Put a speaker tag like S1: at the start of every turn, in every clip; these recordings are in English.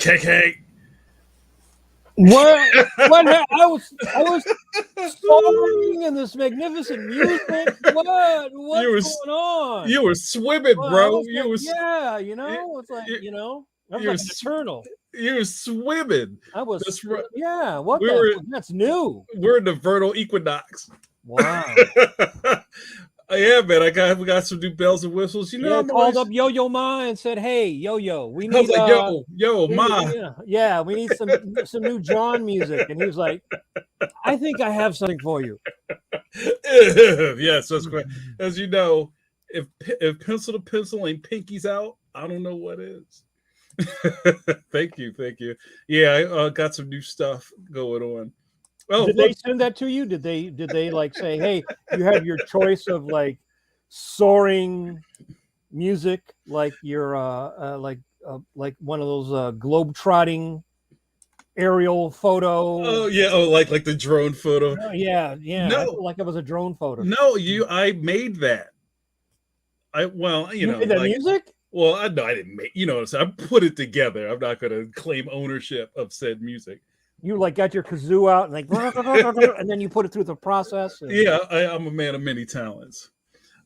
S1: KK.
S2: What? I was soaring in this magnificent music. What's
S1: You were
S2: going on?
S1: you were swimming,
S2: Well, I
S1: bro.
S2: was like, yeah, it's like,
S1: You,
S2: I was
S1: you were
S2: like an eternal.
S1: you were swimming.
S2: I was,
S1: That's right.
S2: yeah. What
S1: We
S2: the?
S1: were
S2: That's new.
S1: we're in the vernal equinox.
S2: Wow.
S1: Yeah, man. We got some new bells and whistles.
S2: Yeah, I
S1: I'm
S2: called up
S1: always.
S2: Yo-Yo Ma and said, "Hey, Yo-Yo, we
S1: I was
S2: need
S1: like, yo, ma.
S2: yeah, we need some new John music." And he was like, "I think I have something for you."
S1: Yes, that's correct. As you know, if pencil to pencil ain't pinkies out, I don't know what is. Thank you, thank you. Yeah, I got some new stuff going on. Oh,
S2: Did they
S1: look.
S2: send that to you? Did they like say, "Hey, you have your choice of like soaring music, like your like one of those globe trotting aerial photo."
S1: Oh yeah. Oh, like the drone photo.
S2: Oh, yeah. I felt
S1: No,
S2: like it was a drone photo.
S1: no. I made that. Well,
S2: You made that
S1: like.
S2: music?
S1: Well, I know I didn't make. I put it together. I'm not going to claim ownership of said music.
S2: You like got your kazoo out and like, and then you put it through the process. And
S1: Yeah, I'm a man of many talents.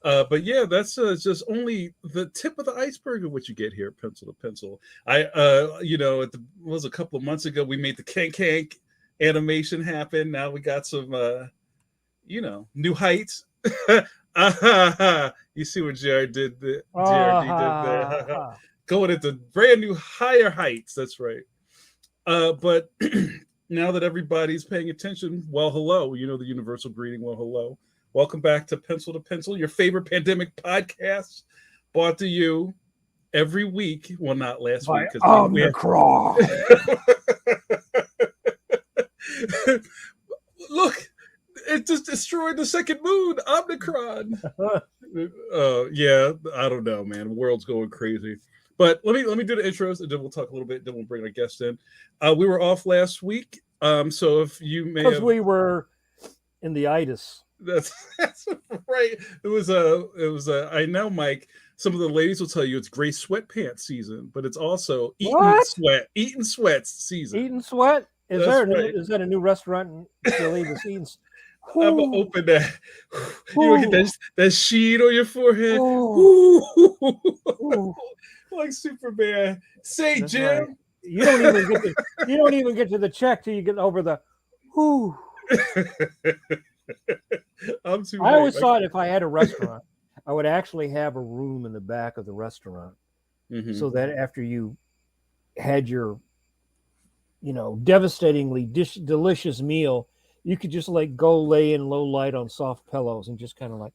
S1: But yeah, that's just only the tip of the iceberg of what you get here, pencil to pencil. It was a couple of months ago we made the Kank Kank animation happen. Now we got some, new heights. You see what JRD did there? Going into brand new higher heights. That's right. But now that everybody's paying attention, well, hello. The universal greeting. Well, hello. Welcome back to Pencil, your favorite pandemic podcast, brought to you every week. Well, not last week because we had. Look, it just destroyed the second moon, Omicron. Yeah, I don't know, man. The world's going crazy. But let me do the intros, and then we'll talk a little bit. Then we'll bring our guest in. We were off last week, so if you may
S2: because
S1: have,
S2: we were in the itis.
S1: that's right. It was I know, Mike. Some of the ladies will tell you it's gray sweatpants season, but it's also eating sweats season.
S2: Eating sweat. Is that a new restaurant in Philly? This eating.
S1: I'm gonna open that. You don't get that sheen on your forehead. Like Superman. Say, that's Jim. Right.
S2: You don't even get to the check till you get over the. Whoo. I always thought if I had a restaurant, I would actually have a room in the back of the restaurant, so that after you had your, devastatingly delicious meal, you could just like go lay in low light on soft pillows and just kind of like,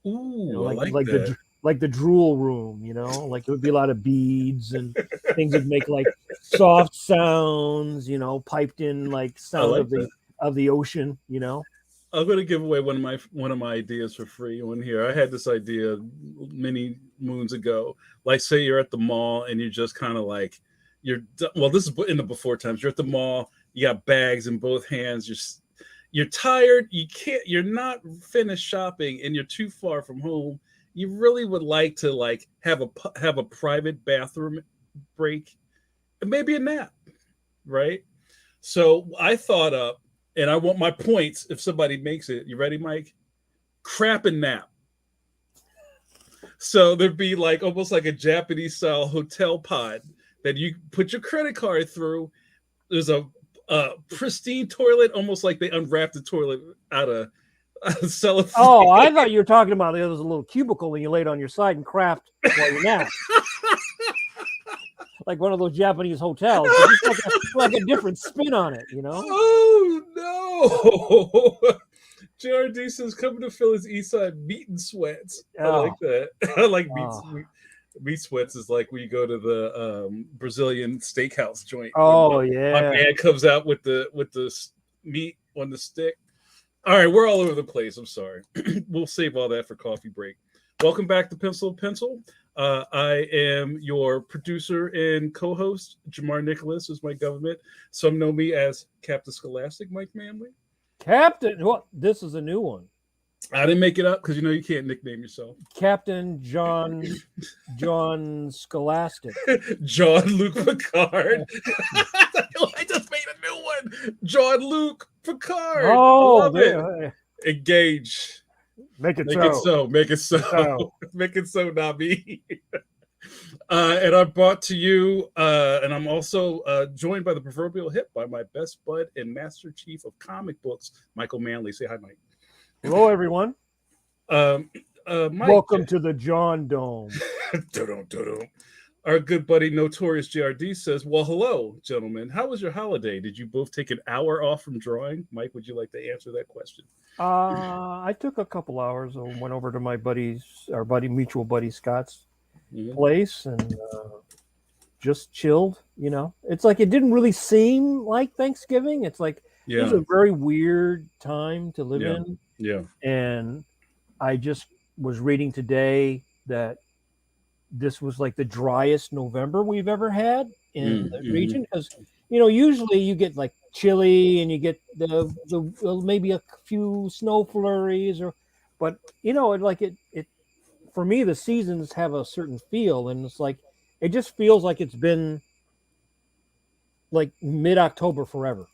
S1: like that.
S2: Like the drool room, like there would be a lot of beads and things would make like soft sounds, piped in like sound of the ocean,
S1: I'm going to give away one of my ideas for free on here. I had this idea many moons ago. Like, say you're at the mall and you're just kind of like, this is in the before times. You're at the mall, you got bags in both hands. You're tired. You're not finished shopping and you're too far from home. You really would like to have a private bathroom break and maybe a nap, right? So I thought up, and I want my points if somebody makes it. You ready, Mike? Crap and nap. So there'd be almost like a Japanese style hotel pod that you put your credit card through. There's a pristine toilet, almost like they unwrapped the toilet out of cellophane.
S2: Oh, I thought you were talking about there was a little cubicle and you laid on your side and craft while you napped. Like one of those Japanese hotels, like a different spin on it,
S1: Oh no! JRD says coming to Philly's East Side meat and sweats. I like that. I like meat sweats is like when you go to the Brazilian steakhouse joint.
S2: Oh yeah.
S1: My man comes out with the meat on the stick. All right, we're all over the place. I'm sorry. We'll save all that for coffee break. Welcome back to Pencil. I am your producer and co-host. Jamar Nicholas is my government. Some know me as Captain Scholastic, Mike Manley.
S2: Captain? What? This is a new one.
S1: I didn't make it up because you can't nickname yourself.
S2: Captain John Scholastic.
S1: Jean-Luc Picard. I just made a new one. Jean-Luc Picard. I
S2: Oh,
S1: love it. Engage.
S2: make it
S1: Make
S2: so.
S1: it so. Make it so.
S2: So.
S1: Make it so, Nabi. And I'm brought to you, and I'm also joined by the proverbial hip by my best bud and Master Chief of comic books, Michael Manley. Say hi, Mike.
S2: Hello, everyone.
S1: Mike,
S2: Welcome to the John Dome.
S1: Our good buddy Notorious JRD says, well, hello, gentlemen. How was your holiday? Did you both take an hour off from drawing? Mike, would you like to answer that question?
S2: I took a couple hours and went over to our mutual buddy Scott's place and just chilled. It's like it didn't really seem like Thanksgiving. It's like it was a very weird time to live in.
S1: Yeah.
S2: And I just was reading today that this was like the driest November we've ever had in the region, because usually you get like chilly and you get the maybe a few snow flurries, but it for me, the seasons have a certain feel, and it's like it just feels like it's been like mid-October forever.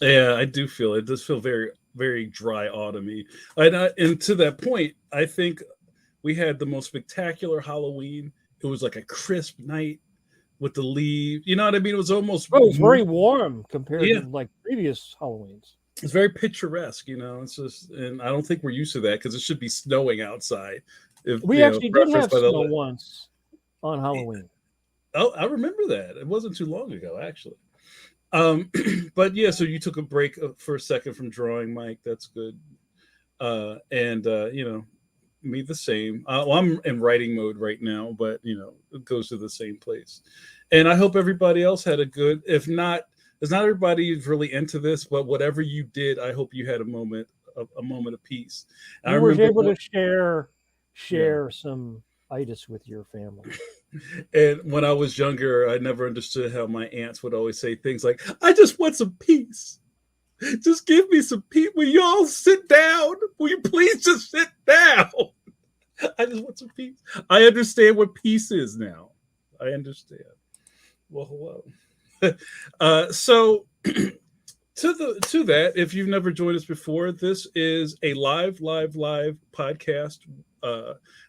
S1: Yeah, I do feel it. It does feel very, very dry autumny. And to that point, I think we had the most spectacular Halloween. It was like a crisp night with the leaves. You know what I mean? It was almost.
S2: Oh, it was very warm compared to like previous Halloweens.
S1: It's very picturesque, It's just, and I don't think we're used to that because it should be snowing outside.
S2: We actually did have snow once on Halloween.
S1: Oh, I remember that. It wasn't too long ago, actually. But yeah, so you took a break for a second from drawing, Mike. That's good. And me the same. Well, I'm in writing mode right now, but it goes to the same place. And I hope everybody else had a good. If not everybody is really into this, but whatever you did, I hope you had a moment of peace.
S2: I was able to share some itis with your family.
S1: And when I was younger, I never understood how my aunts would always say things like, I just want some peace. Just give me some peace. Will you all sit down? Will you please just sit down? I just want some peace. I understand what peace is now. I understand. Well, hello. So to that, if you've never joined us before, this is a live podcast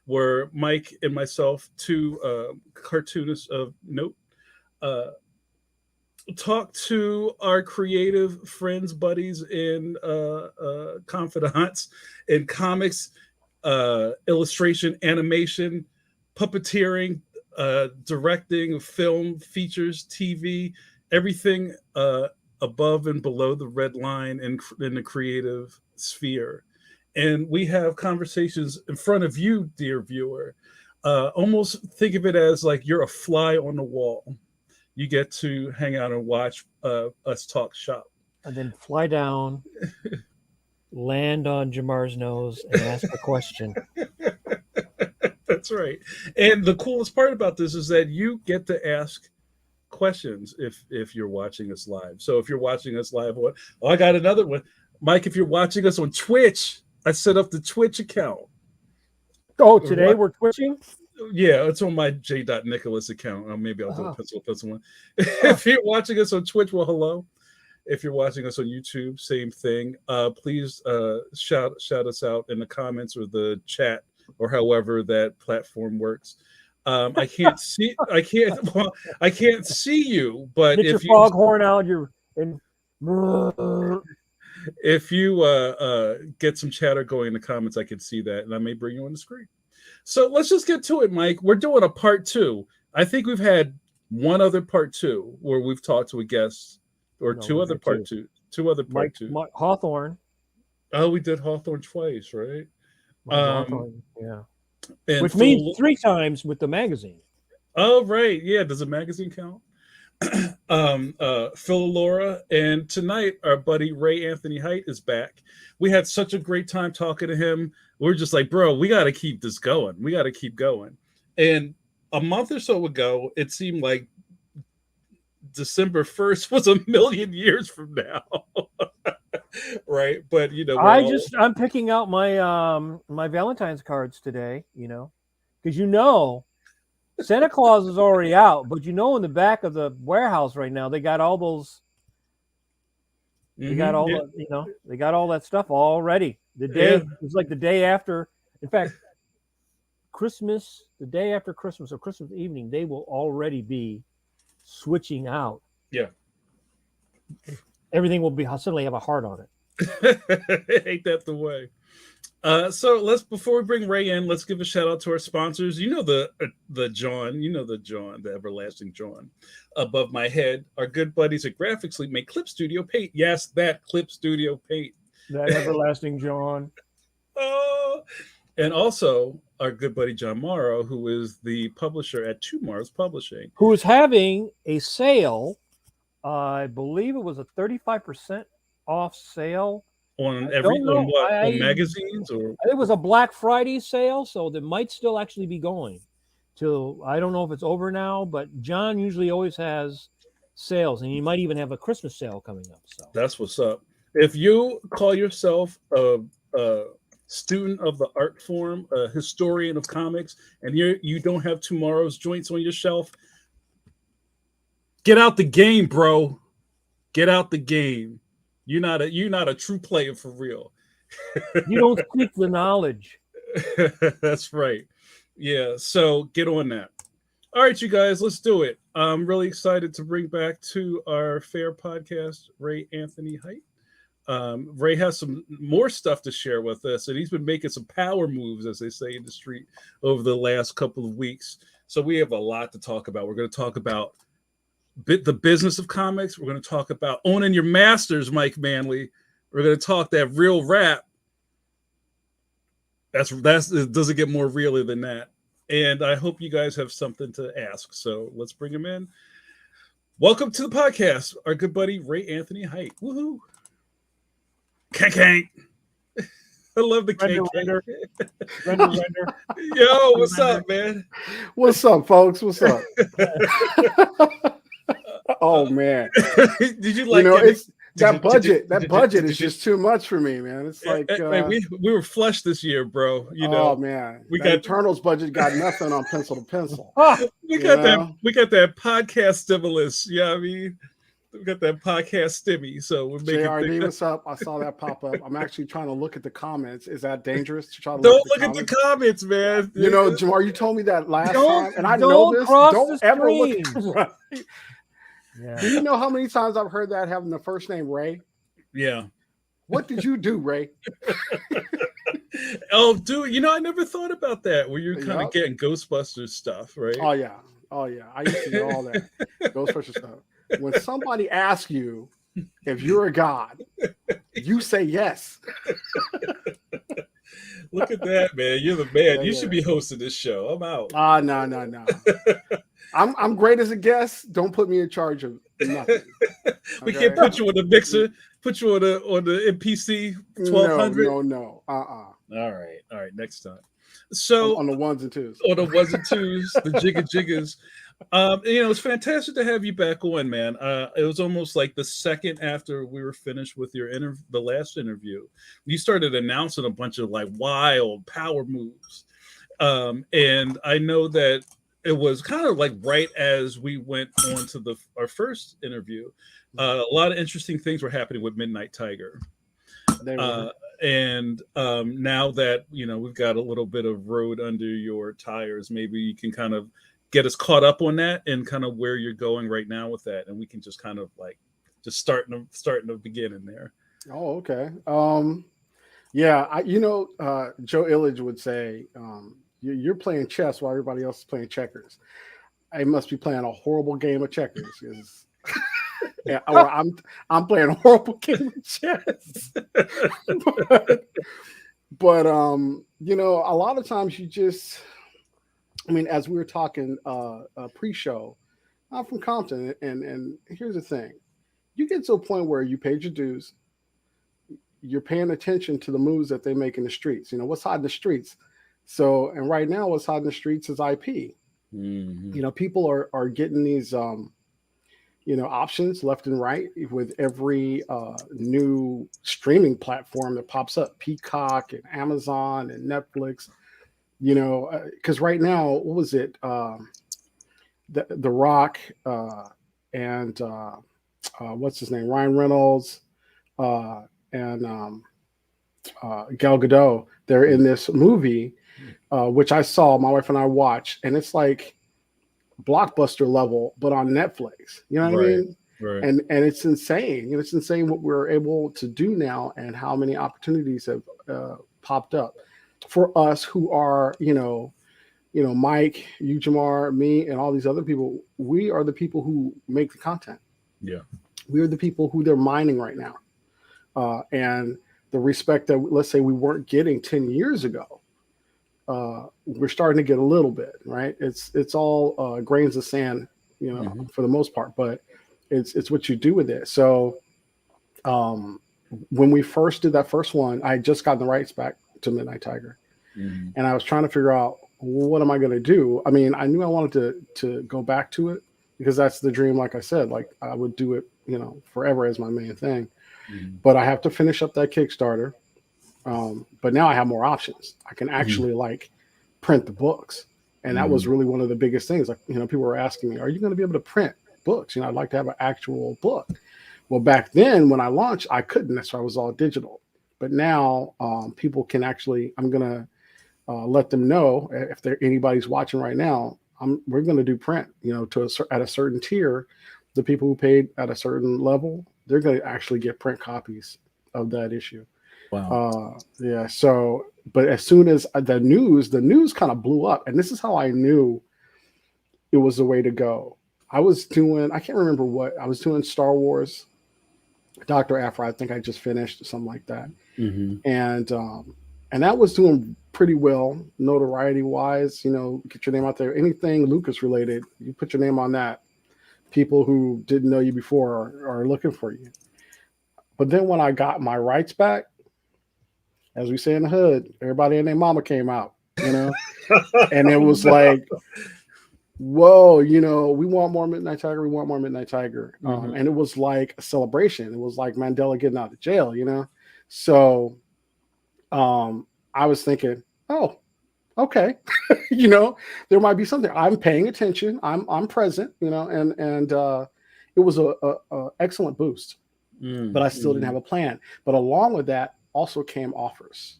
S1: where Mike and myself, two cartoonists of note, talk to our creative friends, buddies, and confidants in comics, illustration, animation, puppeteering, directing, film, features, TV, everything above and below the red line in the creative sphere. And we have conversations in front of you, dear viewer. Almost think of it as like you're a fly on the wall. You get to hang out and watch us talk shop.
S2: And then fly down, land on Jamar's nose, and ask a question.
S1: That's right. And the coolest part about this is that you get to ask questions if you're watching us live. So if you're watching us live, I got another one. Mike, if you're watching us on Twitch, I set up the Twitch account.
S2: Oh, today we're twitching?
S1: Yeah, it's on my J.Nicholas account. Maybe I'll do a pencil one. If you're watching us on Twitch, well, hello. If you're watching us on YouTube, same thing. Please shout us out in the comments or the chat or however that platform works. I can't see you, but
S2: get
S1: if
S2: your foghorn out,
S1: if you get some chatter going in the comments, I can see that, and I may bring you on the screen. So let's just get to it, Mike. We're doing a part 2. I think we've had one other part 2 where we've talked to a guest, or two other part 2.
S2: Hawthorne.
S1: Oh, we did Hawthorne twice, right?
S2: Hawthorne, yeah.
S1: And
S2: which means 3 times with the magazine.
S1: Oh, right. Yeah. Does a magazine count? Phil Laura, and tonight our buddy Ray Anthony Height is back. We had such a great time talking to him. We're just like, bro, we got to keep this going. We got to keep going. And a month or so ago, it seemed like December 1st was a million years from now. right? But we're all
S2: I'm picking out my Valentine's cards today, because Santa Claus is already out, but in the back of the warehouse right now they got all those they got all
S1: yeah,
S2: the they got all that stuff all ready.
S1: yeah,
S2: It's like the day after. In fact, the day after Christmas or Christmas evening, they will already be switching out.
S1: yeah.
S2: Everything will be suddenly have a heart on it.
S1: Ain't that the way? So before we bring Ray in, let's give a shout out to our sponsors. The John, the everlasting John, above my head. Our good buddies at Graphics Leap make Clip Studio Paint. Yes, that Clip Studio Paint.
S2: That everlasting John.
S1: Oh, and also our good buddy John Morrow, who is the publisher at Two Mars Publishing,
S2: who is having a sale. I believe it was a 35% off sale
S1: on magazines, or
S2: it was a Black Friday sale, so that might still actually be going till, I don't know if it's over now, but John usually always has sales, and he might even have a Christmas sale coming up. So
S1: that's what's up. If you call yourself a student of the art form, a historian of comics, and you don't have tomorrow's joints on your shelf, get out the game, bro. Get out the game. You're not a true player for real.
S2: You don't seek the knowledge.
S1: That's right. Yeah, so get on that. All right, you guys, let's do it. I'm really excited to bring back to our fair podcast Ray Anthony Height. Ray has some more stuff to share with us, and he's been making some power moves, as they say in the street, over the last couple of weeks. So we have a lot to talk about. We're going to talk about the business of comics. We're going to talk about owning your masters, Mike Manley. We're going to talk that real rap. It doesn't get more realer than that. And I hope you guys have something to ask. So let's bring him in. Welcome to the podcast, our good buddy Ray Anthony Height. Woohoo! Kank. I love the kank.
S2: Render.
S1: Yo, what's up, man?
S3: What's up, folks? What's up? Oh man,
S1: did you like?
S3: It's that budget. That budget is just too much for me, man. It's like
S1: we were flush this year, bro.
S3: Oh man, we got Eternals budget. Got nothing on pencil to pencil.
S1: We got that podcast stimulus. Yeah, I mean, we got that podcast stimmy. So we're making.
S3: JRD, what's up? I saw that pop up. I'm actually trying to look at the comments. Is that dangerous to try to
S1: Don't look at the comments, man?
S3: Jamar, you told me that last time, and I know this. Don't ever look. Right. Yeah. Do you know how many times I've heard that having the first name Ray?
S1: Yeah.
S3: What did you do, Ray?
S1: Oh, dude, I never thought about that. Where you're kind of getting Ghostbusters stuff, right?
S3: Oh yeah. I used to do all that Ghostbusters stuff. When somebody asks you if you're a god, you say yes.
S1: Look at that, man. You're the man. You should be hosting this show. I'm out.
S3: No. I'm great as a guest. Don't put me in charge of nothing.
S1: We can't put you on the mixer. Put you on the MPC 1200.
S3: No.
S1: All right. Next time. So
S3: on the ones and twos.
S1: On the ones and twos, the jiggers. It's fantastic to have you back on, man. It was almost like the second after we were finished with the last interview, you started announcing a bunch of like wild power moves. And I know that it was kind of like right as we went on to our first interview, a lot of interesting things were happening with Midnight Tiger. And now that, we've got a little bit of road under your tires, maybe you can kind of get us caught up on that and kind of where you're going right now with that. And we can just kind of like just start in the beginning there.
S3: Oh, okay. Yeah. Joe Illidge would say, you're playing chess while everybody else is playing checkers. I must be playing a horrible game of checkers. Or I'm playing a horrible game of chess. but a lot of times you just, as we were talking pre-show, I'm from Compton, and here's the thing: you get to a point where you paid your dues, you're paying attention to the moves that they make in the streets. What's hot in the streets. So, and right now, what's hot in the streets is IP. Mm-hmm. People are getting these options left and right with every new streaming platform that pops up, Peacock and Amazon and Netflix. Because right now, what was it? The Rock and what's his name, Ryan Reynolds and Gal Gadot. They're in this movie, which I saw. My wife and I watched, and it's like blockbuster level, but on Netflix. You know what I
S1: Right.
S3: mean?
S1: Right.
S3: And it's insane. It's insane what we're able to do now, and how many opportunities have popped up for us who are, Mike, you, Jamar, me, and all these other people. We are the people who make the content.
S1: Yeah.
S3: We are the people who they're mining right now, and the respect that, let's say, we weren't getting 10 years ago. We're starting to get a little bit, right? It's all grains of sand,
S1: Hmm.
S3: for the most part, but it's what you do with it. So um, when we first did that first one, I had just gotten the rights back to Midnight Tiger,
S1: Hmm.
S3: and I was trying to figure out, what am I going to do. I mean, I knew I wanted to go back to it, because that's the dream. Like I said, like I would do it, forever as my main thing.
S1: Hmm.
S3: But I have to finish up that Kickstarter. But now I have more options. I can
S1: Hmm.
S3: actually like print the books, and that was
S1: Hmm.
S3: really one of the biggest things. Like, people were asking me, "Are you going to be able to print books?" I'd like to have an actual book. Well, back then when I launched, I couldn't. That's why it was all digital. But now people can actually. I'm gonna let them know, if anybody's watching right now. We're going to do print. At a certain tier, the people who paid at a certain level, they're going to actually get print copies of that issue.
S1: Wow.
S3: Yeah. So, but as soon as the news kind of blew up, and this is how I knew it was the way to go. I can't remember what I was doing. Star Wars, Doctor Aphra. I think I just finished something like that,
S1: Hmm.
S3: and that was doing pretty well, notoriety wise. Get your name out there. Anything Lucas related, you put your name on that. People who didn't know you before are looking for you. But then when I got my rights back, as we say in the hood, everybody and their mama came out, and it
S1: Oh,
S3: was
S1: no.
S3: like, whoa, we want more Midnight Tiger, we want more Midnight Tiger.
S1: Hmm.
S3: And it was like a celebration. It was like Mandela getting out of jail. So I was thinking, oh, okay, there might be something. I'm paying attention. I'm present, and it was a excellent boost. But I still didn't
S1: Mm-hmm.
S3: have a plan. But along with that also came offers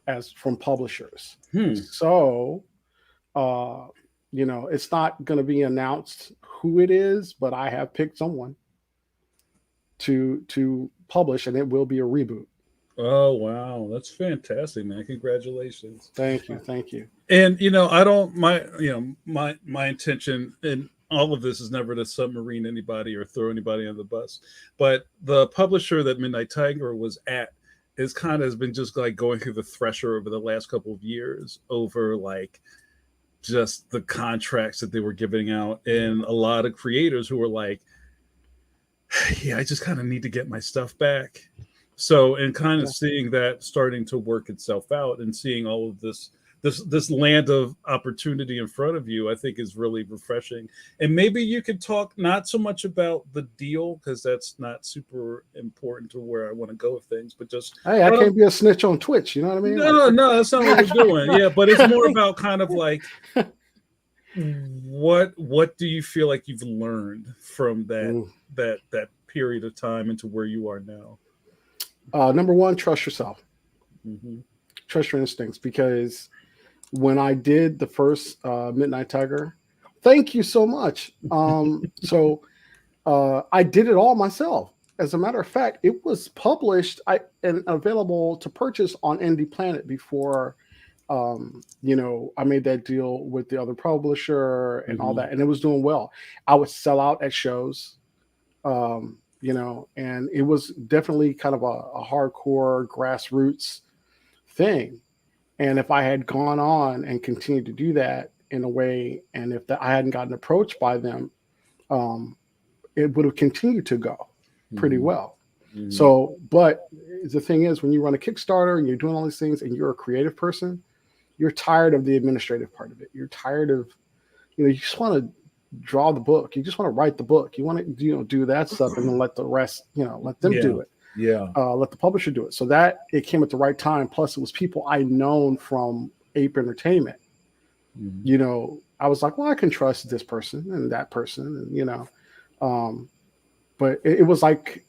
S3: as from publishers.
S1: Hmm.
S3: So uh, it's not going to be announced who it is, but I have picked someone to publish, and it will be a reboot.
S1: Oh wow, that's fantastic, man! Congratulations.
S3: Thank you, thank you.
S1: And I don't my intention in all of this is never to submarine anybody or throw anybody on the bus. But the publisher that Midnight Tiger was at is kind of has been just like going through the thresher over the last couple of years over like just the contracts that they were giving out, and a lot of creators who were like, yeah, I just kind of need to get my stuff back. So, and kind of
S3: Yeah.
S1: seeing that starting to work itself out and seeing all of this land of opportunity in front of you, I think is really refreshing. And maybe you could talk not so much about the deal because that's not super important to where I want to go with things, but just
S3: Hey, I
S1: kind of
S3: can't be a snitch on Twitch. You know what I mean?
S1: no,
S3: Like,
S1: no, no, that's not what we're doing. Yeah, but it's more about kind of like what do you feel like you've learned from
S3: mm.
S1: that period of time into where you are now?
S3: Number one, trust yourself,
S1: Hmm.
S3: trust your instincts, because when I did the first Midnight Tiger, thank you so much. I did it all myself. As a matter of fact, it was published and available to purchase on Indie Planet before I made that deal with the other publisher and all
S1: Hmm.
S3: that, and it was doing well. I would sell out at shows, and it was definitely kind of a hardcore grassroots thing. And if I had gone on and continued to do that in a way, and if I hadn't gotten approached by them, um, it would have continued to go pretty
S1: Hmm.
S3: well.
S1: Hmm.
S3: So, but the thing is, when you run a Kickstarter and you're doing all these things and you're a creative person, you're tired of the administrative part of it. You're tired of, you just want to draw the book. You just want to write the book. You want to, do that stuff, and then let the rest, let them do it.
S1: Yeah.
S3: Let the publisher do it. So that it came at the right time. Plus, it was people I known from Ape Entertainment. I was like, well, I can trust this person and that person, and but it was like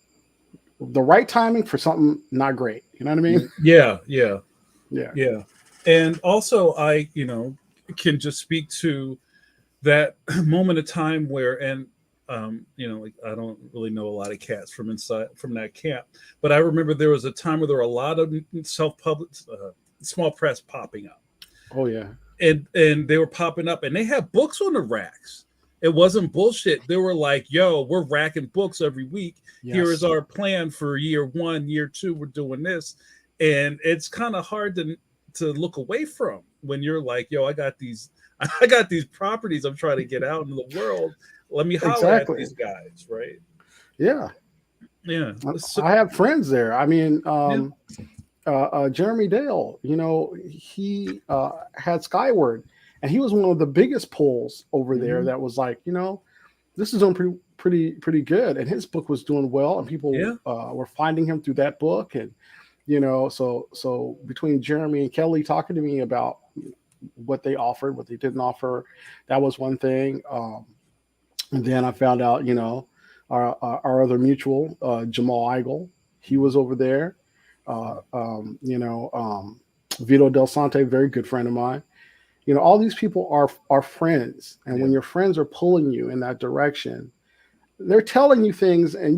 S3: the right timing for something not great. You know what I mean?
S1: Yeah. And also, I can just speak to that moment of time where, and like, I don't really know a lot of cats from that camp, but I remember there was a time where there were a lot of self-published small press popping up.
S3: Oh yeah.
S1: And they were popping up, and they had books on the racks. It wasn't bullshit. They were like, yo, we're racking books every week.
S3: Yes.
S1: Here is our plan for year 1, year 2, we're doing this. And it's kind of hard to look away from when you're like, yo, I got these properties I'm trying to get out into the world. Let me holler at these guys, right?
S3: Yeah.
S1: Yeah.
S3: I have friends there. I mean, Jeremy Dale, he had Skyward, and he was one of the biggest pulls over there. That was like, this is doing pretty good, and his book was doing well, and people were finding him through that book, and so between Jeremy and Kelly talking to me about what they offered, what they didn't offer, that was one thing. And then I found out, our other mutual, Jamal Eigel, he was over there. Vito Del Sante, very good friend of mine. All these people are friends, and when your friends are pulling you in that direction, they're telling you things, and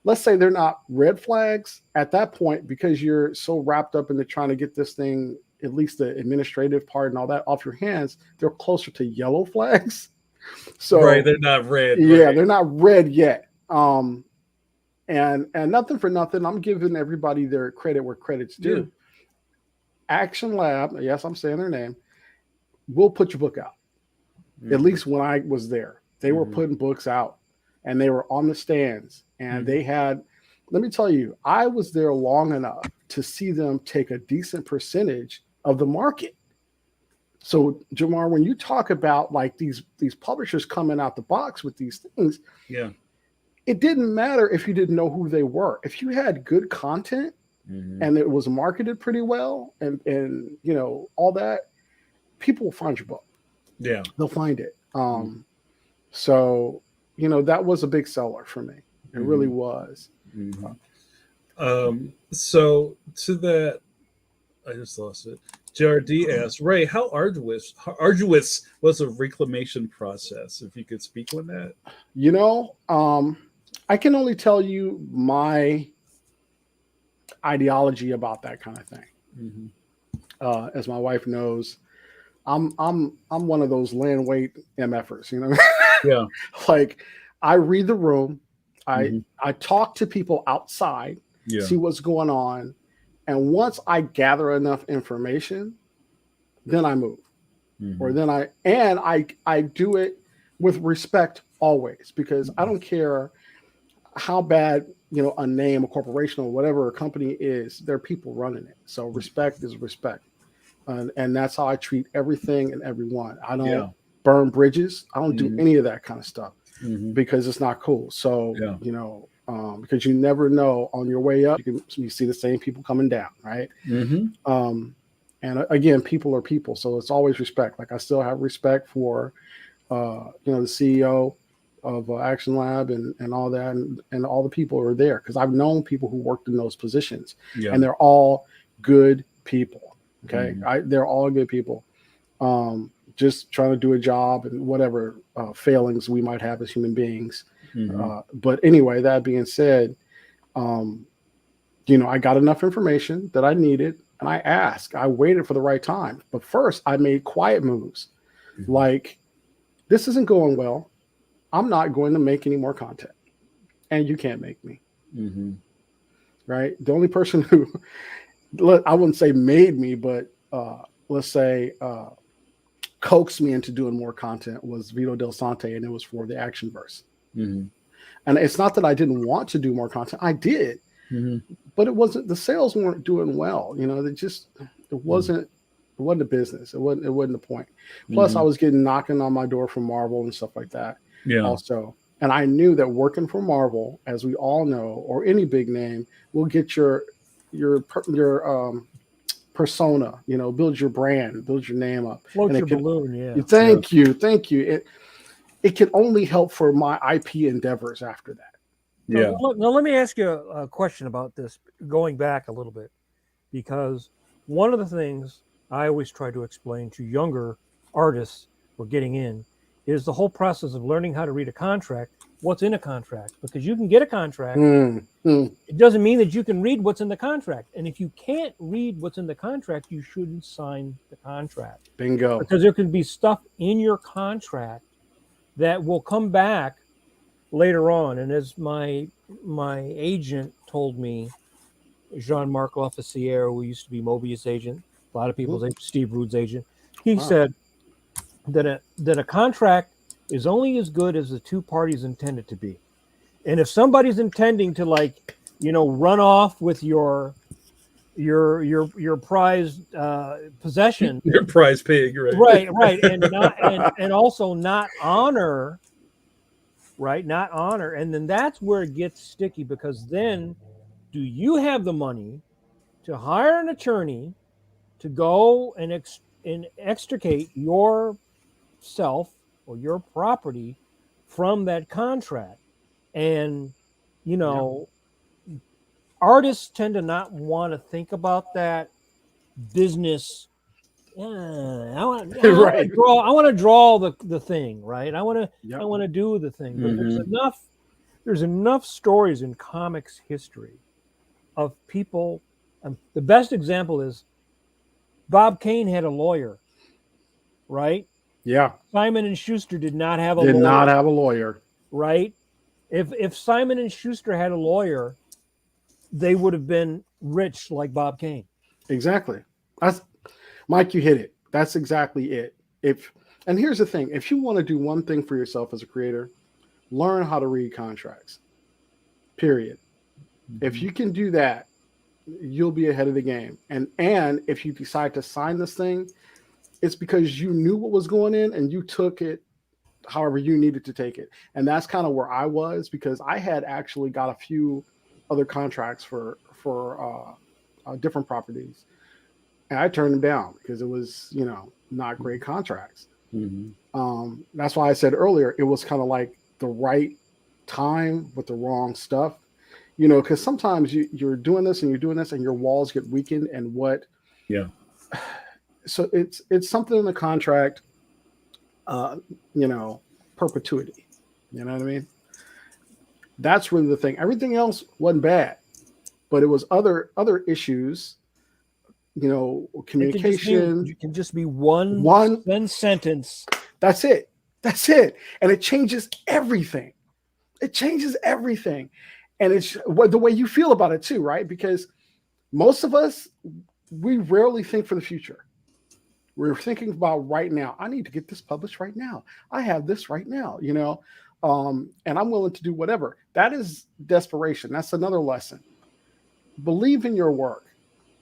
S3: let's say they're not red flags at that point, because you're so wrapped up into trying to get this thing, at least the administrative part and all that, off your hands. They're closer to yellow flags. So
S1: right, they're not red.
S3: Yeah,
S1: right.
S3: They're not red yet. And nothing for nothing, I'm giving everybody their credit where credit's due. Yeah. Action Lab, yes, I'm saying their name, will put your book out. At least when I was there, they were putting books out, and they were on the stands, and they had, let me tell you, I was there long enough to see them take a decent percentage of the market. So, Jamar, when you talk about like these publishers coming out the box with these things, it didn't matter if you didn't know who they were. If you had good content and it was marketed pretty well, and all that, people will find your book. Yeah, they'll find it. So that was a big seller for me. It really was.
S1: So to that, I just lost it. JRD asked, Ray, how arduous was the reclamation process? If you could speak on that.
S3: I can only tell you my ideology about that kind of thing. As my wife knows, I'm one of those land weight MFers, Yeah. Like, I read the room, I talk to people outside, see what's going on, and once I gather enough information, then I move. Or then I do it with respect always, because I don't care how bad a name, a corporation, or whatever a company is. There are people running it. So respect is respect. And that's how I treat everything and everyone. I don't burn bridges. I don't do any of that kind of stuff because it's not cool. So, because you never know, on your way up, you see the same people coming down, right? And again, people are people. So it's always respect. Like, I still have respect for, the CEO of Action Lab and all that, and all the people who are there, because I've known people who worked in those positions, and they're all good people. Okay. They're all good people. Just trying to do a job, and whatever failings we might have as human beings. But anyway, that being said, I got enough information that I needed, and I waited for the right time. But first, I made quiet moves. Like, this isn't going well. I'm not going to make any more content, and you can't make me. Right. The only person who, I wouldn't say made me, but let's say coaxed me into doing more content was Vito Del Sante, and it was for the Action Verse. And it's not that I didn't want to do more content. I did, but it wasn't, the sales weren't doing well. It wasn't It wasn't a business. It wasn't a point. Plus, I
S1: Mhm.
S3: was getting knocking on my door from Marvel and stuff like that.
S1: Yeah.
S3: Also, and I knew that working for Marvel, as we all know, or any big name, will get your persona. Build your brand, build your name up,
S2: Float
S3: and
S2: your
S3: it could.
S2: balloon, yeah.
S1: Yeah.
S3: Thank you. It can only help for my IP endeavors after that.
S1: Yeah.
S2: Now let me ask you a question about this, going back a little bit, because one of the things I always try to explain to younger artists who are getting in is the whole process of learning how to read a contract, what's in a contract, because you can get a contract.
S3: Hmm.
S2: It doesn't mean that you can read what's in the contract. And if you can't read what's in the contract, you shouldn't sign the contract,
S3: Bingo.
S2: because there could be stuff in your contract that will come back later on. And as my agent told me, Jean-Marc Lofficier, who used to be Mobius agent, a lot of people's agent, Steve Rude's agent, he
S3: Wow.
S2: said that a contract is only as good as the two parties intend it to be. And if somebody's intending to, like, run off with your prized possession,
S1: Your prize pig, right?
S2: right, and not and also not honor, right, not honor, and then that's where it gets sticky, because then do you have the money to hire an attorney to go and extricate yourself or your property from that contract? And you
S3: Yeah.
S2: know, artists tend to not want to think about that business. I want,
S3: Right.
S2: I want to draw the thing, right? I
S3: Yep.
S2: want to do the thing. But
S1: Hmm.
S2: there's enough stories in comics history of people. The best example is Bob Kane had a lawyer, right?
S3: Yeah.
S2: Simon and Schuster did not have a
S3: Did not
S2: lawyer,
S3: have a lawyer.
S2: right? If Simon and Schuster had a lawyer, they would have been rich like Bob Kane.
S3: Exactly. That's Mike. You hit it. That's exactly it. If and here's the thing: if you want to do one thing for yourself as a creator, learn how to read contracts. Period. If you can do that, you'll be ahead of the game. And if you decide to sign this thing, it's because you knew what was going in and you took it however you needed to take it. And that's kind of where I was, because I had actually got a few other contracts for different properties, and I turned them down because it was not great contracts.
S1: Hmm.
S3: That's why I said earlier it was kind of like the right time with the wrong stuff. Because sometimes you're doing this and you're doing this and your walls get weakened, and what
S1: Yeah.
S3: so it's something in the contract, uh, you know, perpetuity. You know what I mean? That's really the thing. Everything else wasn't bad, but it was other issues.
S2: It can just be
S3: Communication.
S2: it can just be one
S3: One.
S2: sentence.
S3: That's it. That's it. And it changes everything. It changes everything, and it's what the way you feel about it too, right? Because most of us, we rarely think for the future. We're thinking about right now. I need to get this published right now. I have this right now, and I'm willing to do whatever. That is desperation. That's another lesson. Believe in your work,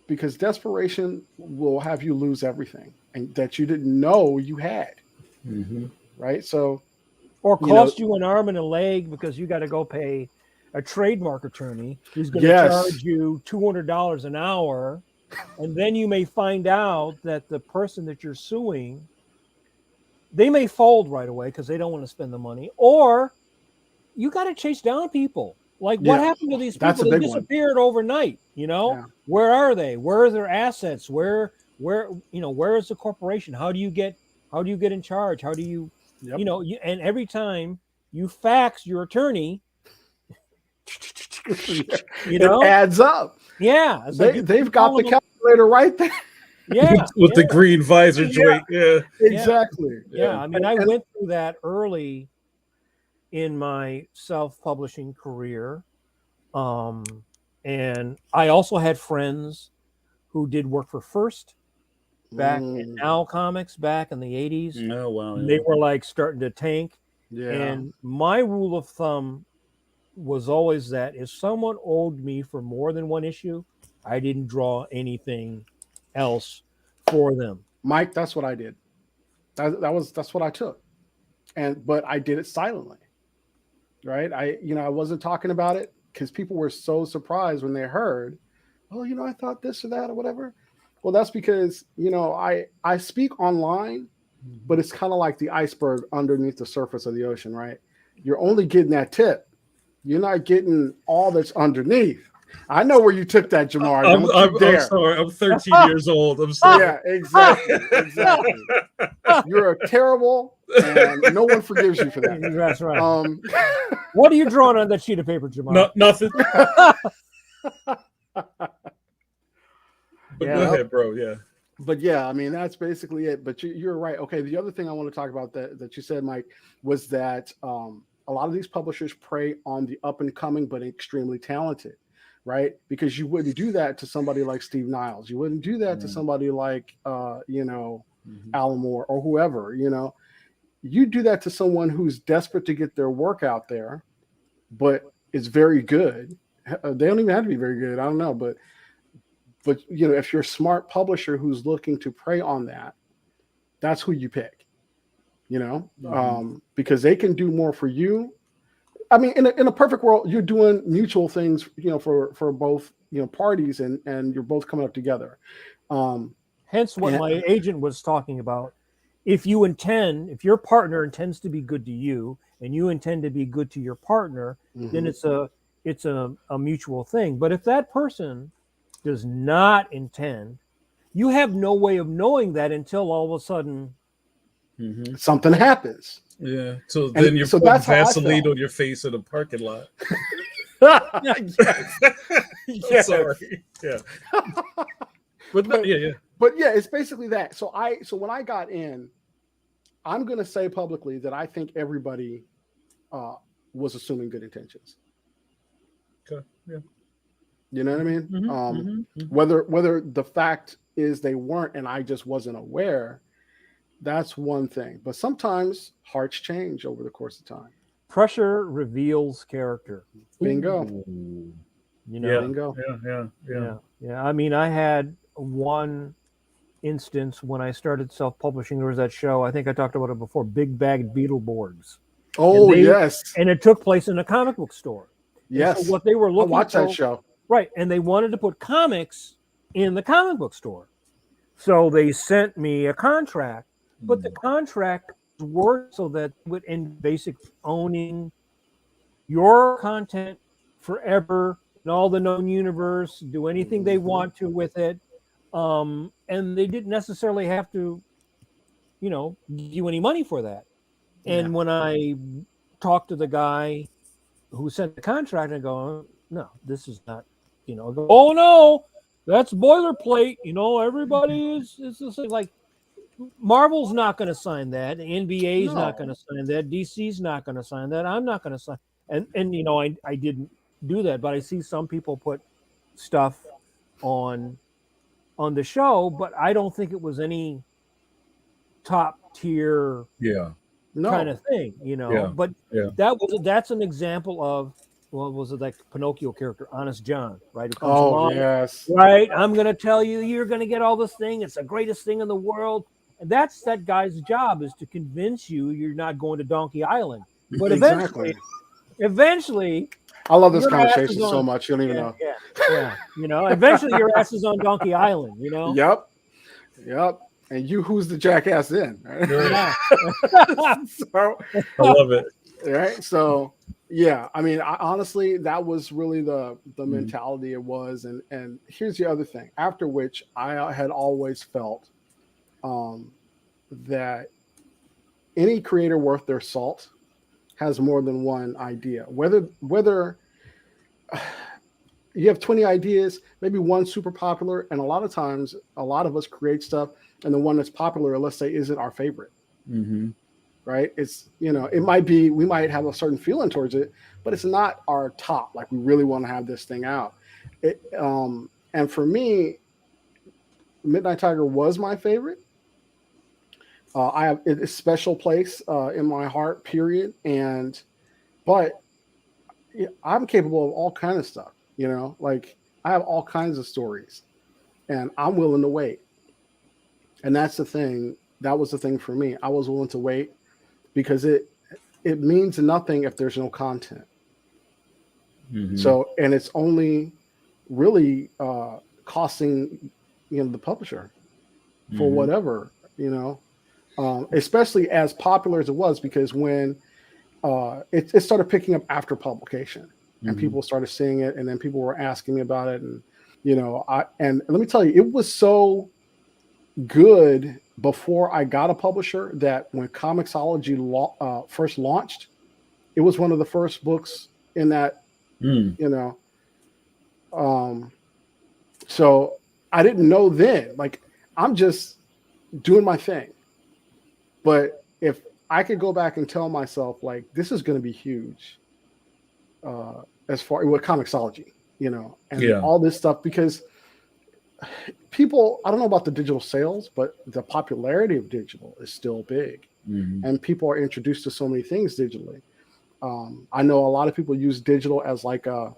S3: because desperation will have you lose everything and that you didn't know you had.
S1: Hmm.
S3: Right. So,
S2: Or
S3: you know,
S2: cost you an arm and a leg because you got to go pay a trademark attorney who's going to
S3: yes,
S2: charge you $200 an hour, and then you may find out that the person that you're suing, they may fold right away because they don't want to spend the money, or you got to chase down people. Like, what
S3: yeah,
S2: happened to these
S3: that's
S2: people?
S3: a
S2: They
S3: big one.
S2: disappeared overnight.
S3: Yeah.
S2: Where are they? Where are their assets? Where is the corporation? How do you get in charge? How do you,
S3: Yep.
S2: and every time you fax your attorney, you
S3: It
S2: know,
S3: adds up.
S2: yeah, it's like
S3: They've
S2: you
S3: got the
S2: calling them,
S3: calculator right there.
S2: yeah,
S1: With
S2: yeah,
S1: the green visor
S3: Yeah,
S1: joint. Yeah.
S2: yeah,
S3: exactly.
S2: yeah.
S1: Yeah.
S2: I mean,
S3: And,
S2: I
S3: and
S2: went through that early in my self-publishing career. And I also had friends who did work for First back in
S3: mm,
S2: Now Comics back in the 80s.
S1: Oh wow.
S2: And
S1: Yeah.
S2: they were like starting to tank.
S3: yeah,
S2: And my rule of thumb was always that if someone owed me for more than one issue, I didn't draw anything else for them.
S3: Mike, that's what I did. That's what I took. But I did it silently, right? I wasn't talking about it because people were so surprised when they heard, oh, I thought this or that or whatever. Well, that's because I speak online, but it's kind of like the iceberg underneath the surface of the ocean, right? You're only getting that tip. You're not getting all that's underneath. I know where you took that, Jamar.
S1: I'm sorry. I'm 13 years old. I'm sorry.
S3: Yeah, exactly. You're a terrible, and no one forgives you for that.
S2: That's right. What are you drawing on that sheet of paper, Jamar?
S1: No, nothing. But
S2: Yeah.
S1: go ahead, bro. Yeah.
S3: But yeah, I mean, that's basically it. But you're right. Okay, the other thing I want to talk about that you said, Mike, was that a lot of these publishers prey on the up and coming but extremely talented, right? Because you wouldn't do that to somebody like Steve Niles. You wouldn't do that to somebody like Alan Moore or whoever. You do that to someone who's desperate to get their work out there, but is very good. They don't even have to be very good. I don't know, but if you're a smart publisher who's looking to prey on that, that's who you pick. Because they can do more for you. I mean, in a perfect world, you're doing mutual things, for both parties, and you're both coming up together.
S2: Hence, what my agent was talking about. If your partner intends to be good to you, and you intend to be good to your partner, then it's a mutual thing. But if that person does not intend, you have no way of knowing that until all of a sudden
S3: something happens.
S1: Yeah. So then you're putting Vaseline on your face in a parking lot.
S3: Yes.
S1: Sorry. Yeah. But yeah.
S3: But yeah, it's basically that. So when I got in, I'm going to say publicly that I think everybody was assuming good intentions.
S1: Okay. Yeah.
S3: You know what I mean? Whether the fact is they weren't and I just wasn't aware, that's one thing. But sometimes hearts change over the course of time.
S2: Pressure reveals character.
S3: Bingo.
S1: Bingo.
S2: Yeah. I mean, I had one instance when I started self-publishing. There was that show, I think I talked about it before, Big Bag Beetleborgs.
S3: Oh, yes.
S2: And it took place in a comic book store.
S3: Yes.
S2: And so what they were looking
S3: I watched that show.
S2: Right. And they wanted to put comics in the comic book store. So they sent me a contract, but the contract worked so that it would end basically owning your content forever in all the known universe, do anything they want to with it. And they didn't necessarily have to, give you any money for that. And when I talked to the guy who sent the contract, I go, no, this is not, go, oh no, that's boilerplate. Everybody is just like, Marvel's not going to sign that. NBA's not going to sign that. DC's not going to sign that. I'm not going to sign. And I didn't do that, but I see some people put stuff on the show, but I don't think it was any top tier kind of thing, But that's an example of, was it like Pinocchio character, Honest John, right? Who comes along,
S3: yes.
S2: Right. I'm going to tell you, you're going to get all this thing. It's the greatest thing in the world. And that's that guy's job, is to convince you you're not going to Donkey Island. But eventually,
S3: I love this conversation so much. You don't even know.
S2: Yeah. Eventually your ass is on Donkey Island,
S3: Yep. And who's the jackass then? Right?
S2: Yeah.
S3: So,
S1: I love it.
S3: Right. So, yeah, I mean, honestly, that was really the mentality it was. And here's the other thing, after which I had always felt that any creator worth their salt has more than one idea. Whether you have 20 ideas, maybe one super popular, and a lot of times, a lot of us create stuff, and the one that's popular, let's say, isn't our favorite. Right? It's, it might be, we might have a certain feeling towards it, but it's not our top. Like, we really want to have this thing out. And for me, Midnight Tiger was my favorite. I have a special place in my heart, period. But I'm capable of all kinds of stuff, like I have all kinds of stories, and I'm willing to wait. And that's the thing. That was the thing for me. I was willing to wait because it means nothing if there's no content.
S1: Mm-hmm.
S3: So, and it's only really costing the publisher for
S1: Mm-hmm.
S3: whatever, especially as popular as it was, because when it started picking up after publication and
S1: Mm-hmm.
S3: people started seeing it, and then people were asking me about it, and and let me tell you, it was so good before I got a publisher that when Comixology first launched, it was one of the first books in that,
S1: Mm.
S3: you know. Um, so I didn't know then. Like, I'm just doing my thing. But if I could go back and tell myself, like, this is going to be huge, as far with Comixology, and
S1: Yeah.
S3: all this stuff, because people, I don't know about the digital sales, but the popularity of digital is still big,
S1: Mm-hmm.
S3: and people are introduced to so many things digitally. I know a lot of people use digital as like a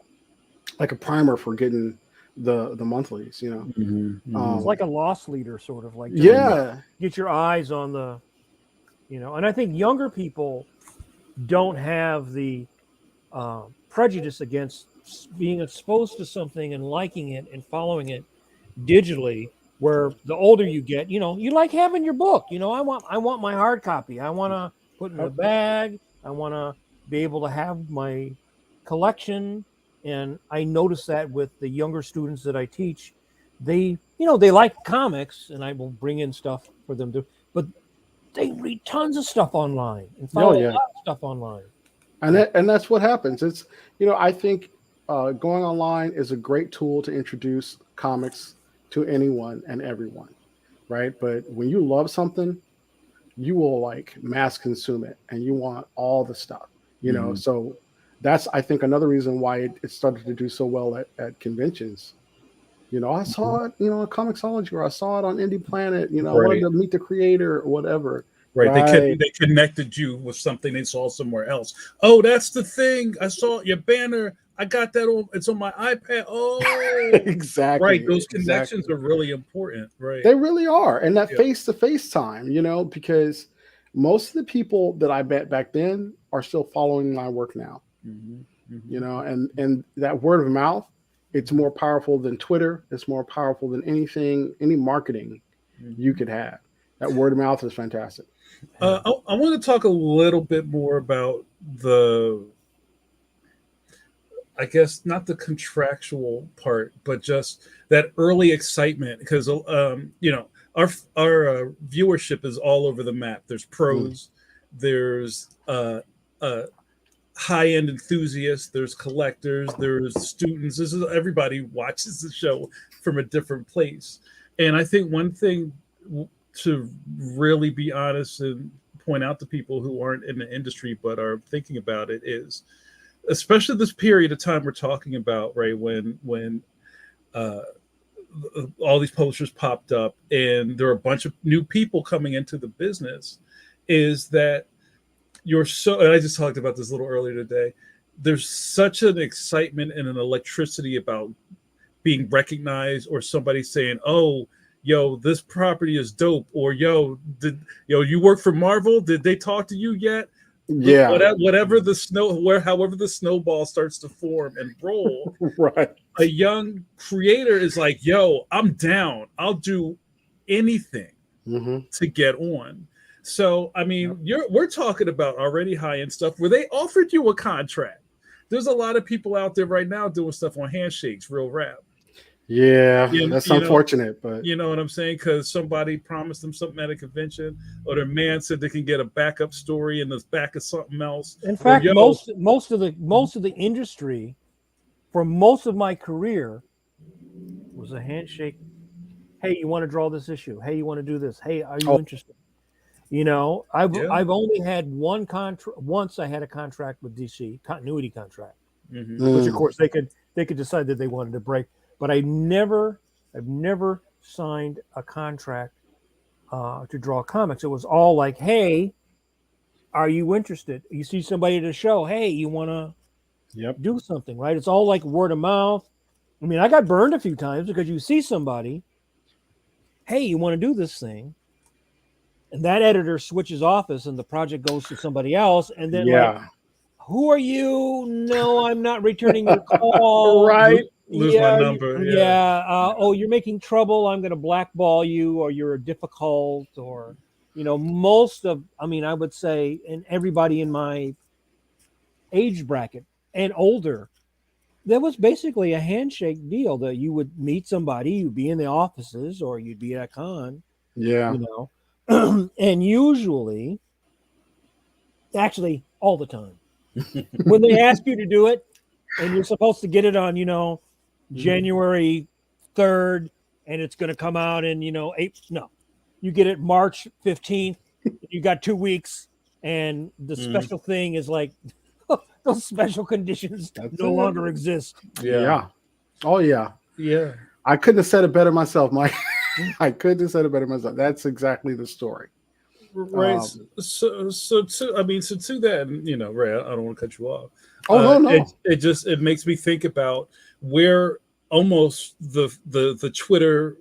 S3: primer for getting the monthlies.
S1: Mm-hmm. Mm-hmm.
S2: It's like a loss leader, sort of like just
S1: Mm-hmm.
S3: Yeah,
S2: get your eyes on the, and I think younger people don't have the prejudice against being exposed to something and liking it and following it digitally. Where the older you get, you like having your book. I want my hard copy. I want to put it in a
S3: Yep.
S2: bag. I want to be able to have my collection. And I notice that with the younger students that I teach, they like comics, and I will bring in stuff for them to, but they read tons of stuff online and
S3: Oh
S2: follow a
S3: yeah,
S2: lot of stuff online.
S3: and that's what happens. It's I think going online is a great tool to introduce comics to anyone and everyone, right? But when you love something, you will like mass consume it, and you want all the stuff.
S1: Mm-hmm.
S3: So that's, I think, another reason why it started to do so well at conventions. I saw it, at Comixology, or I saw it on Indie Planet. I wanted
S1: Right.
S3: to meet the creator or whatever.
S1: Right.
S3: Right.
S1: They connected you with something they saw somewhere else. Oh, that's the thing. I saw your banner. I got that on. It's on my iPad. Oh, right.
S3: Exactly.
S1: Those connections
S3: Exactly.
S1: are really important. Right.
S3: They really are. And that
S1: Yeah.
S3: face to face time, because most of the people that I met back then are still following my work now.
S1: Mm-hmm. Mm-hmm.
S3: And that word of mouth, it's more powerful than Twitter. It's more powerful than anything, any marketing you
S1: Mm-hmm.
S3: could have. That word of mouth is fantastic.
S2: Yeah.
S1: I want to talk a little bit more about the, I guess, not the contractual part, but just that early excitement, because our viewership is all over the map. There's
S3: Mm.
S1: pros, there's uh, high end enthusiasts, there's collectors, there's students. This is everybody watches the show from a different place, and I think one thing to really be honest and point out to people who aren't in the industry but are thinking about it is, especially this period of time we're talking about, right, when uh, all these publishers popped up and there are a bunch of new people coming into the business, is that you're so, and I just talked about this a little earlier today, there's such an excitement and an electricity about being recognized, or somebody saying, oh, yo, this property is dope, or yo, you work for Marvel, did they talk to you yet?
S3: Yeah.
S1: Whatever the however the snowball starts to form and roll,
S3: Right.
S1: a young creator is like, yo, I'm down, I'll do anything
S3: Hmm.
S1: to get on. So I
S2: Yep.
S1: mean, we're talking about already high end stuff where they offered you a contract. There's a lot of people out there right now doing stuff on handshakes, real rap.
S3: Yeah,
S1: You,
S3: that's
S1: you know,
S3: unfortunate, but
S1: you know what I'm saying? Because somebody promised them something at a convention, or their man said they can get a backup story in the back of something else,
S2: In
S1: or
S2: fact,
S1: yo,
S2: most of the industry for most of my career was a handshake. Hey, you want to draw this issue? Hey, you want to do this? Hey, are you
S3: oh,
S2: interested? I've
S1: yeah,
S2: I've only had one contract. Once I had a contract with DC, continuity contract,
S1: mm-hmm,
S2: which of
S3: mm,
S2: course they could decide that they wanted to break. But I've never signed a contract to draw comics. It was all like, hey, are you interested? You see somebody at a show, hey, you want to
S3: yep.
S2: do something, right? It's all like word of mouth. I mean, I got burned a few times because you see somebody hey, you want to do this thing? And that editor switches office and the project goes to somebody else. And then, like,
S3: Yeah.
S2: who are you? No, I'm not returning your call.
S3: Right.
S1: Lose my
S2: Yeah,
S1: number. Yeah.
S2: yeah. Oh, you're making trouble. I'm going to blackball you, or you're difficult, or most of. I mean, I would say, and everybody in my age bracket and older, there was basically a handshake deal that you would meet somebody, you'd be in the offices, or you'd be at a con,
S3: Yeah.
S2: and usually, actually, all the time, when they ask you to do it, and you're supposed to get it on, January 3rd, and it's going to come out in, April. No, you get it March 15th. You got 2 weeks, and the special thing is like those special conditions
S3: That's
S2: no
S3: it.
S2: longer exist.
S3: Yeah. Oh yeah.
S1: Yeah.
S3: I couldn't have said it better myself, Mike. I couldn't have said it better myself. That's exactly the story.
S1: Right. So to that, Ray, I don't want to cut you off.
S3: Oh no.
S1: It makes me think about where almost the Twitter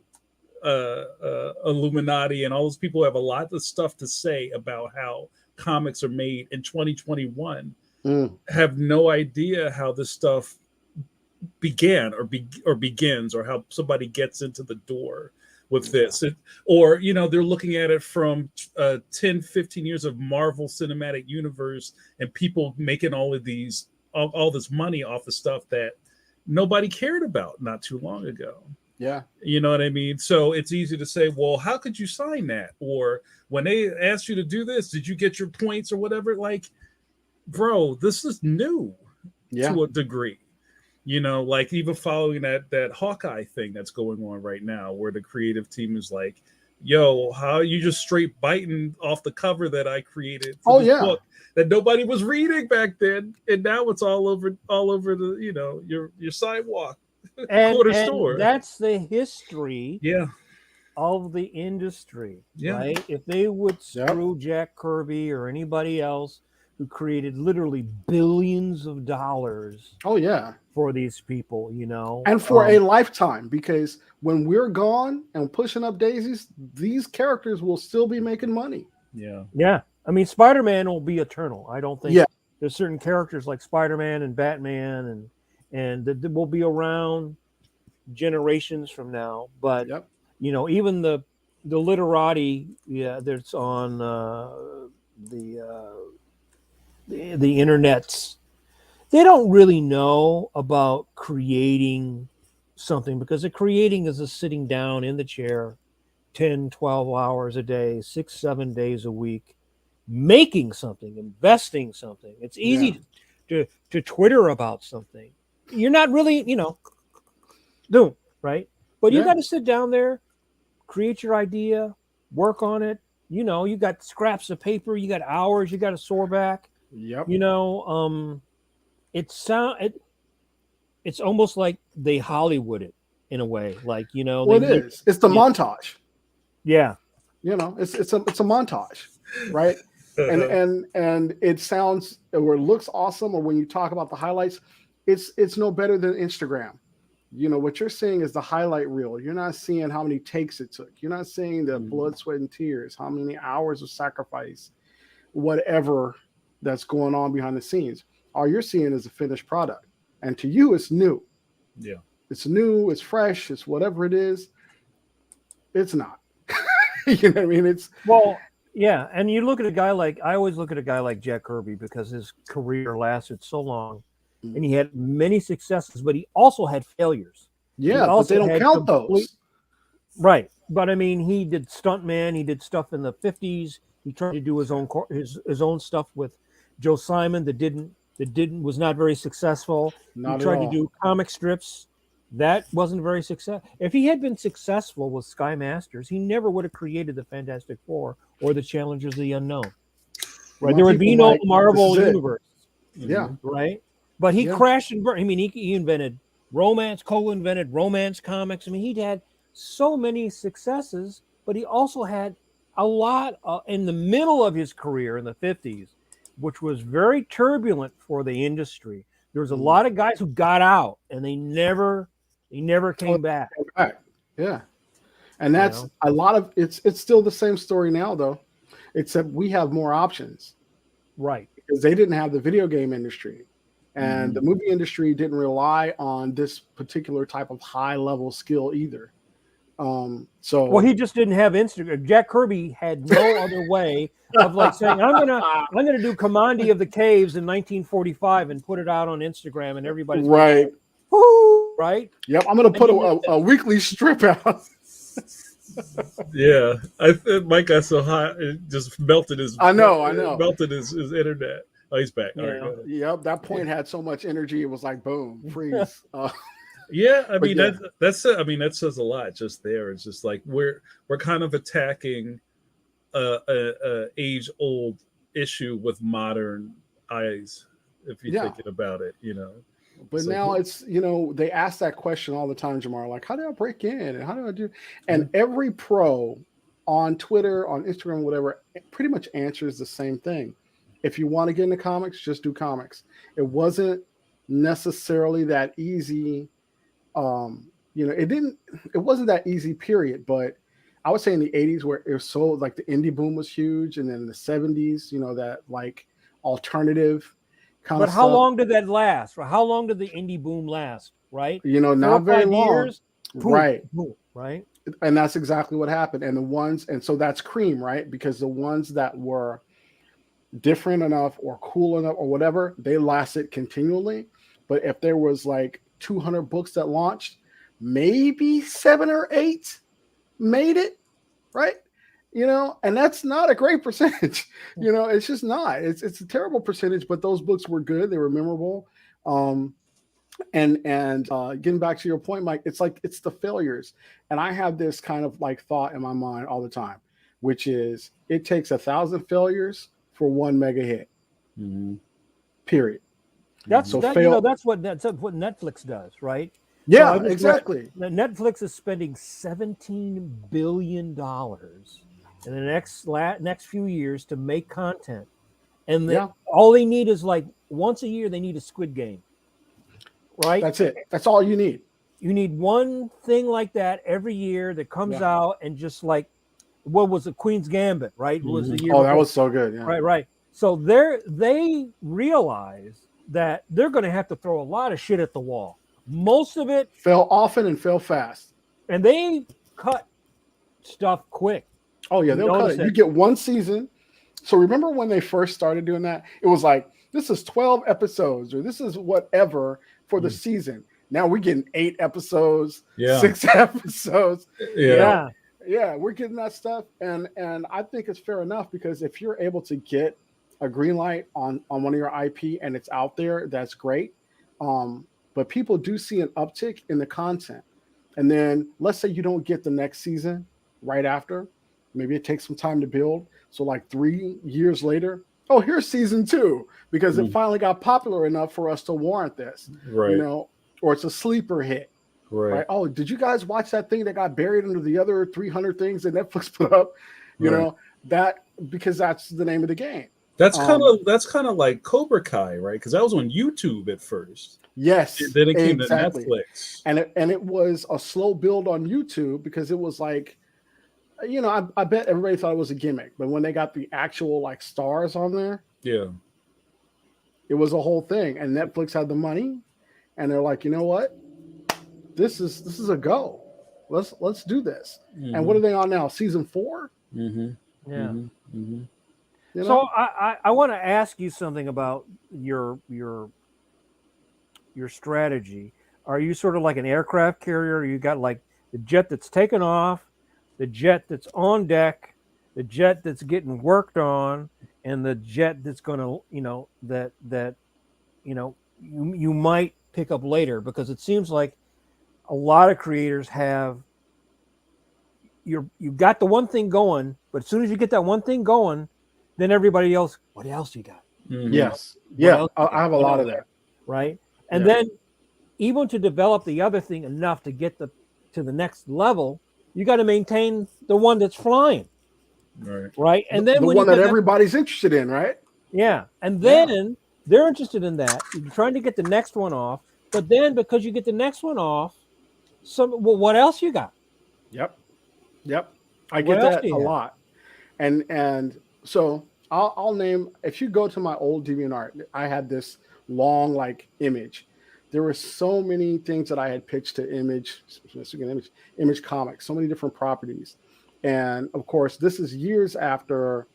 S1: Illuminati and all those people have a lot of stuff to say about how comics are made in 2021 have no idea how this stuff began or begins, or how somebody gets into the door with this. Or they're looking at it from 10-15 years of Marvel Cinematic Universe and people making all this money off the stuff that nobody cared about not too long ago.
S3: Yeah.
S1: You know what I mean? So it's easy to say, well, how could you sign that? Or when they asked you to do this, did you get your points or whatever? Like, bro, this is new to a degree. Like even following that Hawkeye thing that's going on right now, where the creative team is like, yo, how you just straight biting off the cover that I created for this book that nobody was reading back then, and now it's all over the your sidewalk, corner store.
S2: That's the history
S1: Yeah.
S2: of the industry,
S1: Yeah.
S2: right? If they would screw Jack Kirby or anybody else who created literally billions of dollars.
S3: Oh yeah.
S2: For these people,
S3: and for a lifetime, because when we're gone and pushing up daisies, these characters will still be making money.
S2: Yeah. I mean, Spider-Man will be eternal. I don't think there's certain characters like Spider-Man and Batman and that will be around generations from now. But even the literati, that's on the internets. They don't really know about creating something, because the creating is a sitting down in the chair 10, 12 hours a day, 6-7 days a week, making something, investing something. It's easy to Twitter about something. You're not really, doing, right? But you got to sit down there, create your idea, work on it. You got scraps of paper, you got hours, you got a sore back.
S3: Yep.
S2: It's almost like they Hollywood it in a way, like
S3: Well, it is. It's the montage.
S2: Yeah,
S3: it's a montage, right? and it sounds or looks awesome. Or when you talk about the highlights, it's no better than Instagram. What you're seeing is the highlight reel. You're not seeing how many takes it took. You're not seeing the blood, sweat, and tears. How many hours of sacrifice, whatever that's going on behind the scenes. All you're seeing is a finished product. And to you, it's new.
S1: Yeah.
S3: It's new, it's fresh, it's whatever it is. It's not. You know what I mean?
S2: And you look at I always look at a guy like Jack Kirby, because his career lasted so long and he had many successes, but he also had failures.
S3: Yeah, but they don't count those.
S2: Right. But I mean, he did Stuntman, he did stuff in the 50s. He tried to do his own stuff with Joe Simon that was not very successful. He tried to do comic strips. That wasn't very successful. If he had been successful with Sky Masters, he never would have created the Fantastic Four or the Challengers of the Unknown. Right? There would be no Marvel universe.
S3: Yeah.
S2: Right? But he crashed and burned. I mean, he invented romance, co-invented romance comics. I mean, he'd had so many successes, but he also had a lot in the middle of his career in the 50s, which was very turbulent for the industry. There was a lot of guys who got out and they never came back.
S3: Yeah. And
S2: You
S3: that's
S2: know,
S3: a lot of it's still the same story now though, except we have more options
S2: right?
S3: because they didn't have the video game industry. And the
S1: Mhm.
S3: movie industry didn't rely on this particular type of high level skill either.
S2: Well,
S3: So
S2: he just didn't have Instagram. Jack Kirby had no other way of like saying, I'm gonna do Commandi of the Caves in 1945 and put it out on Instagram, and everybody's gonna
S3: right.
S2: go, whoo, right?
S3: Yep. I'm gonna
S2: And
S3: put
S2: he missed it.
S3: a weekly strip out.
S1: Yeah, I think Mike got so hot it just melted his
S3: I know, I know.
S1: his internet. Oh, he's back. All right, go
S2: Yeah.
S1: ahead.
S3: Yep, that
S1: Yeah,
S3: point had so much energy. It was like boom, freeze.
S1: yeah. I
S3: But
S1: mean
S3: yeah,
S1: that says a lot just there. It's just like we're kind of attacking a age old issue with modern eyes. If you're
S3: yeah.
S1: thinking about it, you know,
S3: But
S1: it's like
S3: now it's they ask that question all the time, Jamar. Like, how do I break in, and how do I do?
S1: yeah.
S3: And every pro on Twitter, on Instagram, whatever, pretty much answers the same thing. If you want to get into comics, just do comics. It wasn't necessarily that easy. It didn't. It wasn't that easy. Period. But I would say in the '80s, where it was so like the indie boom was huge, and then in the '70s, that like alternative kind
S2: But
S3: of
S2: how
S3: stuff.
S2: long did that last? How long did the indie boom last? Right, four
S3: Not
S2: or
S3: very
S2: five
S3: long.
S2: years. Boom,
S3: Right.
S2: boom, right?
S3: And that's exactly what happened. And so that's cream, right? Because the ones that were different enough or cool enough or whatever, they lasted continually. But if there was like 200 books that launched, maybe 7 or 8 made it, right? And that's not a great percentage. It's just not. It's a terrible percentage, but those books were good. They were memorable. And getting back to your point, Mike, it's like it's the failures. And I have this kind of like thought in my mind all the time, which is it takes 1,000 failures for one mega hit.
S1: Mhm.
S3: Period.
S2: That's
S3: So
S1: Mhm.
S2: that. You know,
S3: fail.
S2: that's what Netflix does, right? So I
S3: Yeah,
S2: just read
S3: exactly.
S2: that Netflix is spending $17 billion in the next few years to make content, and
S3: Yeah,
S2: all they need is like once a year they need a Squid Game, right?
S3: that's it. That's all you need.
S2: You need one thing like that every year that comes
S3: Yeah.
S2: out and just like what was the Queen's Gambit, right? Was the
S1: Mhm.
S2: year
S3: Oh, that
S2: before,
S3: was so good. Yeah.
S2: right? Right. So they realize that they're going to have to throw a lot of shit at the wall. Most of it,
S3: Fail often and fail fast.
S2: and they cut stuff quick.
S3: Oh, yeah,
S2: You
S3: they'll cut
S2: notice
S3: it. You
S2: that,
S3: get one season. So remember when they first started doing that? It was like, this is 12 episodes or this is whatever for the
S1: Mm.
S3: season. Now we're getting 8 episodes,
S1: Yeah,
S3: 6 episodes. You
S1: yeah.
S3: know,
S2: yeah.
S3: yeah, we're getting that stuff. And I think it's fair enough because if you're able to get a green light on one of your IP and it's out there, that's great. But people do see an uptick in the content. And then let's say you don't get the next season right after. Maybe it takes some time to build. So like 3 years later, oh, here's season 2 because it
S1: Mm.
S3: finally got popular enough for us to warrant this,
S1: Right,
S3: or it's a sleeper hit,
S1: right,
S3: right? Oh, did you guys watch that thing that got buried under the other 300 things that Netflix put up? You
S1: right.
S3: know, that because that's the name of the game.
S1: That's kind
S3: Um,
S1: of like Cobra Kai, right? Because that was on YouTube at first.
S3: yes,
S1: Then it came to
S3: exactly.
S1: Netflix.
S3: And it was a slow build on YouTube because it was like, I bet everybody thought it was a gimmick, but when they got the actual like stars on there,
S1: Yeah.
S3: it was a whole thing. And Netflix had the money, and they're like, you know what? This is a go. Let's do this. And what
S1: Hmm.
S3: are they on now? Season 4?
S1: Hmm.
S2: Yeah.
S1: Hmm. Hmm.
S3: You
S2: So
S3: know?
S2: I want to ask you something about your strategy. Are you sort of like an aircraft carrier? You got like the jet that's taken off, the jet that's on deck, the jet that's getting worked on, and the jet that's going to, that you might pick up later, because it seems like a lot of creators have you got the one thing going, but as soon as you get that one thing going, then everybody else, what else you got?
S1: Hmm.
S3: Yes.
S2: What
S3: Yeah.
S2: else you
S3: I
S2: got?
S3: have a
S2: What
S3: lot
S2: else?
S3: of that.
S2: Right? And
S3: Yeah.
S2: then even to develop the other thing enough to get to the next level, you got to maintain the one that's flying,
S1: Right.
S2: right? And then
S3: The
S2: when you
S3: one that
S2: get that,
S3: everybody's interested in, right?
S2: yeah, and
S3: Yeah.
S2: then they're interested in that. You're trying to get the next one off, but then because you get the next one off, well, what else you got?
S3: Yep. Yep, I
S2: What
S3: get
S2: else
S3: that
S2: do
S3: a
S2: you have?
S3: lot. And so I'll name, if you go to my old DeviantArt, I had this long like image. There were so many things that I had pitched to image comics, so many different properties. And of course, this is years after,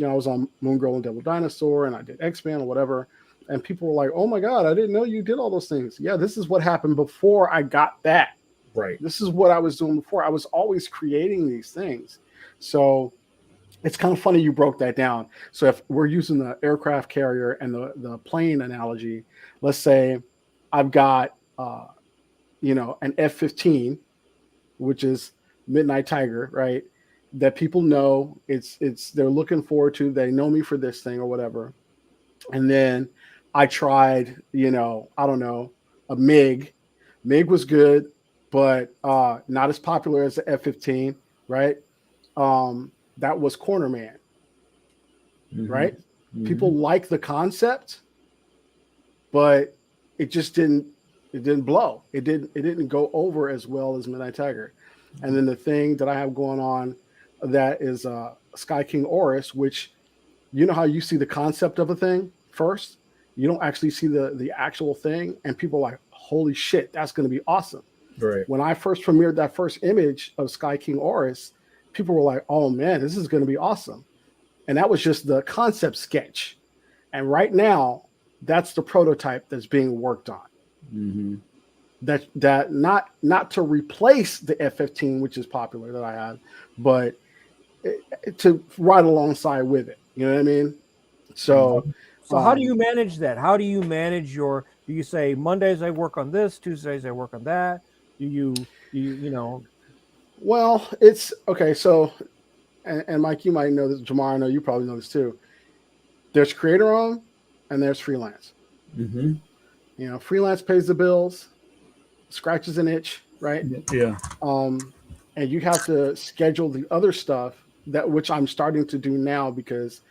S3: I was on Moon Girl and Devil Dinosaur and I did X-Men or whatever. And people were like, "Oh my God, I didn't know you did all those things." Yeah, this is what happened before I got that.
S1: Right.
S3: This is what I was doing before. I was always creating these things. So it's kind of funny you broke that down. So if we're using the aircraft carrier and the plane analogy, let's say I've got an F-15, which is Midnight Tiger, right? That people know it's they're looking forward to. They know me for this thing or whatever. And then I tried, I don't know, a MiG. MiG was good, but not as popular as the F-15, right? That was Cornerman,
S1: Mm-hmm.
S3: right?
S1: Mm-hmm.
S3: People like the concept, but it just didn't blow. It didn't go over as well as Midnight Tiger. And then the thing that I have going on that is Sky King Oris, which you know how you see the concept of a thing first, you don't actually see the actual thing, and people are like, holy shit, that's going to be awesome.
S1: Right.
S3: When I first premiered that first image of Sky King Oris, people were like, oh man, this is going to be awesome. And that was just the concept sketch. And right now, that's the prototype that's being worked on.
S1: Mm-hmm.
S3: That not to replace the F-15, which is popular that I had, but to ride alongside with it. You know what I mean? So,
S2: So how do you manage that? How do you manage do you say Mondays I work on this, Tuesdays I work on that? Do you
S3: well, it's okay. So, and Mike, you might know this. Jamar, I know you probably know this too. There's creator owned and there's freelance.
S1: Mm-hmm.
S3: Freelance pays the bills, scratches an itch, right?
S1: Yeah.
S3: And you have to schedule the other stuff that which I'm starting to do now because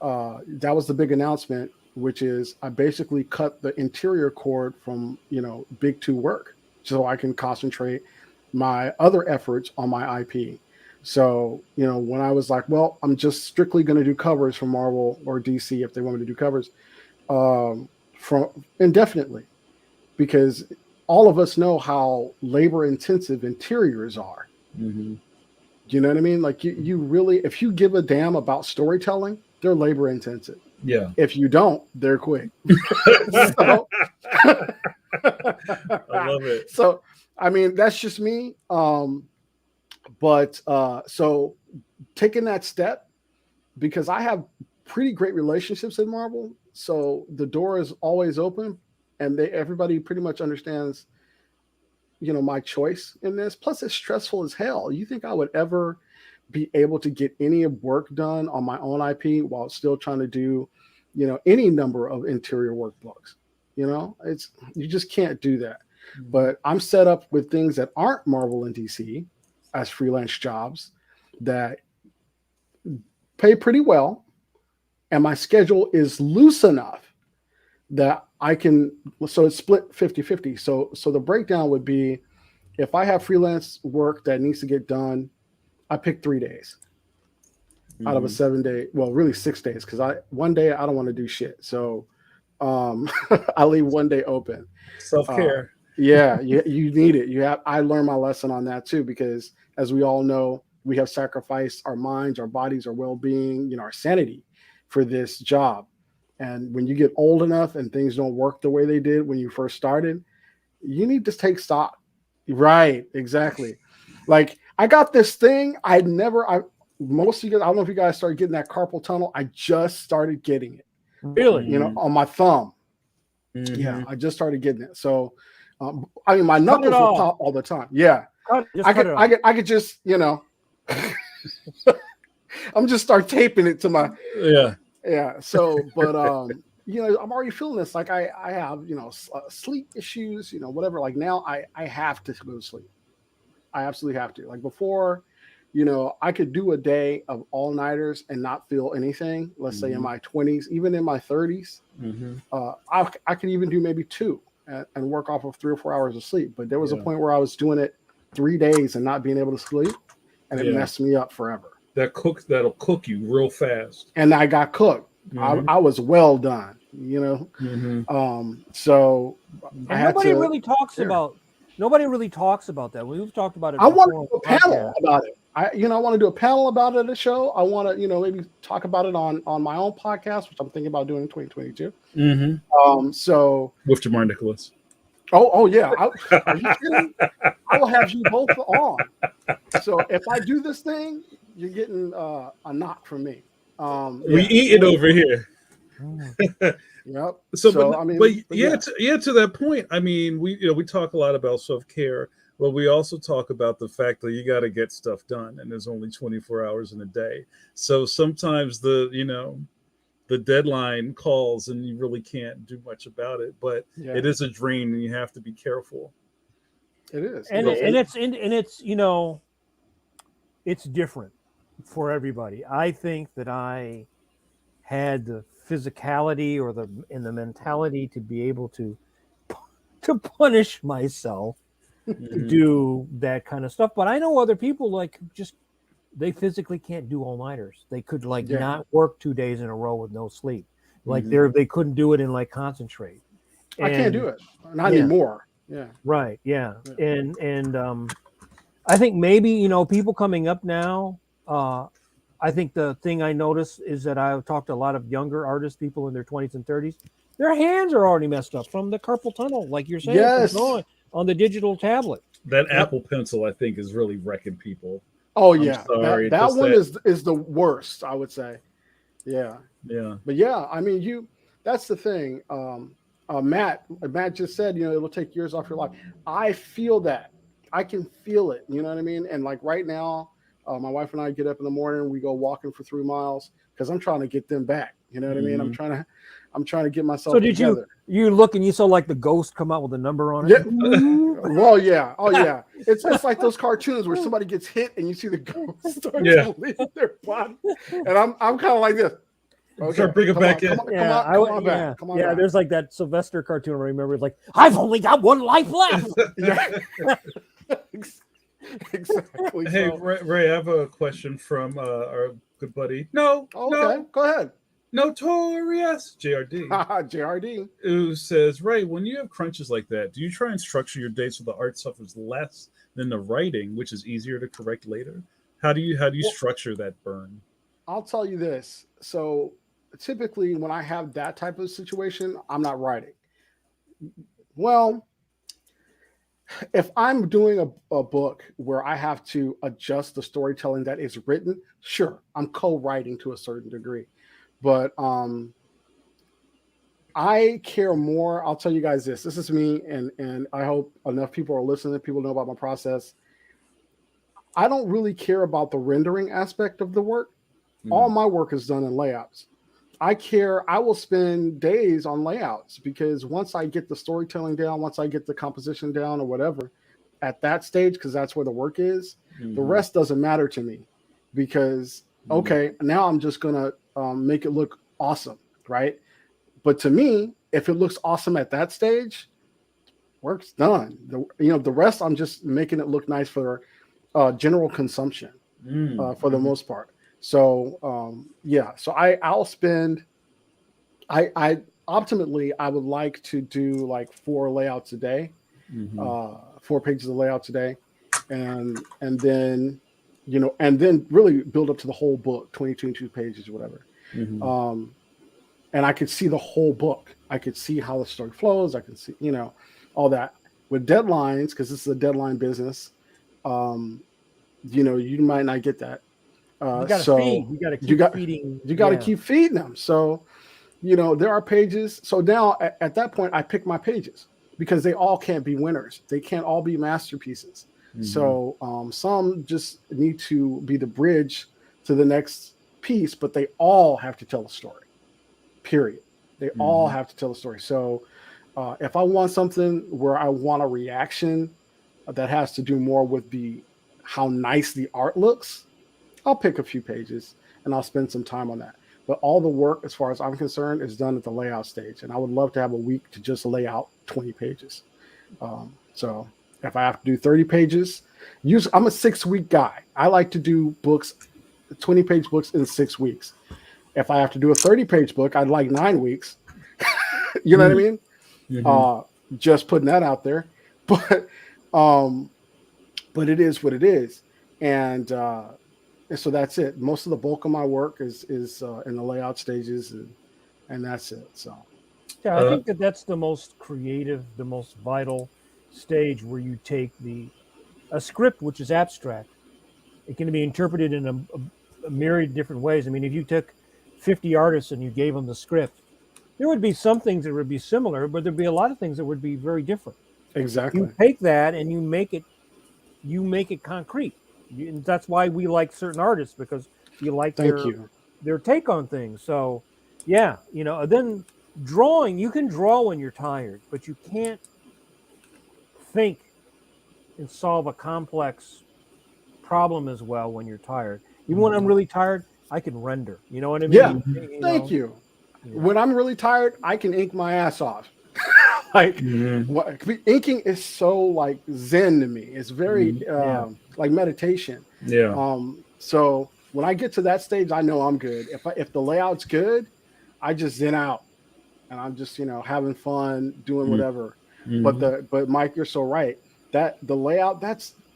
S3: that was the big announcement, which is I basically cut the interior cord from big two work so I can concentrate my other efforts on my IP. So when I was like, well, I'm just strictly going to do covers for Marvel or DC if they want me to do covers from indefinitely, because all of us know how labor intensive interiors are.
S1: Mm-hmm.
S3: Do you know what I mean? Like you really, if you give a damn about storytelling, they're labor intensive.
S1: Yeah.
S3: If you don't, they're quick.
S1: I
S3: so,
S1: love it.
S3: so, I mean, that's just me. But so taking that step, because I have pretty great relationships in Marvel, so the door is always open, and everybody pretty much understands, my choice in this. Plus, it's stressful as hell. You think I would ever be able to get any work done on my own IP while still trying to do, any number of interior workbooks? You just can't do that. But I'm set up with things that aren't Marvel and DC as freelance jobs that pay pretty well, and my schedule is loose enough that I can, so it's split 50-50. So the breakdown would be, if I have freelance work that needs to get done, I pick 3 days out of a 7 day, well, really 6 days, because one day I don't want to do shit. So I leave one day open.
S1: Self-care.
S3: Yeah, you need it. I learned my lesson on that too, because as we all know, we have sacrificed our minds, our bodies, our well-being, our sanity for this job. And when you get old enough and things don't work the way they did when you first started, you need to take stock. Right, exactly. Like, I got this thing. Most of you guys, I don't know if you guys started getting that carpal tunnel. I just started getting it.
S2: really?
S3: On my thumb.
S1: Mm-hmm.
S3: Yeah, I just started getting it. So, I mean, my
S2: Cut it
S3: knuckles will
S2: off.
S3: pop all the time. Yeah,
S2: Cut it off.
S3: I could just, I'm just start taping it to my. Yeah. So, but I'm already feeling this. Like I have, sleep issues, whatever. Like now, I have to go to sleep. I absolutely have to. Like before, I could do a day of all nighters and not feel anything. Let's say in my 20s, even in my 30s, I could even do maybe 2 and work off of 3 or 4 hours of sleep. But there was a point where I was doing it 3 days and not being able to sleep, and it
S1: Yeah.
S3: messed me up forever.
S1: That'll cook you real fast.
S3: And I got cooked.
S1: Mhm.
S3: I was well done, you know.
S1: Mhm.
S3: So I
S2: And
S3: had
S2: nobody
S3: to.
S2: really talks
S3: Yeah.
S2: about that. We've talked about it
S3: I want
S2: before
S3: to
S2: on
S3: do a
S2: the
S3: panel
S2: podcast.
S3: about it. I want to do a panel about it at a show. I want to, maybe talk about it on my own podcast, which I'm thinking about doing in 2022. So,
S1: With Jamar Nicholas.
S3: oh yeah, are you kidding? I will have you both on. So if I do this thing, you're getting a knock from me.
S1: We eat it over here.
S3: Yep.
S1: So,
S3: So I mean, but yeah.
S1: To that point, I mean, we talk a lot about self-care, but we also talk about the fact that you got to get stuff done, and there's only 24 hours in a day. So sometimes the deadline calls, and you really can't do much about it. But
S3: Yeah.
S1: it is a dream, and you have to be careful.
S3: It is.
S2: And it's it's different for everybody. I think that I had the physicality or the mentality to be able to punish myself to
S1: Mhm.
S2: do that kind of stuff. But I know other people like just they physically can't do all-nighters. They could like
S3: Yeah.
S2: not work 2 days in a row with no sleep. Like
S1: Mhm.
S2: they couldn't do it and like concentrate.
S3: I can't
S2: And
S3: do it. Not
S2: yeah,
S3: anymore. Yeah.
S2: right, yeah.
S3: Yeah.
S2: And I think maybe people coming up now. I think the thing I notice is that I've talked to a lot of younger artists, people in their 20s and 30s. Their hands are already messed up from the carpal tunnel, like you're saying, from
S3: Yes.
S2: drawing on the digital tablet.
S1: That
S3: Yep.
S1: Apple Pencil, I think, is really wrecking people.
S3: Oh
S1: I'm
S3: yeah.
S1: sorry,
S3: That
S1: just
S3: one
S1: that.
S3: is the worst, I would say. Yeah.
S1: Yeah.
S3: But yeah, I mean, that's the thing. Matt just said, it'll take years off your life. I feel that. I can feel it. You know what I mean? And like right now, my wife and I get up in the morning, we go walking for 3 miles because I'm trying to get them back. You know what I mean? I'm trying to get myself
S2: So did
S3: together.
S2: you look and you saw like the ghost come out with a number on it?
S3: Yeah. Well, yeah. Oh, yeah. It's like those cartoons where somebody gets hit and you see the ghost start to leave their body, and I'm kind of like this. Okay,
S1: Bring it back in.
S3: Come on back. Come on back.
S2: There's like that Sylvester cartoon. I remember it's like, I've only got one life left.
S3: Yeah. Exactly.
S1: Hey,
S3: So.
S1: Ray, I have a question from our good buddy. No,
S3: Okay, go ahead.
S1: Notorious JRD,
S3: JRD.
S1: who says, Ray, when you have crunches like that, do you try and structure your day so the art suffers less than the writing, which is easier to correct later? How do you structure that burn?
S3: I'll tell you this. So typically when I have that type of situation, I'm not writing. Well, if I'm doing a book where I have to adjust the storytelling that is written, sure, I'm co-writing to a certain degree. But I care more. I'll tell you guys this. This is me, and I hope enough people are listening. People know about my process. I don't really care about the rendering aspect of the work. All my work is done in layouts. I will spend days on layouts because once I get the storytelling down, once I get the composition down or whatever, at that stage, because that's where the work is, the rest doesn't matter to me because, okay, now I'm just going to make it look awesome, right? But to me, if it looks awesome at that stage, work's done. The rest, I'm just making it look nice for general consumption for the most part. So so I'll spend. I ultimately I would like to do like 4 layouts a day, 4 pages of layouts a day, and then and then really build up to the whole book, 22 pages or whatever. And I could see the whole book. I could see how the story flows. I can see all that with deadlines because this is a deadline business. You might not get that.
S2: You got to feed. You got to keep feeding.
S3: You got to keep feeding them. So, there are pages. So now at that point, I pick my pages because they all can't be winners. They can't all be masterpieces. So some just need to be the bridge to the next piece, but they all have to tell a story, period. They all have to tell a story. So if I want something where I want a reaction that has to do more with how nice the art looks, I'll pick a few pages and I'll spend some time on that. But all the work, as far as I'm concerned, is done at the layout stage. And I would love to have a week to just lay out 20 pages. So If I have to do 30 pages, I'm a 6-week guy. I like to do books, 20-page books in 6 weeks. If I have to do a 30-page book, I'd like 9 weeks. You know what I mean? Just putting that out there. But it is what it is. And so that's it. Most of the bulk of my work is in the layout stages, and that's it. So
S2: Yeah, I think that's the most creative, the most vital stage where you take a script, which is abstract. It can be interpreted in a myriad different ways. I mean, if you took 50 artists and you gave them the script, there would be some things that would be similar, but there'd be a lot of things that would be very different.
S3: exactly.
S2: You take that and you make it concrete. And that's why we like certain artists, because you like
S3: Thank you.
S2: their take on things. So, yeah, then drawing, you can draw when you're tired, but you can't think and solve a complex problem as well when you're tired. Even when I'm really tired, I can render. You know what I mean?
S3: Yeah. Thank you. When I'm really tired, I can ink my ass off. Like inking is so like zen to me. It's very like meditation.
S1: Yeah.
S3: So when I get to that stage, I know I'm good. If the layout's good, I just zen out and I'm just having fun doing whatever. But Mike, you're so right. That the layout,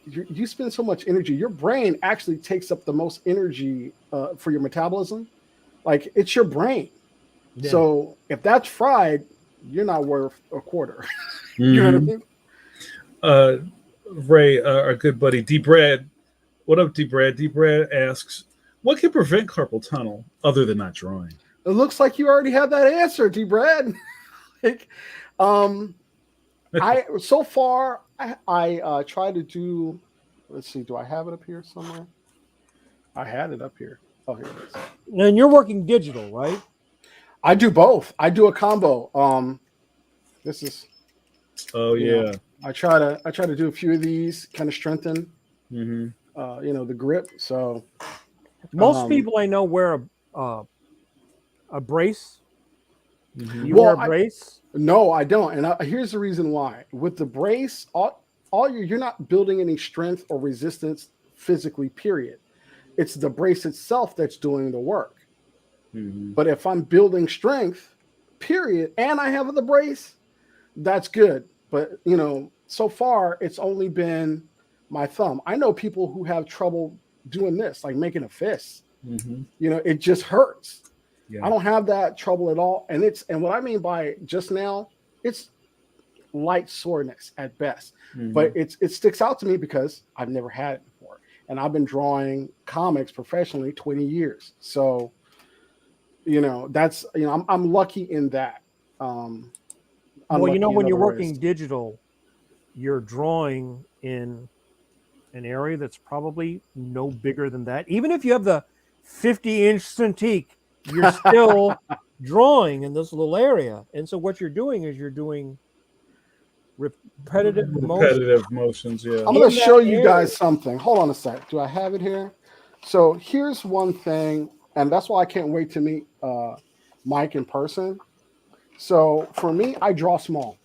S3: you spend so much energy. Your brain actually takes up the most energy for your metabolism. Like it's your brain. Yeah. So if that's fried, you're not worth a quarter. You know what I mean?
S1: Ray, our good buddy D Brad. What up, D Brad? D Brad asks, what can prevent carpal tunnel other than not drawing?
S3: It looks like you already have that answer, D Brad. Like, I so far I try to do. Let's see, do I have it up here somewhere? I had it up here. Oh, here it is.
S2: And you're working digital, right?
S3: I do both. I do a combo. This is.
S1: Oh yeah.
S3: I try to do a few of these, kind of strengthen, the grip. So
S2: most people I know wear a brace. You wear a brace?
S3: No, I don't. And here's the reason why. With the brace, you're not building any strength or resistance physically. Period. It's the brace itself that's doing the work. But if I'm building strength, period, and I have the brace, that's good. But, so far it's only been my thumb. I know people who have trouble doing this, like making a fist. It just hurts. Yeah. I don't have that trouble at all. And what I mean by just now, it's light soreness at best. But it sticks out to me because I've never had it before. And I've been drawing comics professionally 20 years. So that's I'm lucky in that.
S2: Well, when you're working digital, you're drawing in an area that's probably no bigger than that. Even if you have the 50-inch Cintiq, you're still drawing in this little area. And so what you're doing is you're doing repetitive
S1: motions. Yeah.
S3: I'm going to show you guys something. Hold on a sec. Do I have it here? So here's one thing. And that's why I can't wait to meet Mike in person. So for me, I draw small.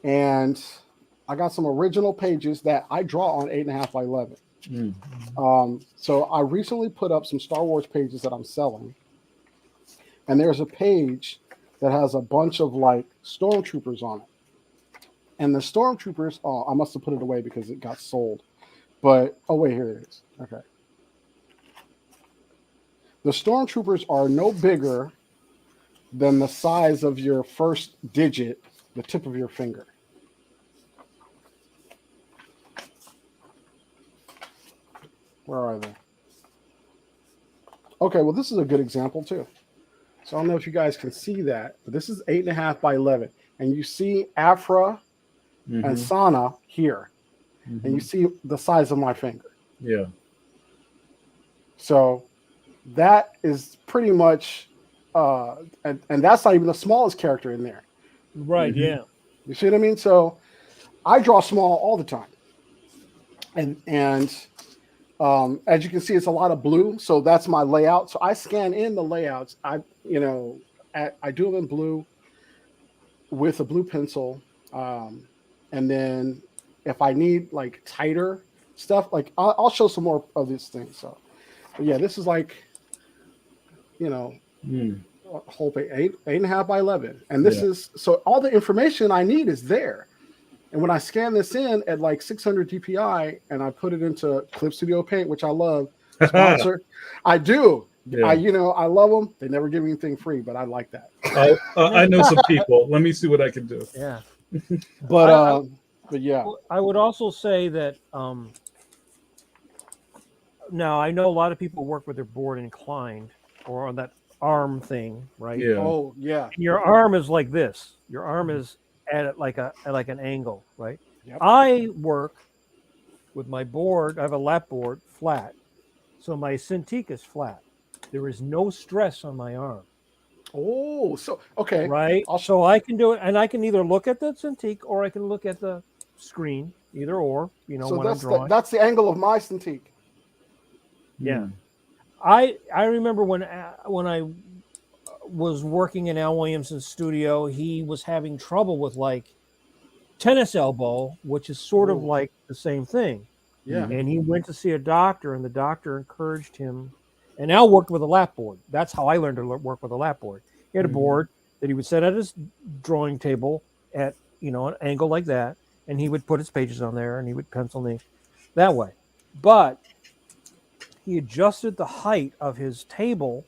S3: And I got some original pages that I draw on 8.5 by 11. So I recently put up some Star Wars pages that I'm selling. And there's a page that has a bunch of like stormtroopers on it. And the stormtroopers, I must have put it away because it got sold. But, wait, here it is. Okay. The stormtroopers are no bigger than the size of your first digit, the tip of your finger. Where are they? Okay, well, this is a good example too. So I don't know if you guys can see that, but this is 8.5 by 11. And you see Afra and Sana here. And you see the size of my finger.
S1: Yeah.
S3: So that is pretty much, and that's not even the smallest character in there.
S2: Right, yeah.
S3: You see what I mean? So I draw small all the time. And as you can see, it's a lot of blue. So that's my layout. So I scan in the layouts. I do them in blue with a blue pencil. and then if I need like tighter stuff, like I'll show some more of these things. So, but yeah, this is like, you know,
S1: Mm.
S3: a whole page, 8.5 by 11, and this
S1: Yeah.
S3: is so all the information I need is there. And when I scan this in at like 600 DPI and I put it into Clip Studio Paint, which I love, sponsor, I do.
S1: Yeah.
S3: I love them. They never give me anything free, but I like that.
S1: I know some people. Let me see what I can do.
S2: Yeah.
S3: But
S2: I,
S3: but yeah,
S2: I would also say that now I know a lot of people work with their board inclined or on that arm thing, right?
S1: Yeah.
S3: oh yeah,
S2: And your arm is like this. Your arm is at like an angle, right?
S3: yep.
S2: I work with my board. I have a lap board flat, so my Cintiq is flat. There is no stress on my arm,
S3: Oh, so okay.
S2: right?
S3: I'll
S2: So I can do it, and I can either look at the Cintiq or I can look at the screen, either or.
S3: so
S2: When I'm
S3: that's
S2: drawing.
S3: that's the angle of my Cintiq.
S2: Yeah.
S1: Mm.
S2: I remember when I was working in Al Williamson's studio, he was having trouble with like tennis elbow, which is sort of
S3: Oh,
S2: like the same thing.
S3: yeah.
S1: Mhm.
S2: And he went to see a doctor, and the doctor encouraged him. And Al worked with a lap board. That's how I learned to work with a lap board. He had a
S1: Mhm.
S2: board that he would set at his drawing table at an angle like that, and he would put his pages on there, and he would pencil me that way. But he adjusted the height of his table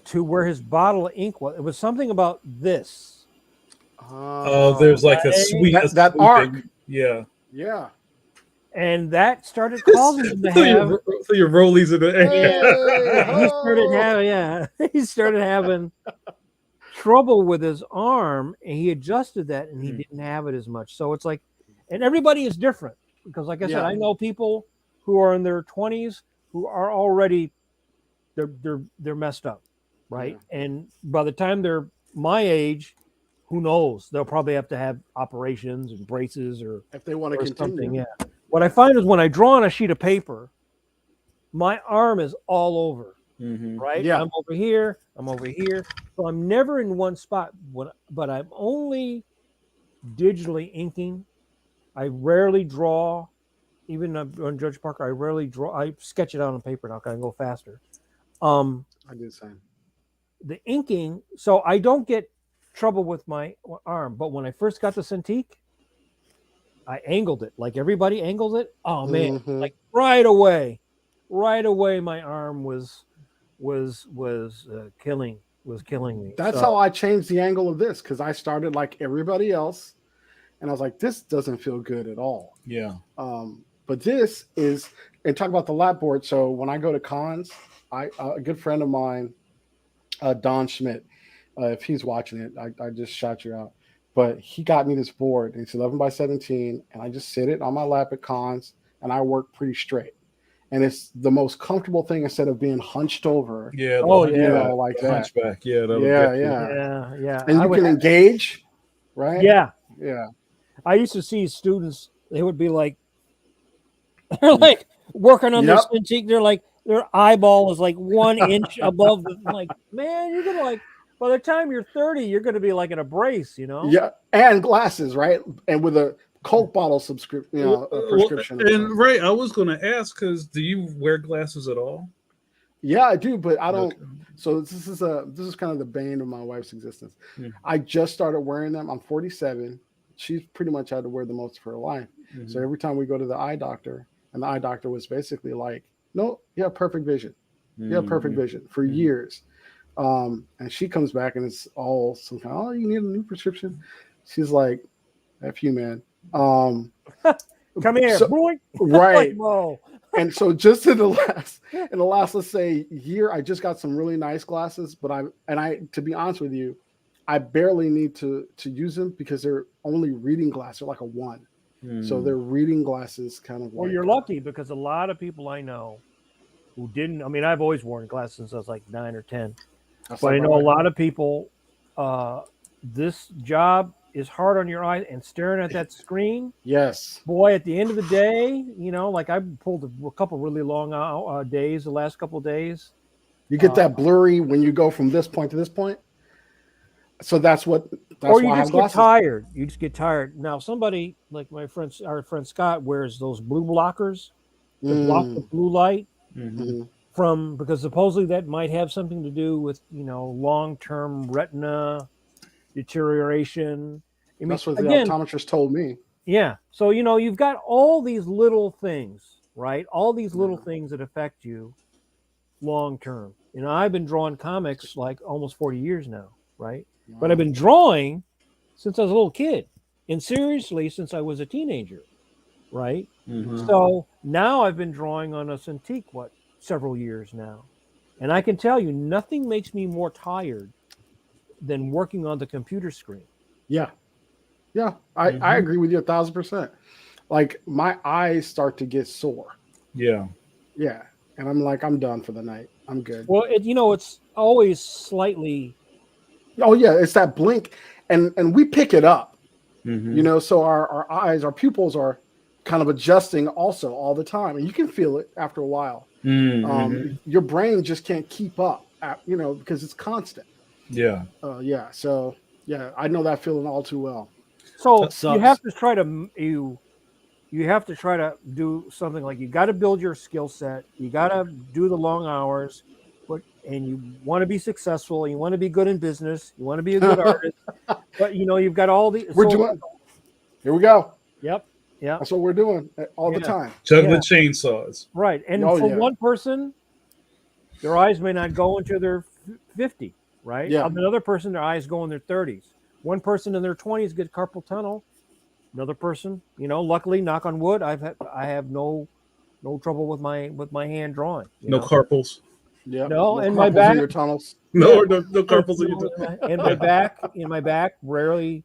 S2: to where his bottle of ink was. It was something about this,
S1: Oh, there's like a
S2: right?
S3: That arc.
S1: Yeah.
S3: Yeah.
S2: And that started causing him to
S1: throw,
S2: have.
S1: throw your rollies in the air.
S3: Hey,
S2: He started
S3: ho!
S2: having, he started having trouble with his arm, and he adjusted that, and he
S1: Hmm.
S2: didn't have it as much. So it's like, and everybody is different because, like I said,
S3: Yeah.
S2: I know people who are in their 20s who are already they're messed up, right? And by the time they're my age, who knows? They'll probably have to have operations and braces or
S3: If they want to
S2: something.
S3: continue.
S2: Yeah. What I find is when I draw on a sheet of paper, my arm is all over.
S1: Mhm.
S2: Right?
S3: Yeah.
S2: I'm over here. I'm over here. So I'm never in one spot. But I'm only digitally inking. I rarely draw. Even on Judge Parker, I rarely draw. I sketch it out on paper now. I can go faster.
S3: I do the same.
S2: The inking. So I don't get trouble with my arm. But when I first got the Cintiq, I angled it like everybody angles it. Oh man!
S3: Mhm.
S2: Like right away, my arm was killing me.
S3: That's
S2: So,
S3: how I changed the angle of this because I started like everybody else, and I was like, this doesn't feel good at all.
S1: Yeah.
S3: But this is, and talk about the lap board. So when I go to cons, a good friend of mine, Don Schmidt, if he's watching it, I just shot you out. But he got me this board. It's 11 by 17, and I just sit it on my lap at cons, and I work pretty straight. And it's the most comfortable thing instead of being hunched over.
S1: Yeah.
S2: Oh,
S3: You know, like
S1: the
S3: that.
S1: hunchback. Yeah. That'll
S3: Yeah,
S1: get you.
S2: yeah.
S3: And
S2: I
S3: you
S2: would
S3: can engage, right?
S2: yeah.
S3: Yeah.
S2: I used to see students. They would be like, they're like working on their
S3: Yep.
S2: Cintiq. They're like their eyeball is like 1 inch above the. I'm like, man, you're gonna like by the time you're 30, you're gonna be like in a brace,
S3: Yeah. And glasses, right? And with a Coke bottle subscription, a prescription.
S1: And right, I was going to ask because do you wear glasses at all?
S3: Yeah, I do, but I don't.
S1: Okay.
S3: So this is kind of the bane of my wife's existence.
S1: Mhm.
S3: I just started wearing them. I'm 47. She's pretty much had to wear them most of her life.
S1: Mhm.
S3: So every time we go to the eye doctor, and the eye doctor was basically like, "No, you have perfect vision. You have perfect vision for
S1: Mhm.
S3: years." And she comes back and it's all some kind. Oh, you need a new prescription. She's like, "F you, man."
S2: Come here,
S3: So-
S2: boy.
S3: right.
S2: Whoa.
S3: And so just in the last let's say year, I just got some really nice glasses, but I to be honest with you, I barely need to use them because they're only reading glasses. They're like a 1. So they're reading glasses kind of
S2: Well,
S3: like,
S2: you're lucky because a lot of people I know who didn't. I mean, I've always worn glasses since I was like 9 or 10. But I know a lot of people. This job is hard on your eyes, and staring at that screen.
S3: Yes.
S2: Boy, at the end of the day, like I pulled a couple really long days the last couple of days.
S3: You get that blurry when you go from this point to this point. So that's
S2: or
S3: why
S2: you
S3: I have
S2: just get
S3: glasses.
S2: tired. You just get tired. Now, somebody like our friend Scott, wears those blue blockers to block the
S3: Mm,
S2: blue light
S1: Mhm.
S3: mhm.
S2: because supposedly that might have something to do with long-term retina deterioration. I mean,
S3: That's what the
S2: again,
S3: optometrist told me.
S2: yeah. So you've got all these little things, right? All these little
S3: Yeah.
S2: things that affect you long term. I've been drawing comics like almost 40 years now, right? But I've
S3: Wow.
S2: been drawing since I was a little kid, and seriously since I was a teenager, right?
S1: Mhm.
S3: Wow.
S2: So now I've been drawing on a Cintiq several years now, and I can tell you nothing makes me more tired than working on the computer screen.
S3: Yeah. Yeah. I
S1: Mhm.
S3: agree with you 1,000%. Like my eyes start to get sore.
S1: Yeah.
S3: Yeah. And I'm like, I'm done for the night. I'm good.
S2: Well, it's always slightly.
S3: Oh yeah, it's that blink, and we pick it up.
S1: Mhm.
S3: So our eyes, our pupils are kind of adjusting also all the time, and you can feel it after a while.
S1: Mhm.
S3: Your brain just can't keep up, because it's constant.
S1: Yeah.
S3: Yeah. So yeah, I know that feeling all too well.
S2: So
S3: It
S2: you have
S3: sucks.
S2: to try to you have to try to do something like you got to build your skill set. You got to do the long hours, and you want to be successful. You want to be good in business. You want to be a good artist. But you've got all the
S3: We're
S2: so
S3: doing. Here we go.
S2: yep, yep,
S3: That's what we're doing all the
S2: yeah,
S3: time.
S2: yeah,
S1: Juggling chainsaws.
S2: right. And
S3: Oh
S2: for
S3: yeah,
S2: one person, their eyes may not go into their 50, right?
S3: yeah.
S2: Another person, their eyes go in their 30s. One person in their 20s get carpal tunnel. Another person, luckily, knock on wood, I have no trouble with my hand drawing.
S1: No carpals.
S3: Yep.
S2: No,
S3: No
S2: and my
S3: carpals in
S2: back,
S3: your tunnels.
S2: yeah,
S1: No carpals in your
S2: and my back rarely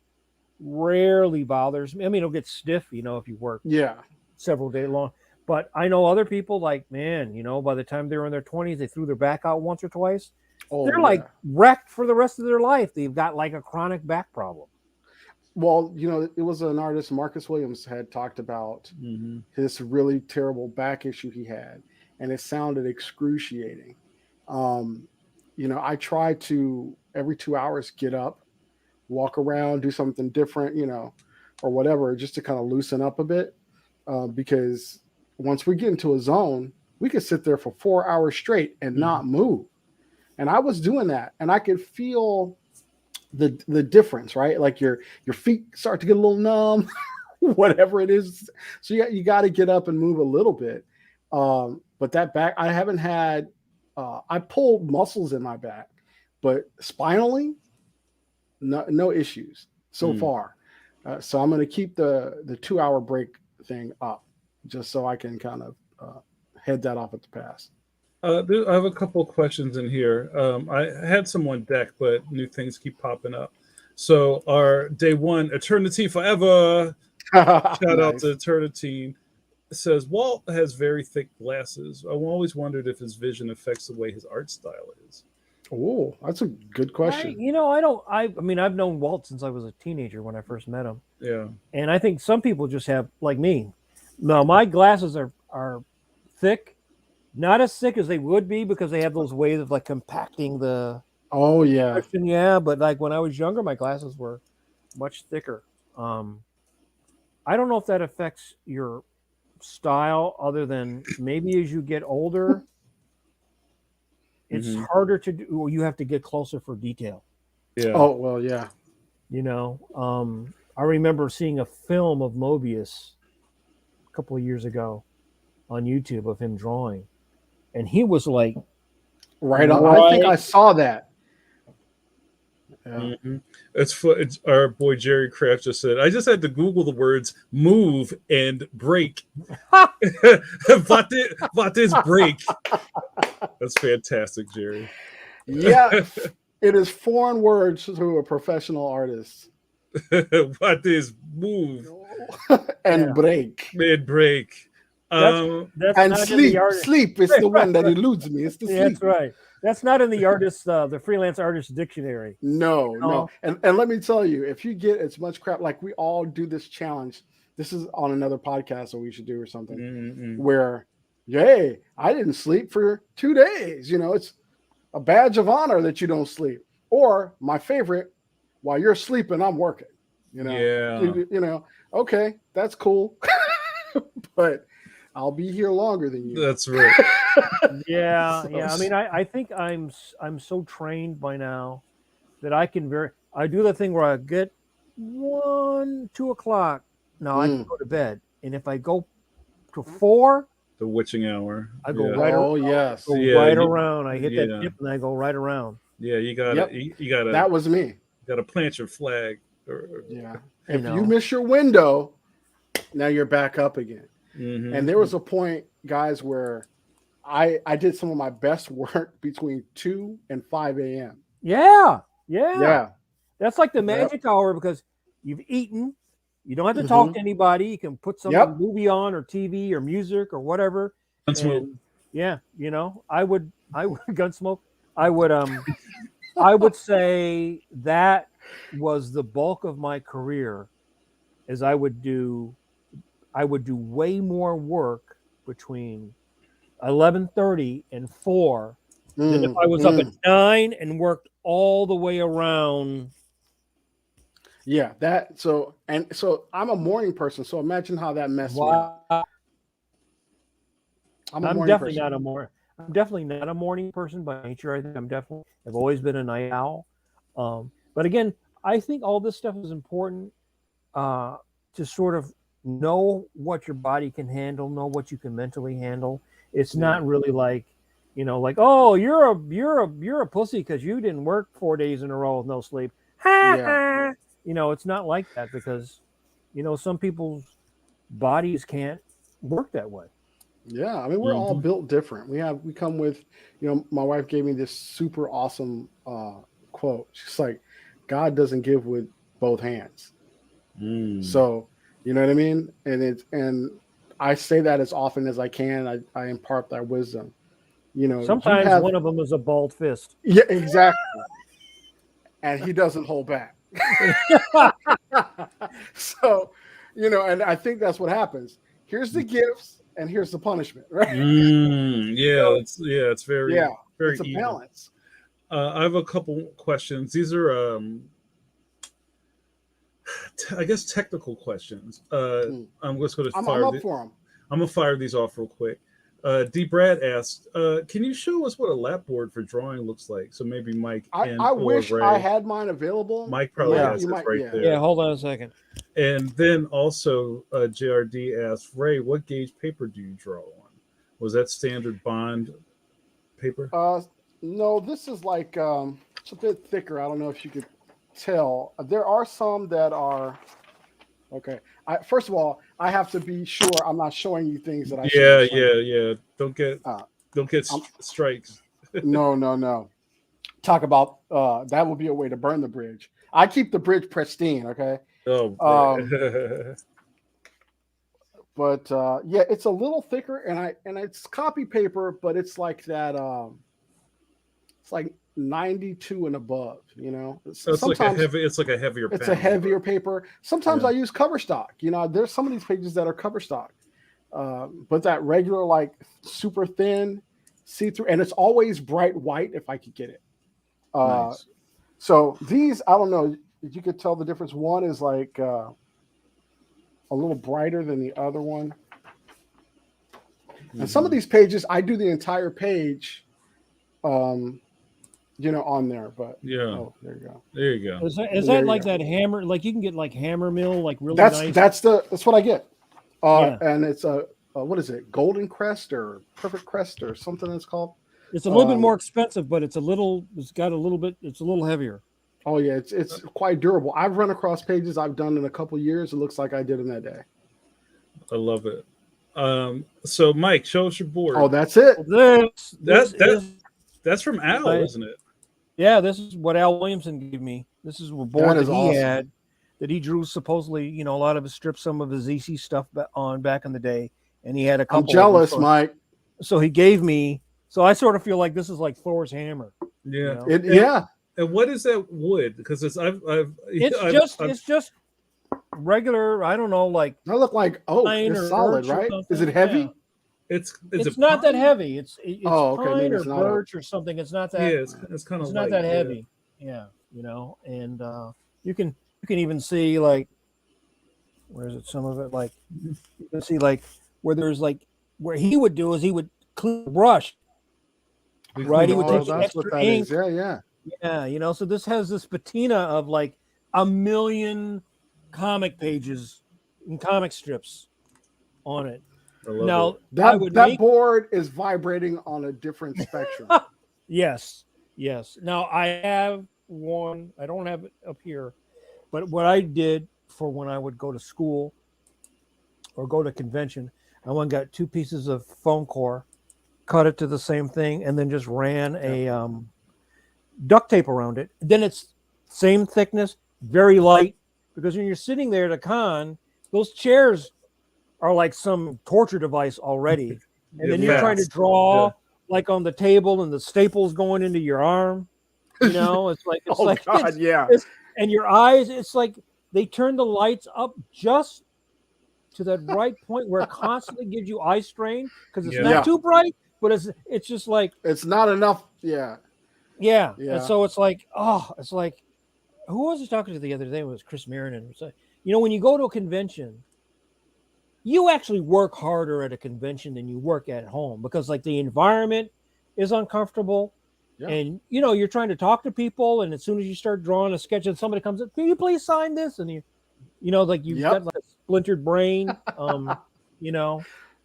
S2: bothers me. I mean, it'll get stiff, if you work
S3: Yeah.
S2: several day long. But I know other people like, man, by the time they're in their 20s, they threw their back out once or twice.
S3: Oh
S2: They're like
S3: yeah.
S2: wrecked for the rest of their life. They've got like a chronic back problem.
S3: Well, it was an artist, Marcus Williams, had talked about
S1: Mhm.
S3: this really terrible back issue he had, and it sounded excruciating. Um, I try to every 2 hours get up, walk around, do something different, or whatever, just to kind of loosen up a bit. Because once we get into a zone, we could sit there for 4 hours straight and
S1: Mhm.
S3: not move. And I was doing that, and I could feel the difference, right? Like your feet start to get a little numb, whatever it is. So you got to get up and move a little bit. But that back, I haven't had. I pulled muscles in my back, but spinally, no issues so
S1: Mm.
S3: far. So I'm going to keep the 2 hour break thing up, just so I can kind of head that off at the pass.
S1: I have a couple of questions in here. I had some on deck, but new things keep popping up. So, our day one, Eternity Forever. Shout out to
S3: Nice.
S1: Eternity. It says Walt has very thick glasses. I always wondered if his vision affects the way his art style is.
S3: Oh, that's a good question.
S2: I don't. I mean, I've known Walt since I was a teenager when I first met him,
S1: Yeah.
S2: and I think some people just have like me. No, my glasses are thick, not as thick as they would be because they have those ways of like compacting the
S3: Oh yeah.
S2: question. Yeah, but like when I was younger, my glasses were much thicker. Um, I don't know if that affects your style, other than maybe as you get older, it's
S1: Hmm.
S2: harder to do. You have to get closer for detail.
S1: Yeah.
S3: Oh well, yeah.
S2: I remember seeing a film of Mobius a couple of years ago on YouTube of him drawing, and he was like
S3: Right on. I think
S2: right.
S3: I saw that. Yeah.
S1: Hmm. It's our boy Jerry Kraft just said. I just had to Google the words "move" and "break." What is break? That's fantastic, Jerry.
S3: Yeah. It is foreign words to a professional artist.
S1: What is move
S3: And
S2: Yeah,
S3: break.
S1: and break?
S2: that's
S1: Um,
S2: that's
S3: And
S2: not in the
S3: sleep.
S2: artist.
S3: Sleep is the one that eludes me. It's the
S2: Yeah, that's
S3: sleep.
S2: right. That's not in the freelance artist dictionary.
S3: No, no.
S2: No.
S3: And let me tell you, if you get as much crap, like we all do this challenge, this is on another podcast that we should do or something,
S1: mm-mm.
S3: where, hey, I didn't sleep for 2 days. It's a badge of honor that you don't sleep. Or my favorite, while you're sleeping, I'm working. You know,
S1: Yeah.
S3: you know, okay, that's cool, but I'll be here longer than you.
S1: That's right.
S2: Yeah,
S1: So-
S2: yeah. I mean, I think I'm so trained by now that I can I do the thing where I get 1, 2 o'clock. Now I can
S3: Mm.
S2: go to bed, and if I go to 4,
S1: The witching hour.
S2: I go
S1: Yeah.
S2: right.
S3: Oh yes,
S2: Go
S1: Yeah,
S2: right
S1: you-
S2: around. I hit that
S1: yeah.
S2: dip and I go right around.
S1: Yeah, you gotta
S3: Yep.
S1: you gotta
S3: that was me.
S1: gotta plant your flag.
S3: Yeah.
S2: You
S3: If
S2: know.
S3: you miss your window, now you're back up again.
S1: Mhm.
S3: And there was a point, guys, where I did some of my best work between 2 and 5 a.m.
S2: Yeah, yeah.
S3: Yeah.
S2: That's like the
S3: Yep.
S2: magic hour because you've eaten. You don't have to
S3: Mhm.
S2: talk to anybody. You can put some
S3: Yep.
S2: movie on or TV or music or whatever.
S1: Gunsmoke.
S2: And yeah, you know, I would Gunsmoke. I would say that was the bulk of my career, is I would do way more work between 11:30 and 4 than if I was up at
S3: Mm.
S2: 9 and worked all the way around.
S3: Yeah, that so I'm a morning person, so imagine how that messed me up.
S2: Wow.
S3: I'm a
S2: I'm
S3: morning
S2: definitely
S3: person.
S2: not a more. I'm definitely not a morning person by nature. I think I've always been a night owl. But again, I think all this stuff is important to sort of know what your body can handle, know what you can mentally handle. It's not really like, like, oh, you're a pussy because you didn't work 4 days in a row with no sleep.
S3: Yeah.
S2: It's not like that because, some people's bodies can't work that way.
S3: Yeah, I mean we're all
S1: Mhm.
S3: built different. We come with, my wife gave me this super awesome quote. She's like, God doesn't give with both hands.
S1: Mm.
S3: So, you know what I mean? And I say that as often as I can. I impart that wisdom. You
S2: Sometimes
S3: have
S2: one of them is a bald fist.
S3: yeah, exactly. And he doesn't hold back. So, and I think that's what happens. Here's the gifts and here's the punishment, right?
S1: Yeah, it's very
S3: Yeah,
S1: very
S3: it's a
S1: even.
S3: balance.
S1: I have a couple questions. These are I guess technical questions. I'm just going to
S3: I'm up for them.
S1: I'm gonna fire these off real quick. D. Brad asked, "Can you show us what a lapboard for drawing looks like?" So maybe Mike and
S3: I
S1: or
S3: wish
S1: Ray.
S3: I had mine available.
S1: Mike probably
S2: Yeah.
S1: has
S3: You
S1: it
S3: might,
S1: right
S3: yeah.
S1: there.
S2: Yeah, hold on a second.
S1: And then also, JRD asked, "Ray, what gauge paper do you draw on? Was that standard bond paper?"
S3: No, this is like it's a bit thicker. I don't know if you could tell. There are some that are okay. First of all, I have to be sure I'm not showing you things that I
S1: Yeah,
S3: shouldn't.
S1: yeah. Don't get
S3: I'm-
S1: strikes.
S3: No. Talk about that would be a way to burn the bridge. I keep the bridge pristine, okay?
S1: Oh,
S3: But yeah, it's a little thicker, and it's copy paper, but it's like that. It's like 92 and above.
S1: so it's like a heavy. It's like a heavier.
S3: It's
S1: pen.
S3: a heavier paper. Sometimes
S1: Yeah.
S3: I use cover stock. There's some of these pages that are cover stock, but that regular, like super thin, see through, and it's always bright white if I could get it.
S1: Nice.
S3: So these, I don't know if you could tell the difference. One is like a little brighter than the other one. And some of these pages, I do the entire page, on there. But
S1: Yeah.
S3: oh, there you go.
S1: There you go.
S2: Is
S3: There
S2: that
S3: you
S2: like
S3: go.
S2: that hammer? Like you can get like hammer mill, like really
S3: That's
S2: nice.
S3: that's what I get.
S2: Yeah.
S3: And it's a what is it? Golden Crest or Perfect Crest or something it's called.
S2: It's a little bit more expensive, but it's a little heavier.
S3: Oh yeah, it's quite durable. I've run across pages I've done in a couple years. It looks like I did them that day.
S1: I love it. So Mike, show us your board.
S3: Oh, that's it.
S1: That's from Al, isn't it?
S2: Yeah, this is what Al Williamson gave me. This is a board that he
S3: awesome.
S2: had that he drew supposedly, a lot of his strips, some of his EC stuff on back in the day, and he had a couple.
S3: I'm jealous, Mike.
S2: So he gave me. So I sort of feel like this is like Thor's hammer.
S1: Yeah.
S3: Yeah.
S1: And what is that wood? Because it's
S2: just regular. I don't know, like
S3: I look like it's solid, right? Is it heavy?
S2: Yeah.
S1: It's
S2: not that heavy. It's
S3: okay,
S2: pine
S3: maybe
S2: or
S3: it's
S2: birch or something. It's not that.
S1: Yeah, it's kind of
S2: not that heavy. Yeah, and you can even see like where is it? Some of it like you can see like where there's like where he would do is he would clean the brush,
S1: We
S2: right?
S1: clean
S2: He
S1: the
S2: would
S3: Oh,
S2: take the
S1: brush.
S3: that's what
S2: extra
S3: that
S2: ink.
S3: is. Yeah, yeah.
S2: Yeah, you know, so this has this patina of like a million comic pages and comic strips on it.
S1: I love it.
S2: Now I
S3: That
S2: would
S3: that
S2: make
S3: board is vibrating on a different spectrum.
S2: yes, yes. Now I have one. I don't have it up here, but what I did for when I would go to school or go to convention, I went and got two pieces of foam core, cut it to the same thing, and then just ran a duct tape around it. Then it's same thickness, very light, because when you're sitting there at a con, those chairs are like some torture device already. And
S1: Yeah,
S2: then you're trying to
S1: fast.
S2: draw
S1: Yeah.
S2: like on the table and the staples going into your arm. You know, it's
S3: Oh
S2: like
S3: God, yeah.
S2: and your eyes, it's like they turn the lights up just to that right point where it constantly gives you eye strain because it's
S1: Yeah.
S2: not
S3: Yeah.
S2: too bright, but it's just like
S3: It's not enough. Yeah,
S2: yeah. And
S3: yeah.
S2: so it's like, oh, it's like who was I talking to the other day? It was Chris Marion. So, you know, when you go to a convention, you actually work harder at a convention than you work at home because like the environment is uncomfortable.
S3: Yeah.
S2: And you know, you're trying to talk to people, and as soon as you start drawing a sketch and somebody comes up, can you please sign this? And you know, like you've got
S3: Yep.
S2: like a splintered brain. You know.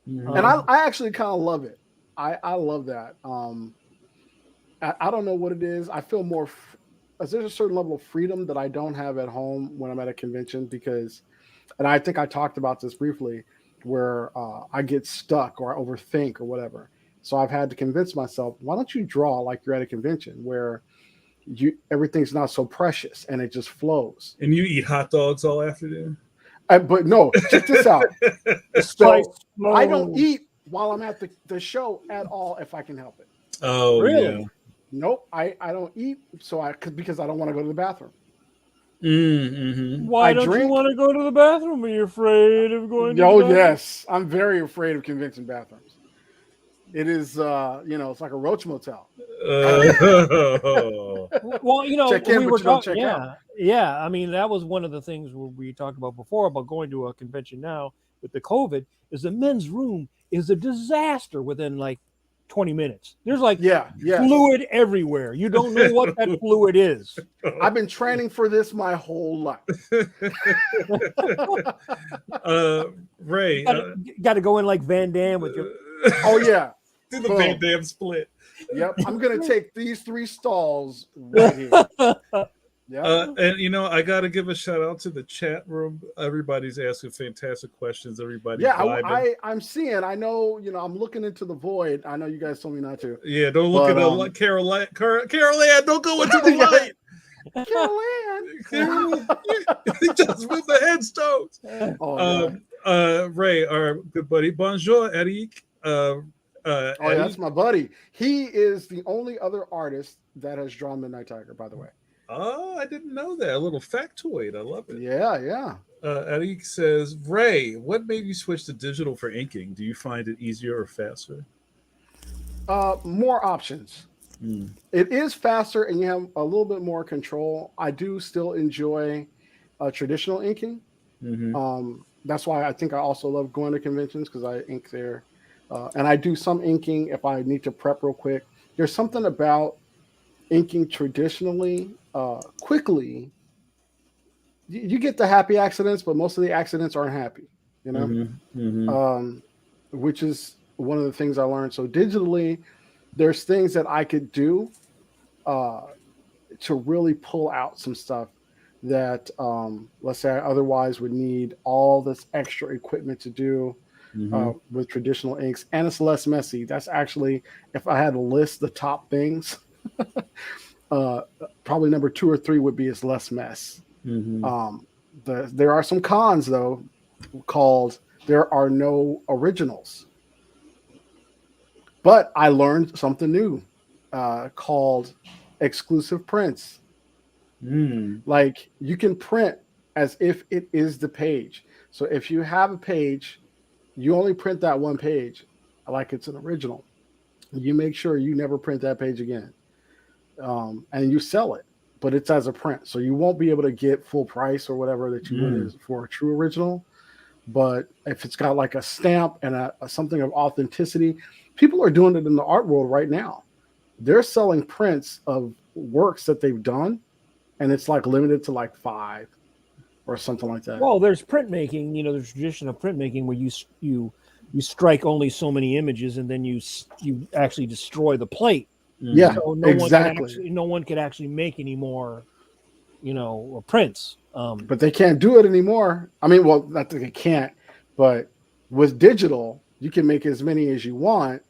S1: Mhm.
S3: And I actually kind of love it. I love that. I don't know what it is. I feel more. There's a certain level of freedom that I don't have at home when I'm at a convention because, and I think I talked about this briefly, where I get stuck or I overthink or whatever. So I've had to convince myself, why don't you draw like you're at a convention where you everything's not so precious and it just flows.
S1: And you eat hot dogs all afternoon?
S3: But no, check this out.
S2: The spice
S3: So I don't
S2: flows.
S3: eat while I'm at the show at all if I can help it.
S1: Oh,
S2: Really?
S1: yeah.
S3: Nope, I don't eat because I don't want to go to the bathroom.
S1: Mm-hmm.
S2: Why
S3: I
S2: don't you
S3: drink.
S2: want to go to the bathroom? Are you afraid of going to the
S3: Oh
S2: bathroom?
S3: yes, I'm very afraid of convention bathrooms. It is, it's like a roach motel.
S2: Well, you know,
S3: Check in,
S2: we
S3: but
S2: were
S3: you don't
S2: talking.
S3: check out.
S2: Yeah. I mean, that was one of the things we talked about before about going to a convention now with the COVID. Is the men's room is a disaster within like 20 minutes. There's like
S3: Yeah, yes.
S2: fluid everywhere. You don't know what that fluid is.
S3: I've been training for this my whole life.
S1: Ray,
S2: Got to go in like Van Damme with your.
S3: Oh yeah.
S1: do the
S3: Boom.
S1: Van Damme split.
S3: Yep. I'm gonna take these 3 stalls right here. Yep.
S1: And you know, I got to give a shout out to the chat room. Everybody's asking fantastic questions. Everybody's
S3: Yeah,
S1: vibing.
S3: I'm seeing. I know. I'm looking into the void. I know you guys told me not to.
S1: Yeah, don't look
S3: But,
S1: at the Carol Ann. Don't go into the light.
S3: Carol Ann.
S1: He just moved the headstones.
S3: Oh, yeah.
S1: Ray, our good buddy, bonjour, Eric.
S3: Oh, yeah, that's my buddy. He is the only other artist that has drawn Midnight Tiger, by the way.
S1: Oh, I didn't know that. A little factoid. I love it.
S3: Yeah, yeah.
S1: Eric says, Ray, what made you switch to digital for inking? Do you find it easier or faster?
S3: More options.
S1: Mm.
S3: It is faster, and you have a little bit more control. I do still enjoy traditional inking.
S1: Mm-hmm.
S3: That's why I think I also love going to conventions because I ink there. And I do some inking if I need to prep real quick. There's something about inking traditionally quickly. You get the happy accidents, but most of the accidents aren't happy,
S1: Mm-hmm. Mm-hmm.
S3: Which is one of the things I learned. So digitally, there's things that I could do to really pull out some stuff that, let's say, I otherwise would need all this extra equipment to do. With traditional inks, and it's less messy. That's actually, if I had to list the top things, probably number 2 or 3 would be it's less mess.
S1: Mm-hmm.
S3: There are some cons though, called there are no originals. But I learned something new called exclusive prints. Like you can print as if it is the page. So if you have a page, you only print that one page like it's an original. You make sure you never print that page again. And you sell it but it's as a print, so you won't be able to get full price or whatever that you would as for a true original. But if it's got like a stamp and a something of authenticity, people are doing it in the art world right now. They're selling prints of works that they've done, and it's like limited to like 5 or something like that.
S2: Well, there's printmaking. You know, there's tradition of printmaking where you strike only so many images, and then you actually destroy the plate.
S3: Yeah,
S2: So
S3: exactly.
S2: no one could actually make any more, prints.
S3: But they can't do it anymore. I mean, well, not that they can't, but with digital, you can make as many as you want.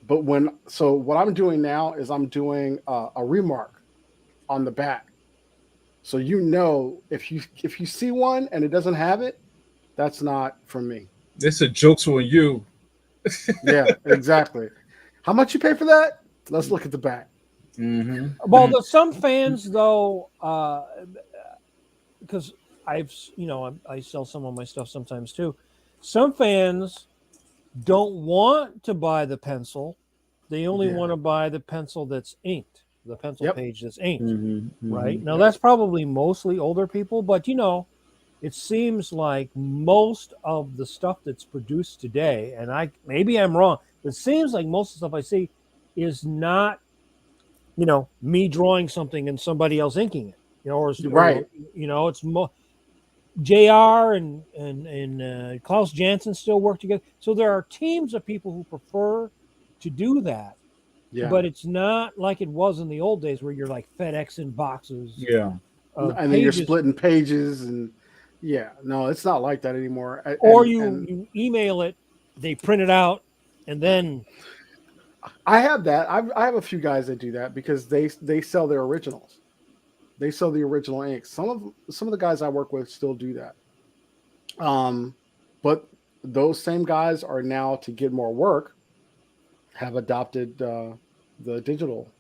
S3: But what I'm doing now is I'm doing a remark on the back, so if you see one and it doesn't have it, that's not from me.
S1: They said jokes on you.
S3: Yeah, exactly. How much you pay for that? Let's look at the back.
S2: Well, there's some fans though, because I sell some of my stuff sometimes too. Some fans don't want to buy the pencil; they only want to buy the pencil that's inked, the pencil page that's inked. Right now, that's probably mostly older people, but it seems like most of the stuff that's produced today, and maybe I'm wrong, but it seems like most of the stuff I see is not, me drawing something and somebody else inking it,
S3: Right.
S2: it's JR and Klaus Janson still work together. So there are teams of people who prefer to do that,
S3: Yeah.
S2: but it's not like it was in the old days where you're like FedExing boxes.
S1: Yeah.
S3: And then you're splitting pages and no, it's not like that anymore.
S2: Or you email it, they print it out, and then
S3: I have that. I have a few guys that do that because they sell their originals. They sell the original inks. Some of the guys I work with still do that. But those same guys are now, to get more work, have adopted the digital,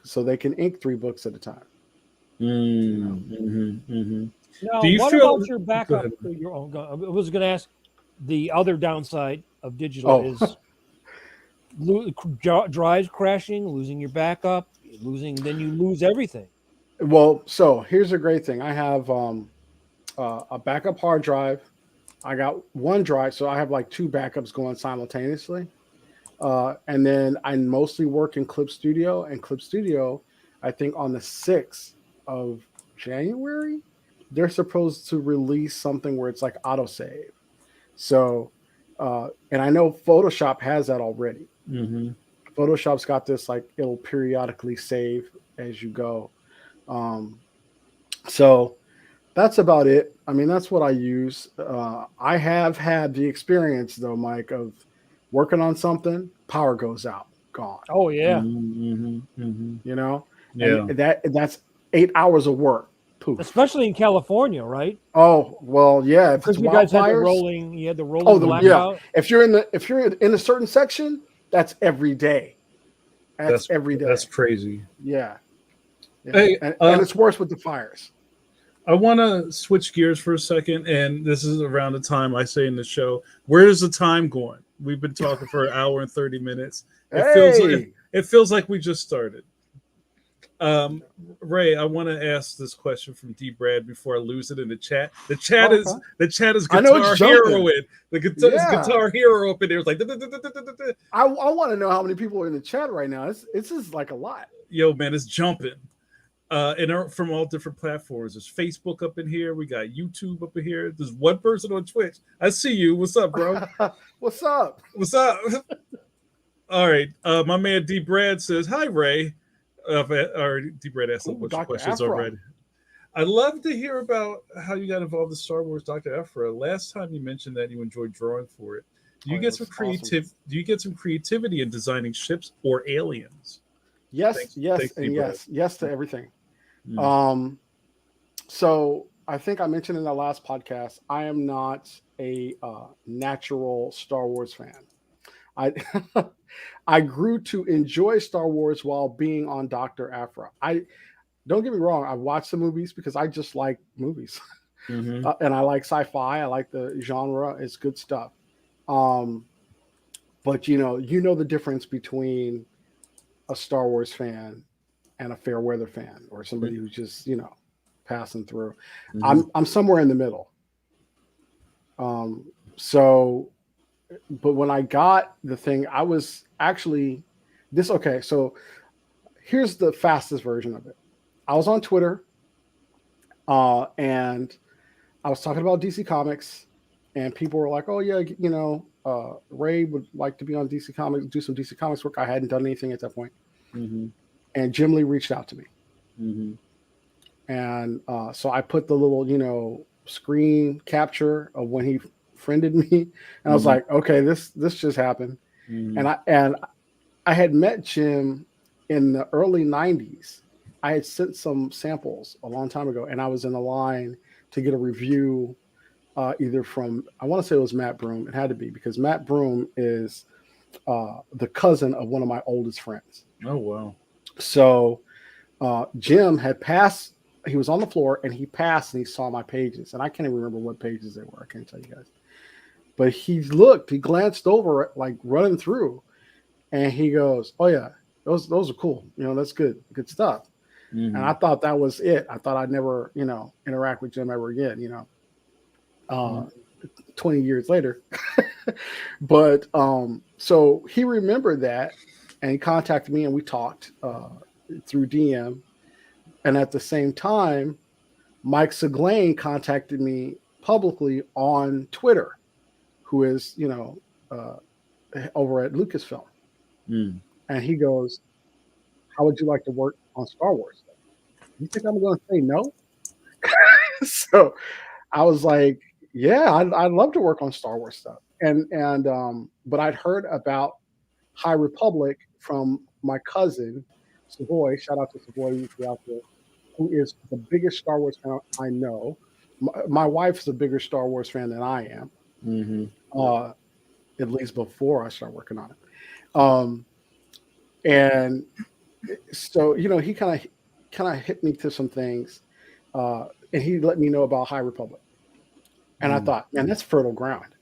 S3: so they can ink 3 books at a time.
S2: Now,
S1: Do you
S2: what
S1: feel?
S2: about your backup? I was going to ask, the other downside of digital is drives crashing, losing your backup, then you lose everything.
S3: Well, so here's a great thing. I have a backup hard drive. I got OneDrive, so I have like 2 backups going simultaneously. And then I mostly work in Clip Studio. And Clip Studio, I think on the 6th of January, they're supposed to release something where it's like autosave. So, and I know Photoshop has that already. Photoshop's got this, like, it'll periodically save as you go. So that's about it. I mean, that's what I use. I have had the experience, though, Mike, of working on something, power goes out, gone.
S2: Oh yeah.
S3: And that's 8 hours of work. Poof.
S2: Especially in California, right?
S3: Oh well, yeah. If it's
S2: you guys had
S3: wildfires,
S2: you had the rolling blackout.
S3: If you're in a certain section, that's every day. That's every day.
S1: That's crazy.
S3: Yeah.
S1: Hey,
S3: and it's worse with the fires.
S1: I want to switch gears for a second, and this is around the time I say in the show, where is the time going? We've been talking for an hour and 30 minutes. It feels like we just started. Ray, I want to ask this question from D. Brad before I lose it in the chat. The chat is Guitar Hero. The Guitar Hero up in there. It's like
S3: I want to know how many people are in the chat right now. It's just like a lot.
S1: Yo, man, it's jumping. And from all different platforms. There's Facebook up in here. We got YouTube up in here. There's one person on Twitch. I see you. What's up, bro?
S3: What's up?
S1: What's up? All right. My man D. Brad says, hi, Ray. Or D. Brad asked a bunch of questions already. I'd love to hear about how you got involved in Star Wars, Dr. Ephra. Last time you mentioned that you enjoyed drawing for it. Do you get some creativity in designing ships or aliens?
S3: Yes, yes to everything. So I think I mentioned in the last podcast, I am not a natural Star Wars fan. I grew to enjoy Star Wars while being on Dr. Aphra. Don't get me wrong, I watch the movies because I just like movies. And I like sci-fi. I like the genre. It's good stuff. But you know the difference between a Star Wars fan and a fair weather fan, or somebody who's just passing through.
S1: Mm-hmm.
S3: I'm somewhere in the middle. So, but when I got the thing, I was actually this. Okay, so here's the fastest version of it. I was on Twitter, and I was talking about DC Comics, and people were like, "Oh yeah, Ray would like to be on DC Comics, do some DC Comics work." I hadn't done anything at that point,
S1: Mm-hmm.
S3: and Jim Lee reached out to me,
S1: Mm-hmm.
S3: and so I put the little screen capture of when he friended me, and I was
S1: Mm-hmm.
S3: like, "Okay, this just happened,"
S1: Mm-hmm.
S3: and I had met Jim in the early '90s. I had sent some samples a long time ago, and I was in a line to get a review, either from, I want to say it was Matt Broom. It had to be, because Matt Broom is the cousin of one of my oldest friends.
S1: Oh wow.
S3: So Jim had passed. He was on the floor and he passed and he saw my pages, and I can't even remember what pages they were. I can't tell you guys. But he glanced over it, like running through, and he goes, "Oh yeah, those are cool. That's good stuff."
S1: Mm-hmm.
S3: And I thought that was it. I thought I'd never, interact with Jim ever again. 20 years later. But so he remembered that, and he contacted me, and we talked through DM. And at the same time, Mike Seglain contacted me publicly on Twitter, who is over at Lucasfilm.
S1: Mm.
S3: And he goes, "How would you like to work on Star Wars stuff?" You think I'm going to say no? So I was like, "Yeah, I'd love to work on Star Wars stuff." But I'd heard about High Republic from my cousin Savoy. Shout out to Savoy if you're out there, who is the biggest Star Wars fan I know. My wife's a bigger Star Wars fan than I am,
S1: Mm-hmm.
S3: at least before I start working on it. And so he kind of hit me to some things, and he let me know about High Republic. And I thought, man, that's fertile ground.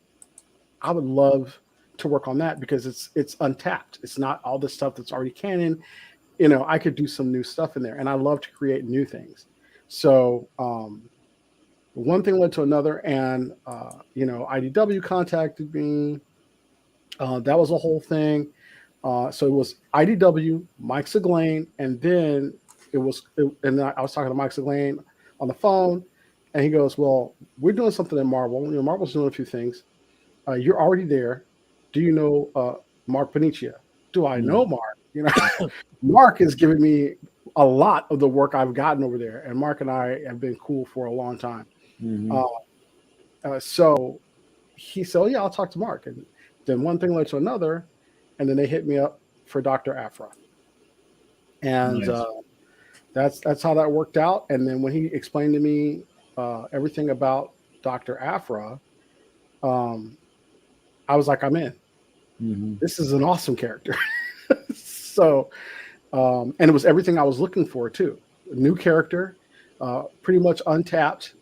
S3: I would love to work on that because it's untapped. It's not all the stuff that's already canon. I could do some new stuff in there, and I love to create new things. So one thing led to another, and IDW contacted me. That was a whole thing. So it was IDW, Mike Seglain, and then and I was talking to Mike Seglain on the phone, and he goes, "Well, we're doing something at Marvel. Marvel's doing a few things. You're already there. Do you know Mark Panicia?" Do I know Mark? Mark has given me a lot of the work I've gotten over there, and Mark and I have been cool for a long time.
S1: Mm-hmm.
S3: So he said, "Oh yeah, I'll talk to Mark." And then one thing led to another, and then they hit me up for Dr. Aphra, and
S1: Nice.
S3: that's how that worked out. And then when he explained to me everything about Dr. Aphra, I was like, "I'm in.
S1: Mm-hmm.
S3: This is an awesome character." So, and it was everything I was looking for too. A new character, pretty much untapped.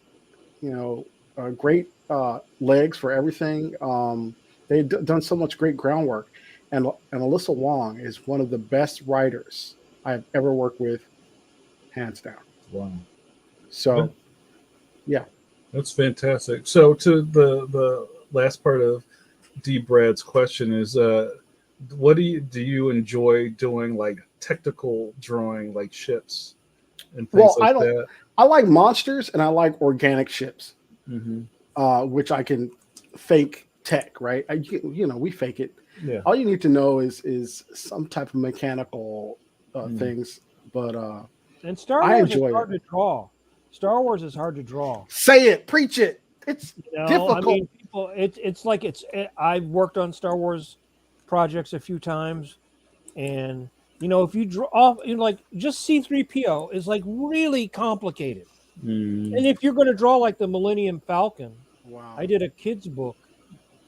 S3: Great legs for everything. They've done so much great groundwork, and Alyssa Wong is one of the best writers I've ever worked with, hands down.
S1: Wow.
S3: So, yeah.
S1: That's fantastic. So to the last part of D Brad's question is what do you enjoy doing, like technical drawing, like ships and things
S3: Well,
S1: like that?
S3: I like monsters and I like organic ships,
S1: Mm-hmm.
S3: which I can fake tech, right? We fake it.
S1: Yeah.
S3: All you need to know is some type of mechanical things, but
S2: And Star
S3: I
S2: Wars is
S3: enjoy
S2: hard
S3: it.
S2: to draw. Star Wars is hard to draw.
S3: Say it, preach it. It's
S2: I
S3: difficult.
S2: mean, people. It's like I've worked on Star Wars projects a few times, and if you draw, like just C-3PO is like really complicated.
S1: Mm-hmm.
S2: And if you're going to draw like the Millennium Falcon,
S3: Wow.
S2: I did a kids book,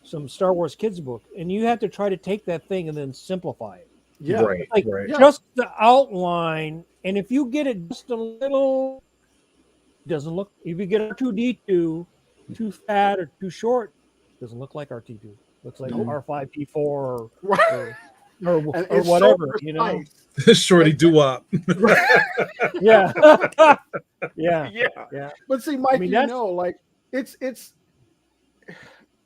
S2: some Star Wars kids book, and you have to try to take that thing and then simplify it.
S3: Yeah.
S1: Right.
S2: Like
S1: Right.
S3: Yeah.
S2: just the outline, and if you get it just a little, doesn't look. If you get R2D2 too fat or too short, doesn't look like R2D2. Looks like
S1: Nope.
S2: R5P4 or
S3: Right. And
S2: or
S3: it's
S2: whatever,
S3: so precise.
S1: Shorty doo-wop.
S2: Yeah. Yeah.
S3: Yeah.
S2: Yeah.
S3: But see,
S2: I
S3: Mike,
S2: mean,
S3: you
S2: that's
S3: know, like it's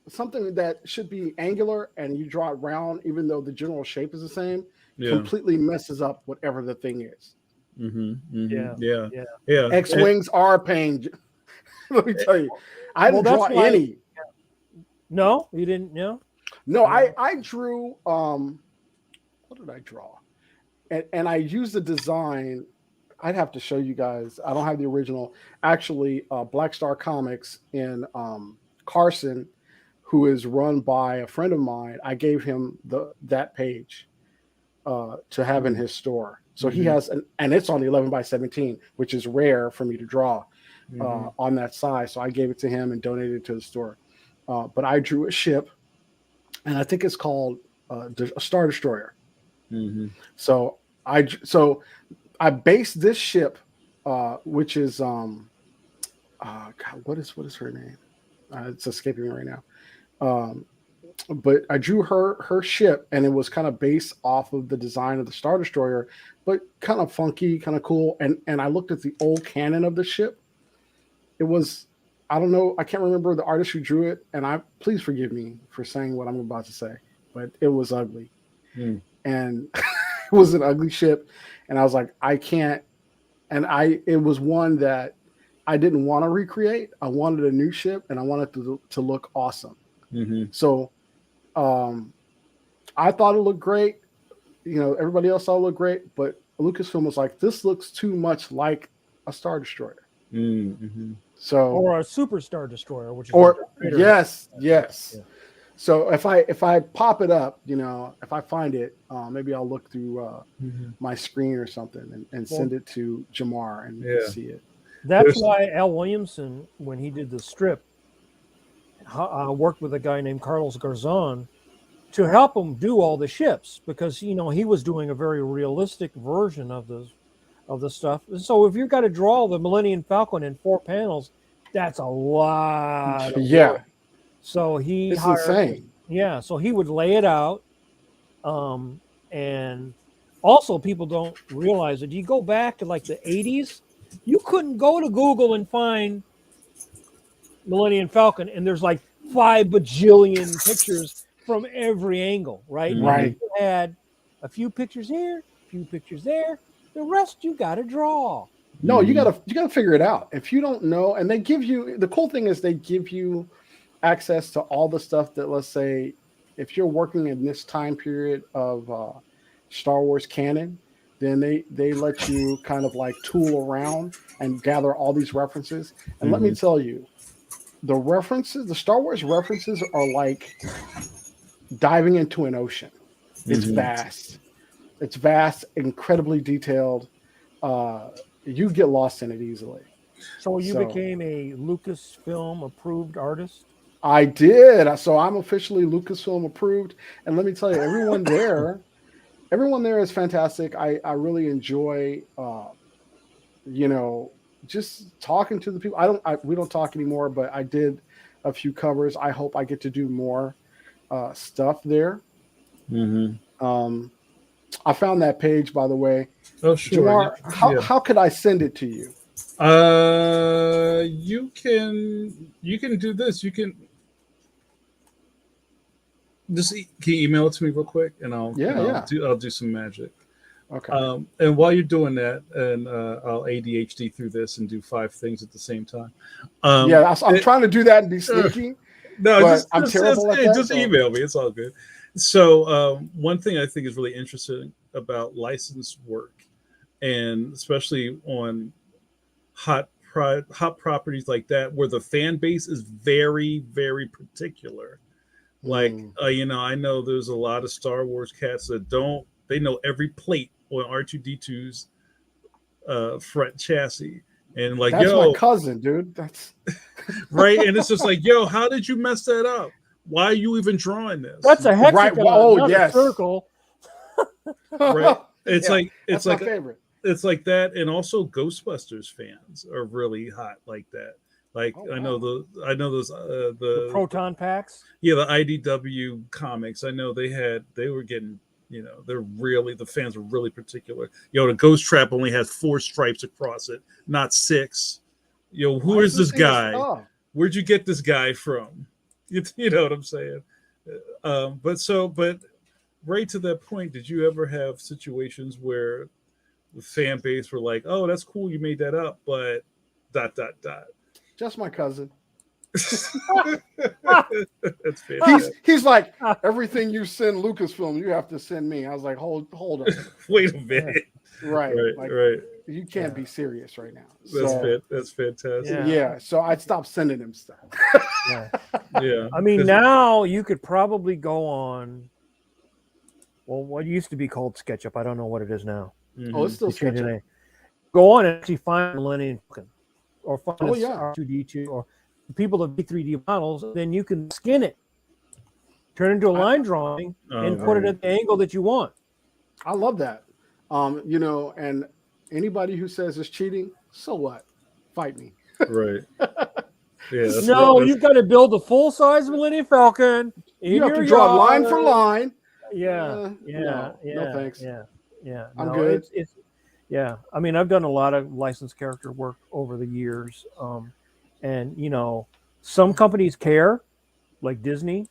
S3: something that should be angular and you draw it round, even though the general shape is the same,
S1: Yeah.
S3: completely messes up whatever the thing is.
S2: yeah.
S1: Yeah.
S2: Yeah.
S1: Yeah.
S3: X-wings are a pain. Let me tell you, I
S2: Well,
S3: didn't draw
S2: that's why.
S3: any.
S2: No, you didn't know.
S3: No,
S2: Yeah.
S3: I drew. What did I draw? And I used the design. I'd have to show you guys. I don't have the original. Actually, Black Star Comics in Carson, who is run by a friend of mine. I gave him that page to have in his store. So he has and it's on the 11x17, which is rare for me to draw on that size. So I gave it to him and donated it to the store. But I drew a ship, and I think it's called a Star Destroyer. So I based this ship, which is God, what is her name? It's escaping me right now. But I drew her ship, and it was kind of based off of the design of the Star Destroyer, but kind of funky, kind of cool. And I looked at the old canon of the ship. It was, I don't know, I can't remember the artist who drew it, and please forgive me for saying what I'm about to say, but it was ugly, and it was an ugly ship, and I was like, I can't, and it was one that I didn't want to recreate. I wanted a new ship, and I wanted to look awesome. So I thought it looked great. You know, everybody else thought it looked great, but Lucasfilm was like, this looks too much like a Star Destroyer. So
S2: Or a Superstar Destroyer, which is
S3: yes.
S2: Yeah.
S3: So if I pop it up, you know, if I find it, maybe I'll look through my screen or something and send it to Jamar and see it.
S2: That's why Al Williamson, when he did the strip, worked with a guy named Carlos Garzon to help him do all the ships, because he was doing a very realistic version of the stuff. So if you've got to draw the Millennium Falcon in 4 panels, that's a lot of work. So he hired,
S3: insane.
S2: so he would lay it out. And also, people don't realize that you go back to like the 80s, you couldn't go to Google and find Millennium Falcon, and there's like 5 bajillion pictures from every angle, right?
S3: Right.
S2: You had a few pictures here, a few pictures there. The rest you got to draw.
S3: No, you gotta figure it out. If you don't know, and they give you, the cool thing is they give you access to all the stuff that, let's say, if you're working in this time period of Star Wars canon, then they let you kind of like tool around and gather all these references. And let me tell you, the Star Wars references are like diving into an ocean. It's vast. It's vast, incredibly detailed. You get lost in it easily.
S2: So you became a Lucasfilm approved artist?
S3: I did. So I'm officially Lucasfilm approved. And let me tell you, everyone there is fantastic. I really enjoy, just talking to the people. We don't talk anymore, but I did a few covers. I hope I get to do more stuff there. I found that page, by the way.
S1: Oh, sure.
S3: Jamar, how could I send it to you?
S1: You can do this. You can just can you email it to me real quick, and I'll do some magic.
S3: Okay.
S1: And while you're doing that, and I'll ADHD through this and do 5 things at the same time.
S3: I'm trying to do that and be sneaky.
S1: No,
S3: I'm terrible at that.
S1: Just email me. It's all good. So one thing I think is really interesting about licensed work, and especially on hot properties like that, where the fan base is very, very particular. Like, I know there's a lot of Star Wars cats that they know every plate on R2D2's front chassis. And like,
S3: that's my cousin, dude. That's
S1: right. And it's just like, yo, how did you mess that up? Why are you even drawing this?
S2: That's a hexagon.
S3: Right. Oh,
S2: not
S3: yes.
S2: a circle.
S1: Right. It's like
S3: my favorite.
S1: It's like that, and also Ghostbusters fans are really hot like that. Like I know those the
S2: proton packs.
S1: Yeah, the IDW comics. I know they were getting You know, the fans are really particular. You know, the Ghost Trap only has 4 stripes across it, not 6. You know, who
S3: Why
S1: is this
S3: thing
S1: guy?
S3: oh,
S1: Where'd you get this guy from? You know what I'm saying? But right to that point, did you ever have situations where the fan base were like, "Oh, that's cool, you made that up," but dot dot dot.
S3: just my cousin.
S1: That's fantastic.
S3: He's like, everything you send Lucasfilm, you have to send me. I was like, hold up.
S1: Wait a minute.
S3: Right.
S1: Right,
S3: Like,
S1: right.
S3: you can't be serious right now.
S1: That's
S3: So
S1: that's fantastic.
S3: yeah, so I'd stop sending him stuff.
S2: Yeah.
S1: Yeah.
S2: I mean,
S1: 'Cause-
S2: now you could probably go on, well, what used to be called SketchUp. I don't know what it is now.
S3: Oh, it's still
S2: They changed the
S3: SketchUp.
S2: name. Go on and actually find Millennium Falcon, or find
S3: Oh,
S2: this
S3: yeah.
S2: R2D2, or people that make 3D models. Then you can skin it, turn it into a line drawing, and put it
S1: right.
S2: at the angle that you want.
S3: I love that. You know, and anybody who says it's cheating, so what? Fight me.
S1: Right. Yeah.
S2: No, you've got to build a full size Millennium Falcon in
S3: You have
S2: your
S3: to draw
S2: yard.
S3: line for line.
S2: Yeah,
S3: No thanks.
S2: Yeah.
S3: I'm
S2: No,
S3: good.
S2: It's yeah. I mean, I've done a lot of licensed character work over the years, and you know, some companies care, like Disney,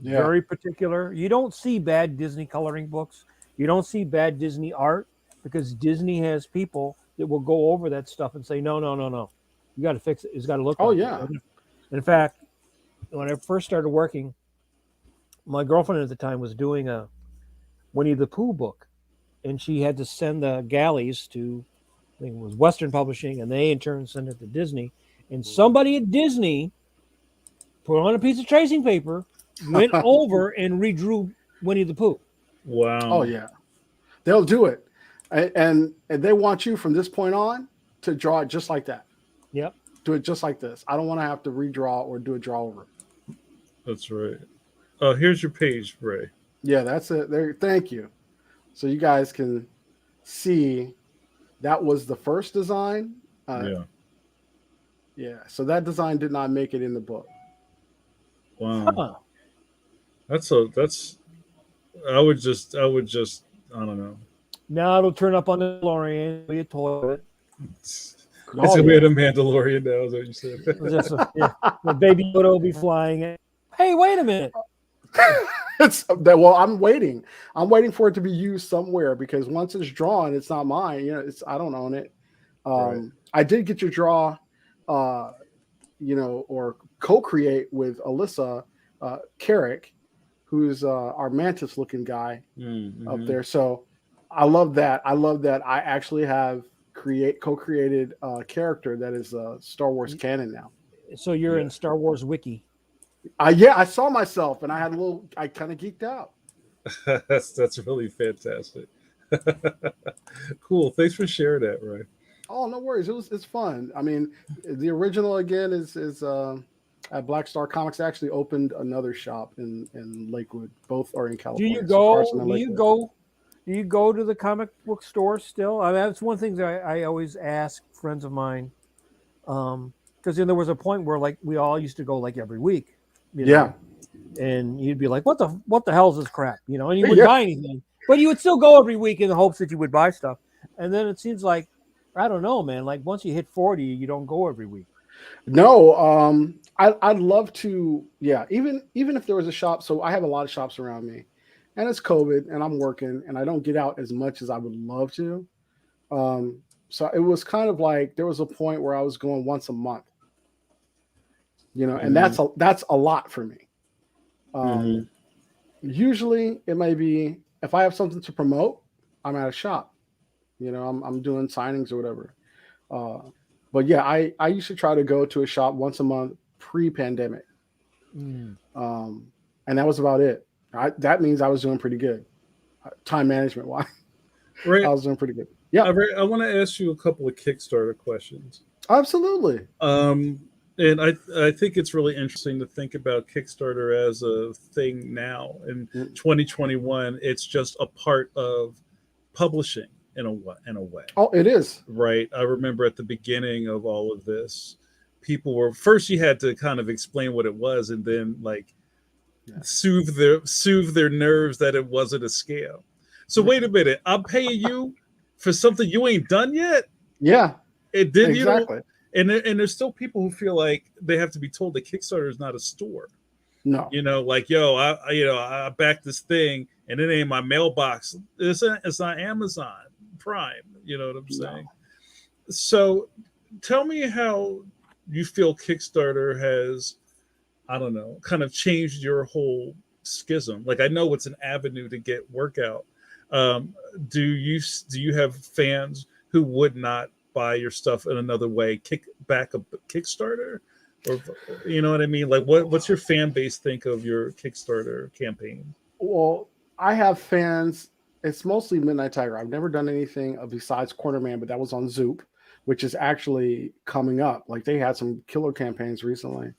S3: Yeah.
S2: very particular. You don't see bad Disney coloring books. You don't see bad Disney art because Disney has people that will go over that stuff and say, no. You got to fix it. It's got to look.
S3: Oh,
S2: like
S3: yeah.
S2: it. In fact, when I first started working, my girlfriend at the time was doing a Winnie the Pooh book, and she had to send the galleys to, I think it was Western Publishing, and they in turn sent it to Disney. And somebody at Disney put on a piece of tracing paper, went over and redrew Winnie the Pooh.
S1: Wow.
S3: Oh yeah, they'll do it, and they want you from this point on to draw it just like that.
S2: Yep.
S3: Do it just like this. I don't want to have to redraw or do a draw over.
S1: That's right. Oh, here's your page, Ray.
S3: Yeah, that's it. There. Thank you. So you guys can see that was the first design.
S1: Yeah.
S3: Yeah. So that design did not make it in the book.
S1: Wow.
S2: Huh.
S1: That's I would just I don't know.
S2: Now it'll turn up on the DeLorean, be a toilet.
S1: It's
S3: Oh,
S1: a
S3: yeah.
S1: bit of Mandalorian now, is what you said.
S2: The baby Yoda will be flying it. Hey, wait a minute.
S3: It's that. Well, I'm waiting. I'm waiting for it to be used somewhere because once it's drawn, it's not mine. You know, I don't own it.
S1: Right.
S3: I did get your draw, you know, or co-create with Alyssa Carrick, who's our mantis-looking guy up there. So I love that. I love that. I actually have co-created a character that is Star Wars canon now.
S2: So you're in Star Wars Wiki.
S3: Yeah, I saw myself and I kind of geeked out.
S1: That's really fantastic. Cool. Thanks for sharing that, Ray.
S3: Oh, no worries. It's fun. I mean, the original again is at Black Star Comics. Actually opened another shop in Lakewood. Both are in
S2: Do
S3: California.
S2: you
S3: so
S2: go?
S3: Carson and
S2: Do you
S3: Lakewood.
S2: go? Do you go to the comic book store still? I mean, that's one thing that I always ask friends of mine, because there was a point where like we all used to go like every week. You know?
S3: Yeah.
S2: And you'd be like, "What the hell is this crap?" You know, and you wouldn't buy anything, but you would still go every week in the hopes that you would buy stuff. And then it seems like, I don't know, man. Like once you hit 40, you don't go every week.
S3: No, I'd love to. Yeah, even if there was a shop. So I have a lot of shops around me, and it's COVID, and I'm working, and I don't get out as much as I would love to. So it was kind of like there was a point where I was going once a month. You know, and that's a lot for me. Usually it may be if I have something to promote, I'm at a shop. You know, I'm doing signings or whatever. But yeah, I used to try to go to a shop once a month pre-pandemic. And that was about it. That means I was doing pretty good. Time management wise.
S1: Right.
S3: I was doing pretty good. Yeah.
S1: I want to ask you a couple of Kickstarter questions.
S3: Absolutely.
S1: And I think it's really interesting to think about Kickstarter as a thing now. In 2021, it's just a part of publishing in a way.
S3: Oh, it is.
S1: Right. I remember at the beginning of all of this, people were first you had to kind of explain what it was and then like soothe their nerves that it wasn't a scam. So wait a minute. I'm paying you for something you ain't done yet,
S3: Yeah,
S1: and then you don't.
S3: exactly.
S1: And there's still people who feel like they have to be told that Kickstarter is not a store.
S3: No,
S1: Like, yo, I backed this thing and it ain't my mailbox. It's not Amazon Prime. You know what I'm
S3: no.
S1: saying? So tell me how you feel Kickstarter has, I don't know, kind of changed your whole schism. Like, I know it's an avenue to get work out. Um, do you have fans who would not buy your stuff in another way, kick back a Kickstarter? Or you know what I mean? Like, what's your fan base think of your Kickstarter campaign?
S3: Well, I have fans. It's mostly Midnight Tiger. I've never done anything besides Corner Man, but that was on Zoop, which is actually coming up. Like they had some killer campaigns recently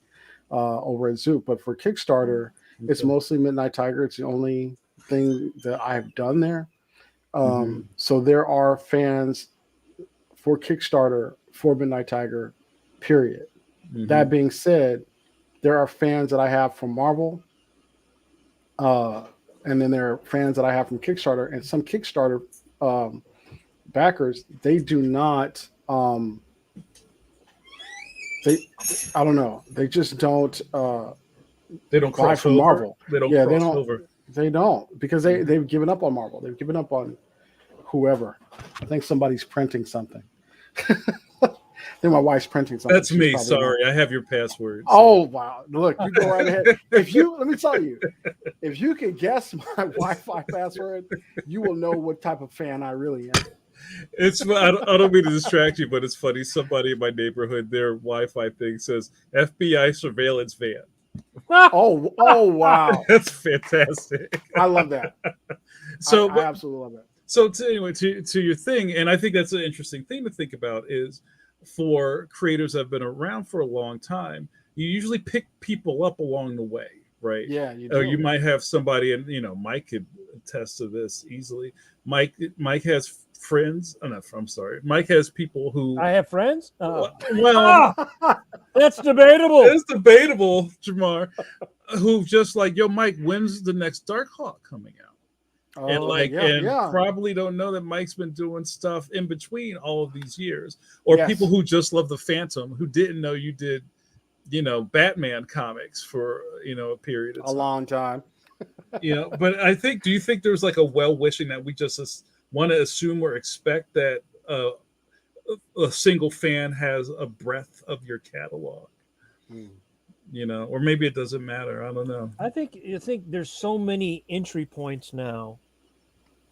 S3: over at Zoop. But for Kickstarter, it's
S1: Okay.
S3: mostly Midnight Tiger. It's the only thing that I've done there.
S1: Mhm.
S3: So there are fans for Kickstarter for Midnight Tiger, period. That
S1: Mhm.
S3: being said, there are fans that I have from Marvel, uh, and then there are fans that I have from Kickstarter, and some Kickstarter um, backers they do not. They I don't know. They just don't
S1: They don't
S3: buy
S1: cross
S3: from
S1: over.
S3: Marvel.
S1: They don't
S3: Yeah, they
S1: cross
S3: don't.
S1: over.
S3: They don't because
S1: Mhm.
S3: they've given up on Marvel. They've given up on whoever. I think somebody's printing something. I think my wife's printing something.
S1: That's
S3: She's
S1: me.
S3: probably not.
S1: Sorry, I have your password. So.
S3: Oh wow! Look, you go right ahead. If you let me tell you, if you can guess my Wi-Fi password, you will know what type of fan I really am.
S1: I don't mean to distract you, but it's funny. Somebody in my neighborhood, their Wi-Fi thing says FBI surveillance van.
S3: Oh wow!
S1: That's fantastic.
S3: I love that.
S1: So,
S3: I absolutely love that.
S1: anyway, to your thing, and I think that's an interesting thing to think about is for creators that have been around for a long time, you usually pick people up along the way, right?
S3: Yeah, you
S1: Or you
S3: do.
S1: might have somebody, and Mike could attest to this easily. Mike has friends. Oh, no, I'm sorry. Mike has people who,
S2: I have friends.
S1: well,
S2: That's debatable.
S1: it's debatable, Jamar, who just like, yo, Mike, when's the next Dark Hawk coming out? And
S3: Yeah, yeah,
S1: probably don't know that Mike's been doing stuff in between all of these years, or people
S3: yes,
S1: who just love the Phantom who didn't know you did, Batman comics for a period of
S3: a
S1: time.
S3: long time.
S1: But do you think there's like a well wishing that we just want to assume or expect that a single fan has a breadth of your catalog?
S3: Mm.
S1: Or maybe it doesn't matter. I don't know.
S2: I think there's so many entry points now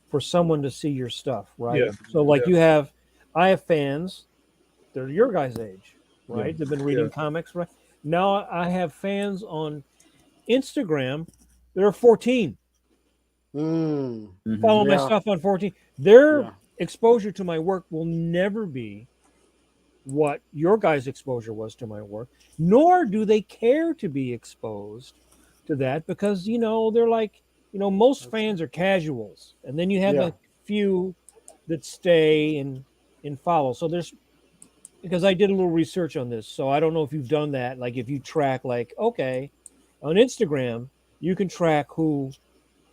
S2: for someone to see your stuff,
S1: Yeah,
S2: right? So like
S1: yeah,
S2: I have fans, they're your guys' age,
S1: yeah,
S2: right? They've been
S1: yeah.
S2: reading comics, right? Now I have fans on Instagram that are 14,
S3: Mm.
S1: Hmm.
S2: follow my
S3: Yeah,
S2: stuff on 14. Their
S3: yeah,
S2: exposure to my work will never be what your guys' exposure was to my work, nor do they care to be exposed to that because they're like most
S3: that's
S2: fans are casuals, and then you have
S3: yeah.
S2: the few that stay and follow. So there's because I did a little research on this, so I don't know if you've done that. Like if you track, like okay, on Instagram you can track who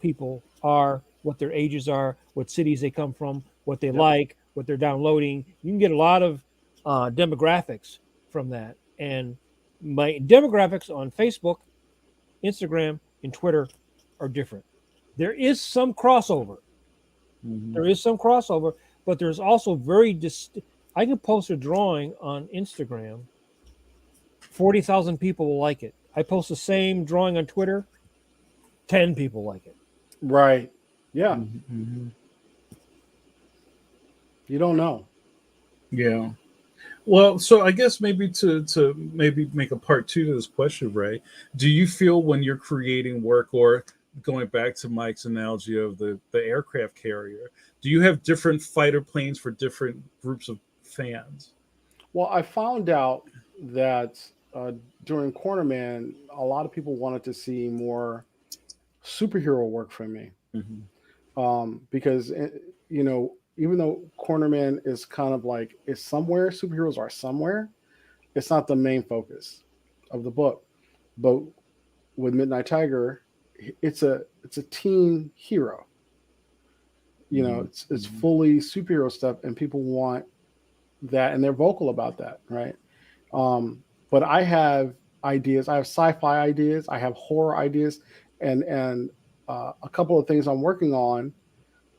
S2: people are, what their ages are, what cities they come from, what they
S3: Yep.
S2: like, what they're downloading. You can get a lot of demographics from that. And my demographics on Facebook, Instagram, and Twitter are different. There is some crossover.
S1: Hmm.
S2: There is some crossover, but there's also I can post a drawing on Instagram, 40,000 people will like it. I post the same drawing on Twitter, 10 people like it.
S3: Right. Yeah.
S1: Hmm.
S3: You don't know.
S1: Yeah. Well, so I guess maybe to maybe make a part two to this question, Ray, do you feel when you're creating work, or going back to Mike's analogy of the aircraft carrier, do you have different fighter planes for different groups of fans?
S3: Well, I found out that during Cornerman, a lot of people wanted to see more superhero work from me
S1: Hmm.
S3: because even though Cornerman is kind of like is somewhere, superheroes are somewhere. It's not the main focus of the book, but with Midnight Tiger, it's a teen hero. You know, it's fully superhero stuff, and people want that, and they're vocal about that, right? But I have ideas. I have sci-fi ideas. I have horror ideas, and a couple of things I'm working on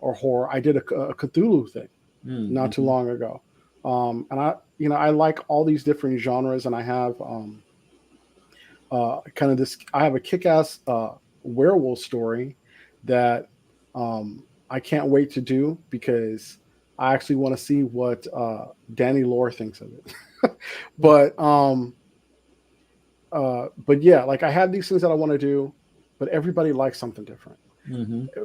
S3: are horror. I did a Cthulhu thing not too long ago, and I like all these different genres, and I have kind of this. I have a kick-ass werewolf story that I can't wait to do because I actually want to see what Danny Lore thinks of it. but but yeah, like I have these things that I want to do, but everybody likes something different.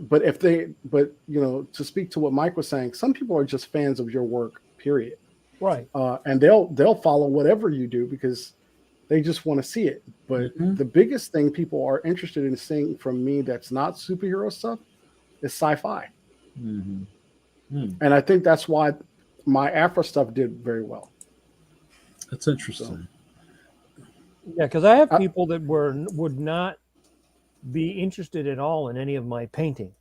S3: But to speak to what Mike was saying, some people are just fans of your work, period.
S2: Right.
S3: And they'll follow whatever you do because they just want to see it. But the biggest thing people are interested in seeing from me that's not superhero stuff is sci-fi. And I think that's why my Afro stuff did very well.
S1: That's interesting.
S2: Yeah, because I have people that would not be interested at all in any of my painting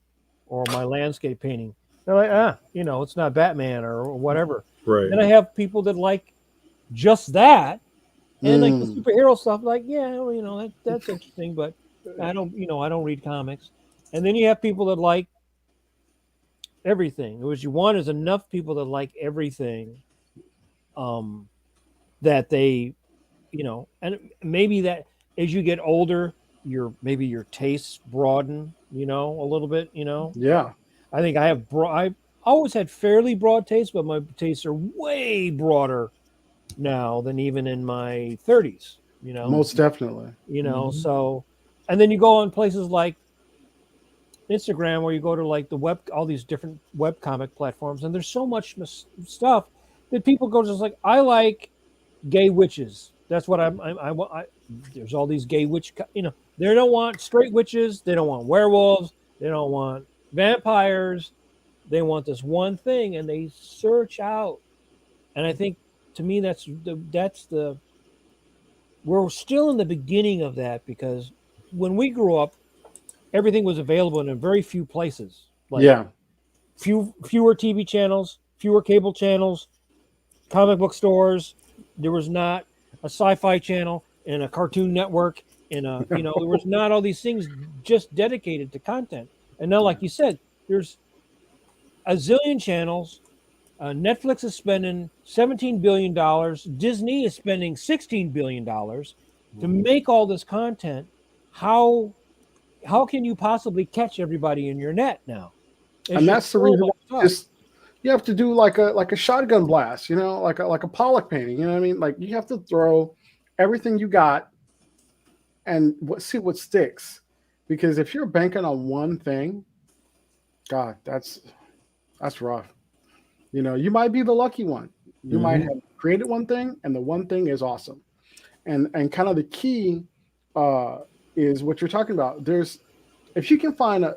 S2: or my landscape painting. They're like, it's not Batman or whatever.
S1: Right.
S2: Then I have people that like just that, and like the superhero stuff. Like, that's interesting, but I don't read comics. And then you have people that like everything. What you want is enough people that like everything, that they, and maybe that as you get older, your tastes broaden, a little bit,
S3: Yeah.
S2: I think I've always had fairly broad tastes, but my tastes are way broader now than even in my 30s,
S3: Most definitely.
S2: So, and then you go on places like Instagram where you go to like the web, all these different web comic platforms, and there's so much stuff that people go just like, I like gay witches. That's what I there's all these gay witch, they don't want straight witches. They don't want werewolves. They don't want vampires. They want this one thing, and they search out. And I think, to me, that's the we're still in the beginning of that, because when we grew up, everything was available in very few places. Like fewer TV channels, fewer cable channels, comic book stores. There was not a sci-fi channel and a Cartoon Network, and there was not all these things just dedicated to content. And now, like you said, there's a zillion channels. Netflix is spending $17 billion. Disney is spending $16 billion to make all this content. How can you possibly catch everybody in your net now?
S3: And that's the reason why you have to do like a shotgun blast, like a Pollock painting. You know what I mean? Like you have to throw everything you got and see what sticks. Because if you're banking on one thing, God, that's rough. You might be the lucky one. You might have created one thing, and the one thing is awesome. And kind of the key is what you're talking about. If you can find a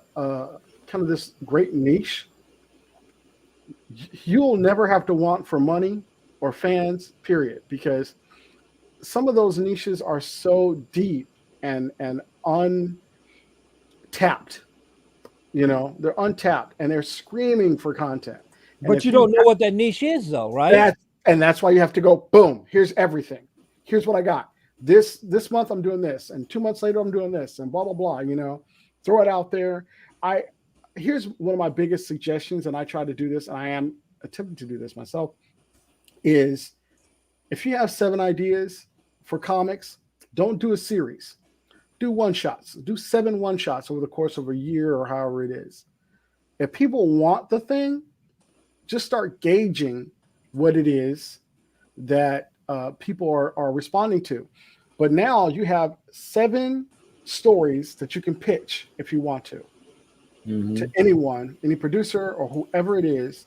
S3: kind of this great niche, you'll never have to want for money or fans, period. Because some of those niches are so deep and untapped. They're untapped and they're screaming for content.
S2: But you don't know what that niche is, though, right?
S3: That's why you have to go, boom, here's everything. Here's what I got. This month I'm doing this, and 2 months later I'm doing this, and blah, blah, blah, throw it out there. Here's one of my biggest suggestions, and I try to do this, and I am attempting to do this myself, is if you have 7 ideas for comics, don't do a series. Do one-shots. Do 7 one-shots over the course of a year or however it is. If people want the thing, just start gauging what it is that people are responding to. But now you have 7 stories that you can pitch if you want to anyone, any producer or whoever it is.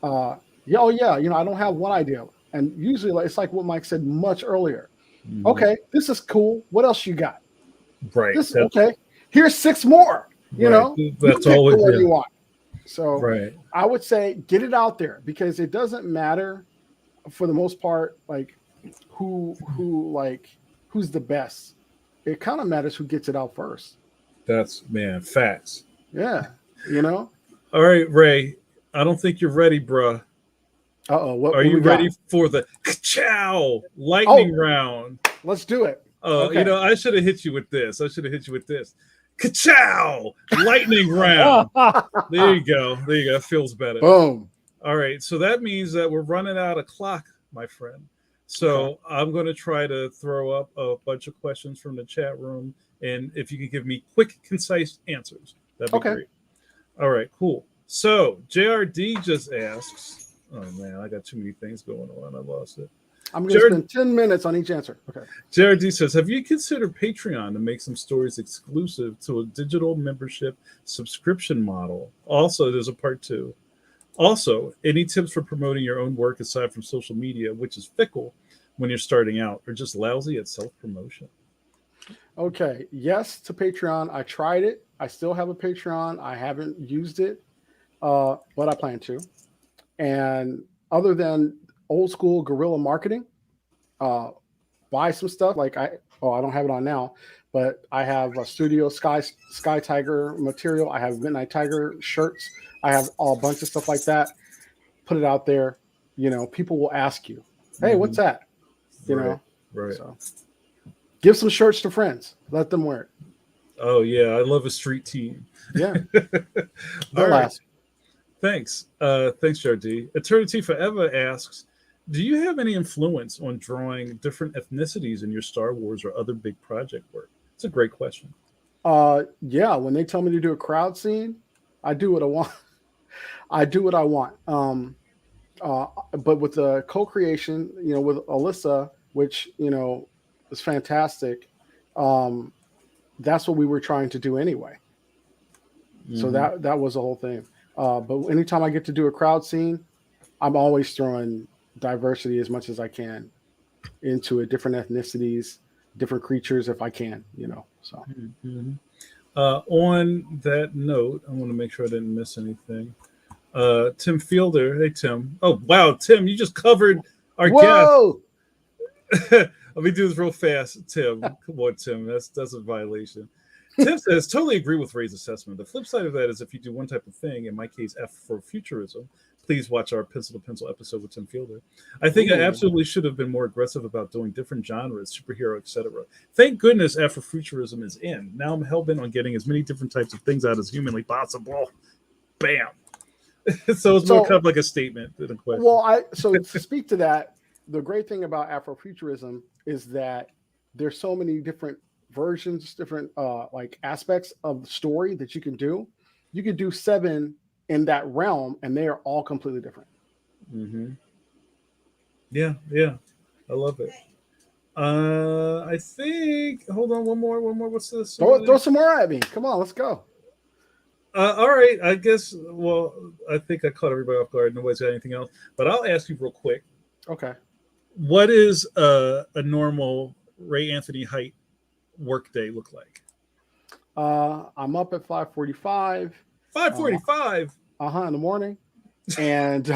S3: I don't have one idea. And usually it's like what Mike said much earlier. Okay, this is cool. What else you got?
S1: Right.
S3: Okay. Here's 6 more.
S1: That's always
S3: what you want. So
S1: right.
S3: I would say get it out there, because it doesn't matter for the most part, like who's the best. It kind of matters who gets it out first.
S1: That's facts.
S3: Yeah.
S1: All right, Ray. I don't think you're ready, bruh.
S3: Uh-oh,
S1: Are
S3: what
S1: you
S3: we
S1: ready
S3: got?
S1: for the chow lightning
S3: Oh,
S1: round?
S3: let's do it.
S1: You
S3: Okay.
S1: know, I should have hit you with this. I should have hit you with this. Ka-chow! Lightning round. There you go. There you go. That feels better.
S3: Boom.
S1: All right. So that means that we're running out of clock, my friend.
S3: Okay.
S1: So I'm going to try to throw up a bunch of questions from the chat room. And if you could give me quick, concise answers, that'd be
S3: Okay.
S1: great. All right. Cool. So JRD just asks, oh man, I got too many things going on. I lost it.
S3: I'm going to
S1: Jared,
S3: spend 10 minutes on each answer. Okay.
S1: JRD says, have you considered Patreon to make some stories exclusive to a digital membership subscription model? Also, there's a part two. Also, any tips for promoting your own work aside from social media, which is fickle when you're starting out, or just lousy at self-promotion?
S3: Okay. Yes to Patreon. I tried it. I still have a Patreon. I haven't used it, but I plan to. And other than old school guerrilla marketing, uh, buy some stuff. I don't have it on now, but I have a Studio Sky Tiger material. I have Midnight Tiger shirts. I have a bunch of stuff like that. Put it out there. People will ask you, "Hey, what's that?" You
S1: Right,
S3: know.
S1: right.
S3: So give some shirts to friends. Let them wear it.
S1: Oh yeah, I love a street team.
S3: Yeah,
S1: All
S3: they'll
S1: right,
S3: last.
S1: thanks. Thanks, JRD. Eternity Forever asks, do you have any influence on drawing different ethnicities in your Star Wars or other big project work? It's a great question.
S3: Yeah. When they tell me to do a crowd scene, I do what I want. I do what I want. But with the co-creation, with Alyssa, which is fantastic. Um, that's what we were trying to do anyway. So
S1: Mm-hmm.
S3: that was the whole thing. But anytime I get to do a crowd scene, I'm always throwing diversity as much as I can into it, different ethnicities, different creatures if I can. So
S1: Mm-hmm. On that note, I want to make sure I didn't miss anything. Tim Fielder, hey Tim. Oh wow, Tim, you just covered our guest.
S3: whoa.
S1: Let me do this real fast, Tim. Come on, Tim. That's a violation. Tim says, totally agree with Ray's assessment. The flip side of that is if you do one type of thing, in my case, Afrofuturism, please watch our Pencil to Pencil episode with Tim Fielder. I think I
S3: Ooh.
S1: absolutely should have been more aggressive about doing different genres, superhero, etc. Thank goodness Afrofuturism is in. Now I'm hell bent on getting as many different types of things out as humanly possible. Bam. So it's more kind
S3: So
S1: of like a statement than a question.
S3: so to speak to that, the great thing about Afrofuturism is that there's so many different versions, different like aspects of the story that you can do. You could do 7 in that realm, and they are all completely different.
S1: Mm-hmm. Yeah, yeah. I love it. I think. Hold on, one more. What's this?
S3: Throw some more at me. Come on, let's go.
S1: All right. I guess. Well, I think I caught everybody off guard. Nobody's got anything else. But I'll ask you real quick.
S3: Okay.
S1: What is a normal Ray Anthony Height workday look like?
S3: I'm up at 5:45.
S1: 5:45.
S3: In the morning, and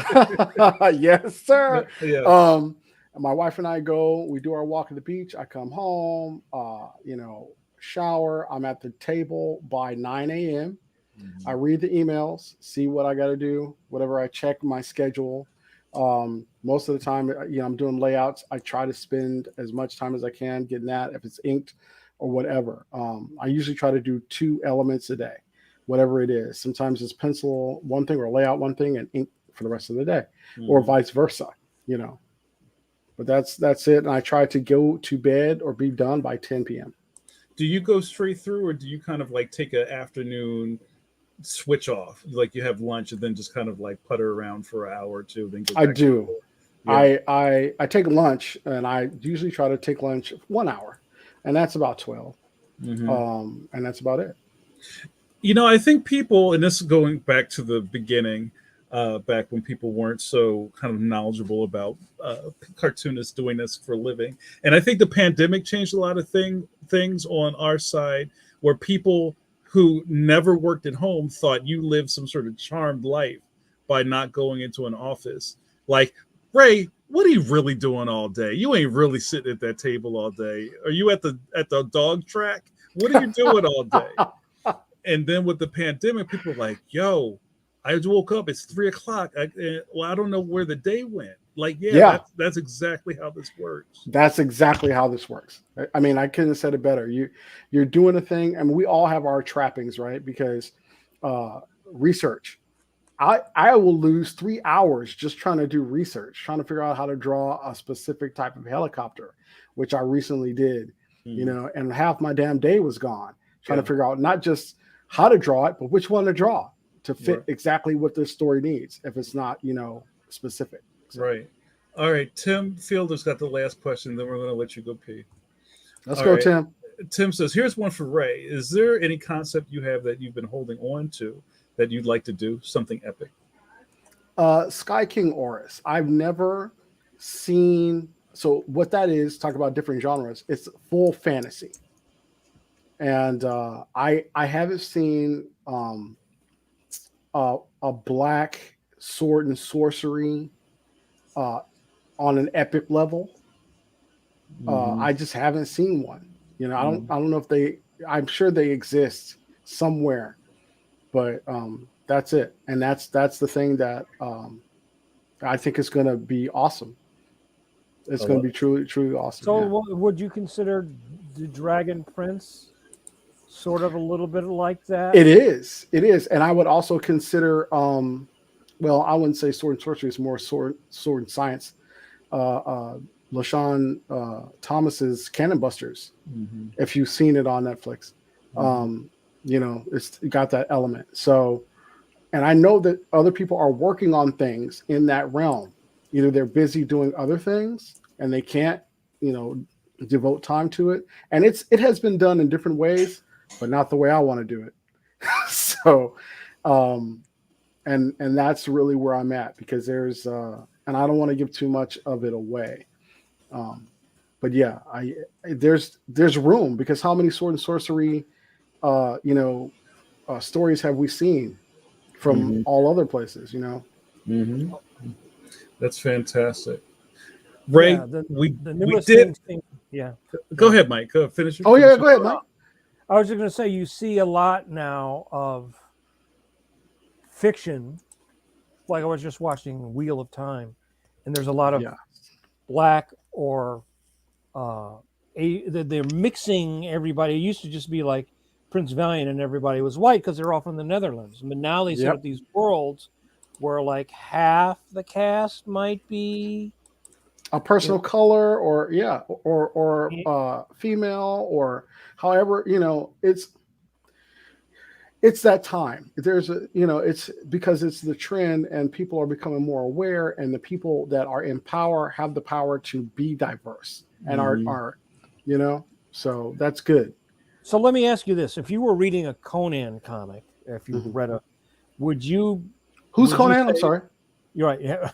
S3: yes, sir.
S1: Yeah.
S3: My wife and I go. We do our walk at the beach. I come home. Shower. I'm at the table by 9 a.m. I read the emails, see what I got to do, whatever. I check my schedule. Most of the time, I'm doing layouts. I try to spend as much time as I can getting that, if it's inked or whatever. I usually try to do 2 elements a day, whatever it is. Sometimes it's pencil one thing or layout one thing and ink for the rest of the day, or vice versa, But that's it. And I try to go to bed or be done by 10 p.m.
S1: Do you go straight through, or do you kind of like take an afternoon switch off, like you have lunch and then just kind of like putter around for an hour or two, then go back?
S3: I do.
S1: Yeah.
S3: I take lunch, and I usually try to take lunch 1 hour, and that's about 12. And that's about it.
S1: I think people, and this is going back to the beginning, back when people weren't so kind of knowledgeable about cartoonists doing this for a living, and I think the pandemic changed a lot of things on our side, where people who never worked at home thought you lived some sort of charmed life by not going into an office. Like, Ray, what are you really doing all day? You ain't really sitting at that table all day. Are you at the dog track? What are you doing all day? And then with the pandemic, people were like, yo, I just woke up. It's 3 o'clock. Well, I don't know where the day went. Like, yeah,
S3: Yeah.
S1: that's exactly how this works.
S3: That's exactly how this works. I mean, I couldn't have said it better. You're doing a thing. I mean, we all have our trappings, right? Because research. I will lose 3 hours just trying to do research, trying to figure out how to draw a specific type of helicopter, which I recently did, and half my damn day was gone trying to figure out not just how to draw it, but which one to draw to fit exactly what this story needs if it's not, specific. So.
S1: Right. All right. Tim Fielder's got the last question, then we're going to let you go pee.
S3: Let's
S1: All
S3: go,
S1: right.
S3: Tim.
S1: Tim says, here's one for Ray. Is there any concept you have that you've been holding on to that you'd like to do? Something epic?
S3: Sky King Oris. I've never seen. So what that is, talk about different genres. It's full fantasy, and I haven't seen a black sword and sorcery on an epic level. I just haven't seen one. I don't know if they. I'm sure they exist somewhere, but that's it. And that's the thing that I think is going to be awesome. It's going to be truly awesome.
S2: So would you consider the Dragon Prince sort of a little bit like that?
S3: It is. And I would also consider, well, I wouldn't say sword and sorcery. It's more sword and science. LaShawn Thomas's Cannon Busters, if you've seen it on Netflix. It's got that element. So, and I know that other people are working on things in that realm. Either they're busy doing other things and they can't, devote time to it. And it has been done in different ways, but not the way I want to do it. So, and that's really where I'm at, because there's, and I don't want to give too much of it away. But yeah, there's room, because how many sword and sorcery, stories have we seen from all other places,
S1: That's fantastic. Ray, we did. Go ahead, Mike. Go finish.
S3: Go ahead, Mike.
S2: I was just going to say, you see a lot now of fiction. Like I was just watching Wheel of Time, and there's a lot of black or they're mixing everybody. It used to just be like Prince Valiant and everybody was white because they're all from the Netherlands. But now they set up these worlds where like half the cast might be
S3: a person of color, or female, or however, it's that time. There's it's because it's the trend and people are becoming more aware, and the people that are in power have the power to be diverse and are so that's good.
S2: So let me ask you this: if you were reading a Conan comic, if you read would you?
S3: Who's Conan? I'm sorry.
S2: You're right. Yeah,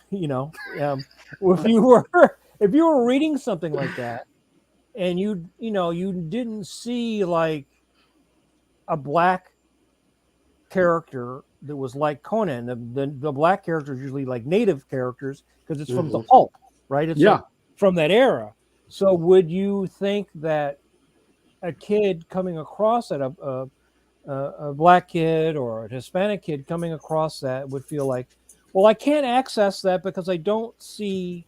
S2: if you were reading something like that, and you didn't see like a black character that was like Conan, the black characters usually like native characters because it's from the pulp, right? It's from that era. So would you think that a kid coming across that, a black kid or a Hispanic kid coming across that would feel like, well, I can't access that because I don't see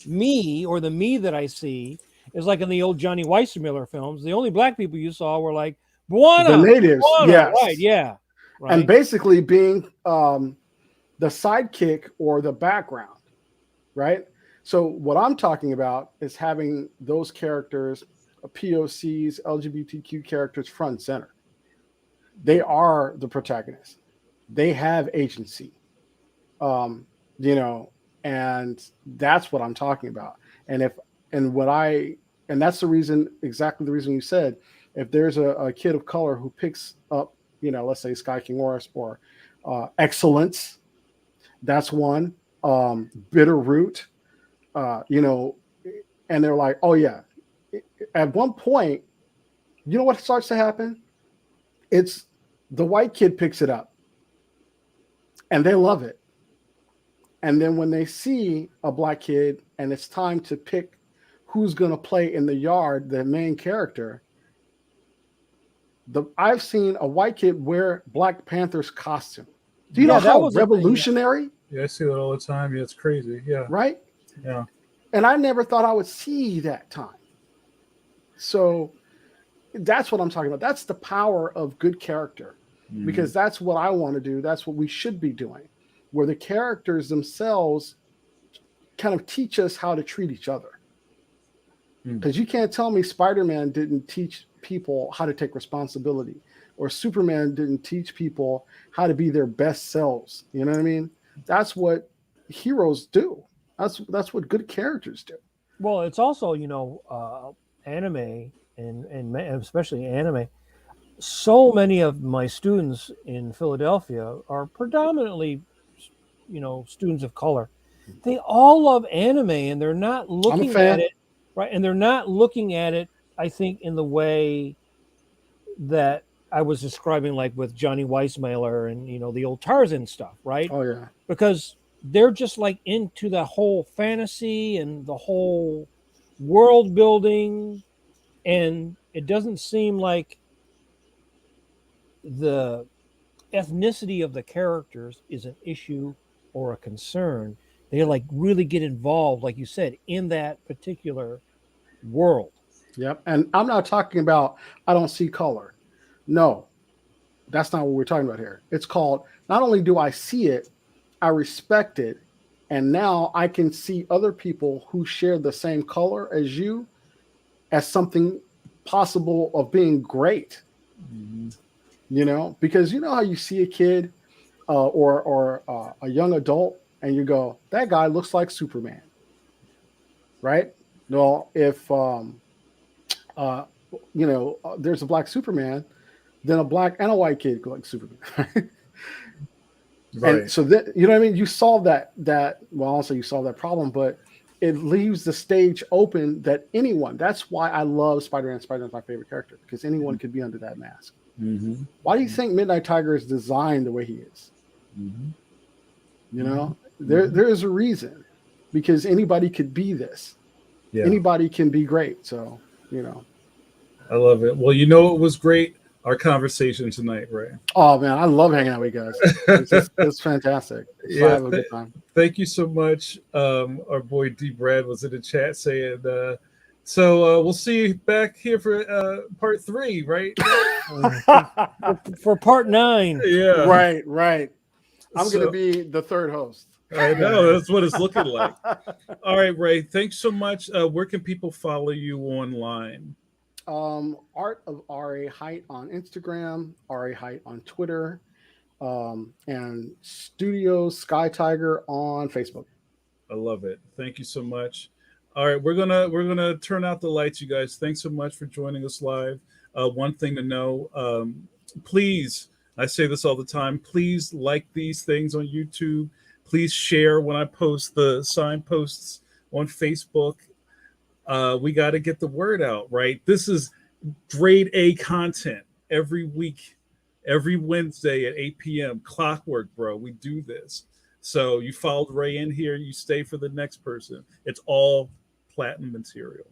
S2: me, or the me that I see is like in the old Johnny Weissmuller films. The only black people you saw were like Buana,
S3: the natives,
S2: Buana, right? Yeah, right.
S3: And basically being the sidekick or the background, right? So what I'm talking about is having those characters, POCs, LGBTQ characters front and center. They are the protagonists. They have agency. And that's what I'm talking about. And that's the reason, exactly the reason you said, if there's a kid of color who picks up, let's say Sky King Oris or Excellence, that's one, Bitter Root, and they're like, oh yeah. At one point, you know what starts to happen? It's the white kid picks it up and they love it. And then when they see a black kid and it's time to pick who's going to play in the yard, the main character, I've seen a white kid wear Black Panther's costume. Do you
S2: Yeah,
S3: know
S2: that
S3: how
S2: was a thing, yeah.
S3: revolutionary,
S1: Yeah, I see that all the time. Yeah, it's crazy. Yeah.
S3: right?
S1: Yeah.
S3: And I never thought I would see that time. So that's what I'm talking about. That's the power of good character, because that's what I want to do. That's what we should be doing, where the characters themselves kind of teach us how to treat each other. Because you can't tell me Spider-Man didn't teach people how to take responsibility, or Superman didn't teach people how to be their best selves. You know what I mean? That's what heroes do. That's what good characters do.
S2: Well, it's also, anime and especially anime. So many of my students in Philadelphia are predominantly, students of color. They all love anime, and they're not
S3: I'm a
S2: looking at
S3: fan.
S2: it, right? And they're not looking at it, I think, in the way that I was describing, like with Johnny Weissmuller and the old Tarzan stuff, right?
S3: Oh yeah.
S2: Because they're just like into the whole fantasy and the whole world building, and it doesn't seem like the ethnicity of the characters is an issue or a concern. They like really get involved, like you said, in that particular world.
S3: Yep. And I'm not talking about I don't see color. No, that's not what we're talking about here. It's called, not only do I see it, I respect it. And now I can see other people who share the same color as you as something possible of being great. Because you know how you see a kid or a young adult and you go, that guy looks like Superman, right? Well, if there's a black Superman, then a black and a white kid look like Superman.
S1: Right.
S3: And so that, you know what I mean? You solve that, well, also you solve that problem, but it leaves the stage open that anyone, that's why I love Spider-Man. Spider-Man's my favorite character, because anyone could be under that mask. Why do you think Midnight Tiger is designed the way he is? There is a reason, because anybody could be this.
S1: Yeah.
S3: Anybody can be great. So,
S1: I love it. Well, it was great, our conversation tonight, Ray.
S3: Oh man, I love hanging out with you guys. It's fantastic. So I have a good time.
S1: Thank you so much. Our boy D Brad was in the chat saying, so we'll see you back here for part 3, right?
S2: For part 9.
S1: Yeah.
S3: Right. I'm going to be the third host.
S1: I know, that's what it's looking like. All right, Ray, thanks so much. Where can people follow you online?
S3: Art of R.A. Height on Instagram, R.A. Height on Twitter, and Studio Sky Tiger on Facebook.
S1: I love it. Thank you so much. All right, we're gonna turn out the lights, you guys. Thanks so much for joining us live. One thing to know, please, I say this all the time, please like these things on YouTube. Please share when I post the signposts on Facebook. We got to get the word out, right? This is grade A content every week, every Wednesday at 8 p.m. Clockwork, bro. We do this. So you followed Ray in here, you stay for the next person. It's all platinum material.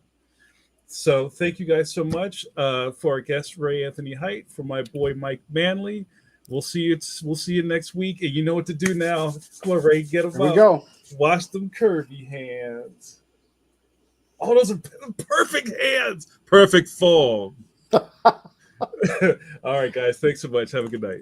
S1: So thank you guys so much for our guest Ray Anthony Height, for my boy Mike Manley. We'll see you next week, and you know what to do now. Come on, Ray, get them
S3: Here we
S1: up.
S3: go.
S1: Wash them curvy hands. Oh, those are perfect hands. Perfect form. All right, guys. Thanks so much. Have a good night.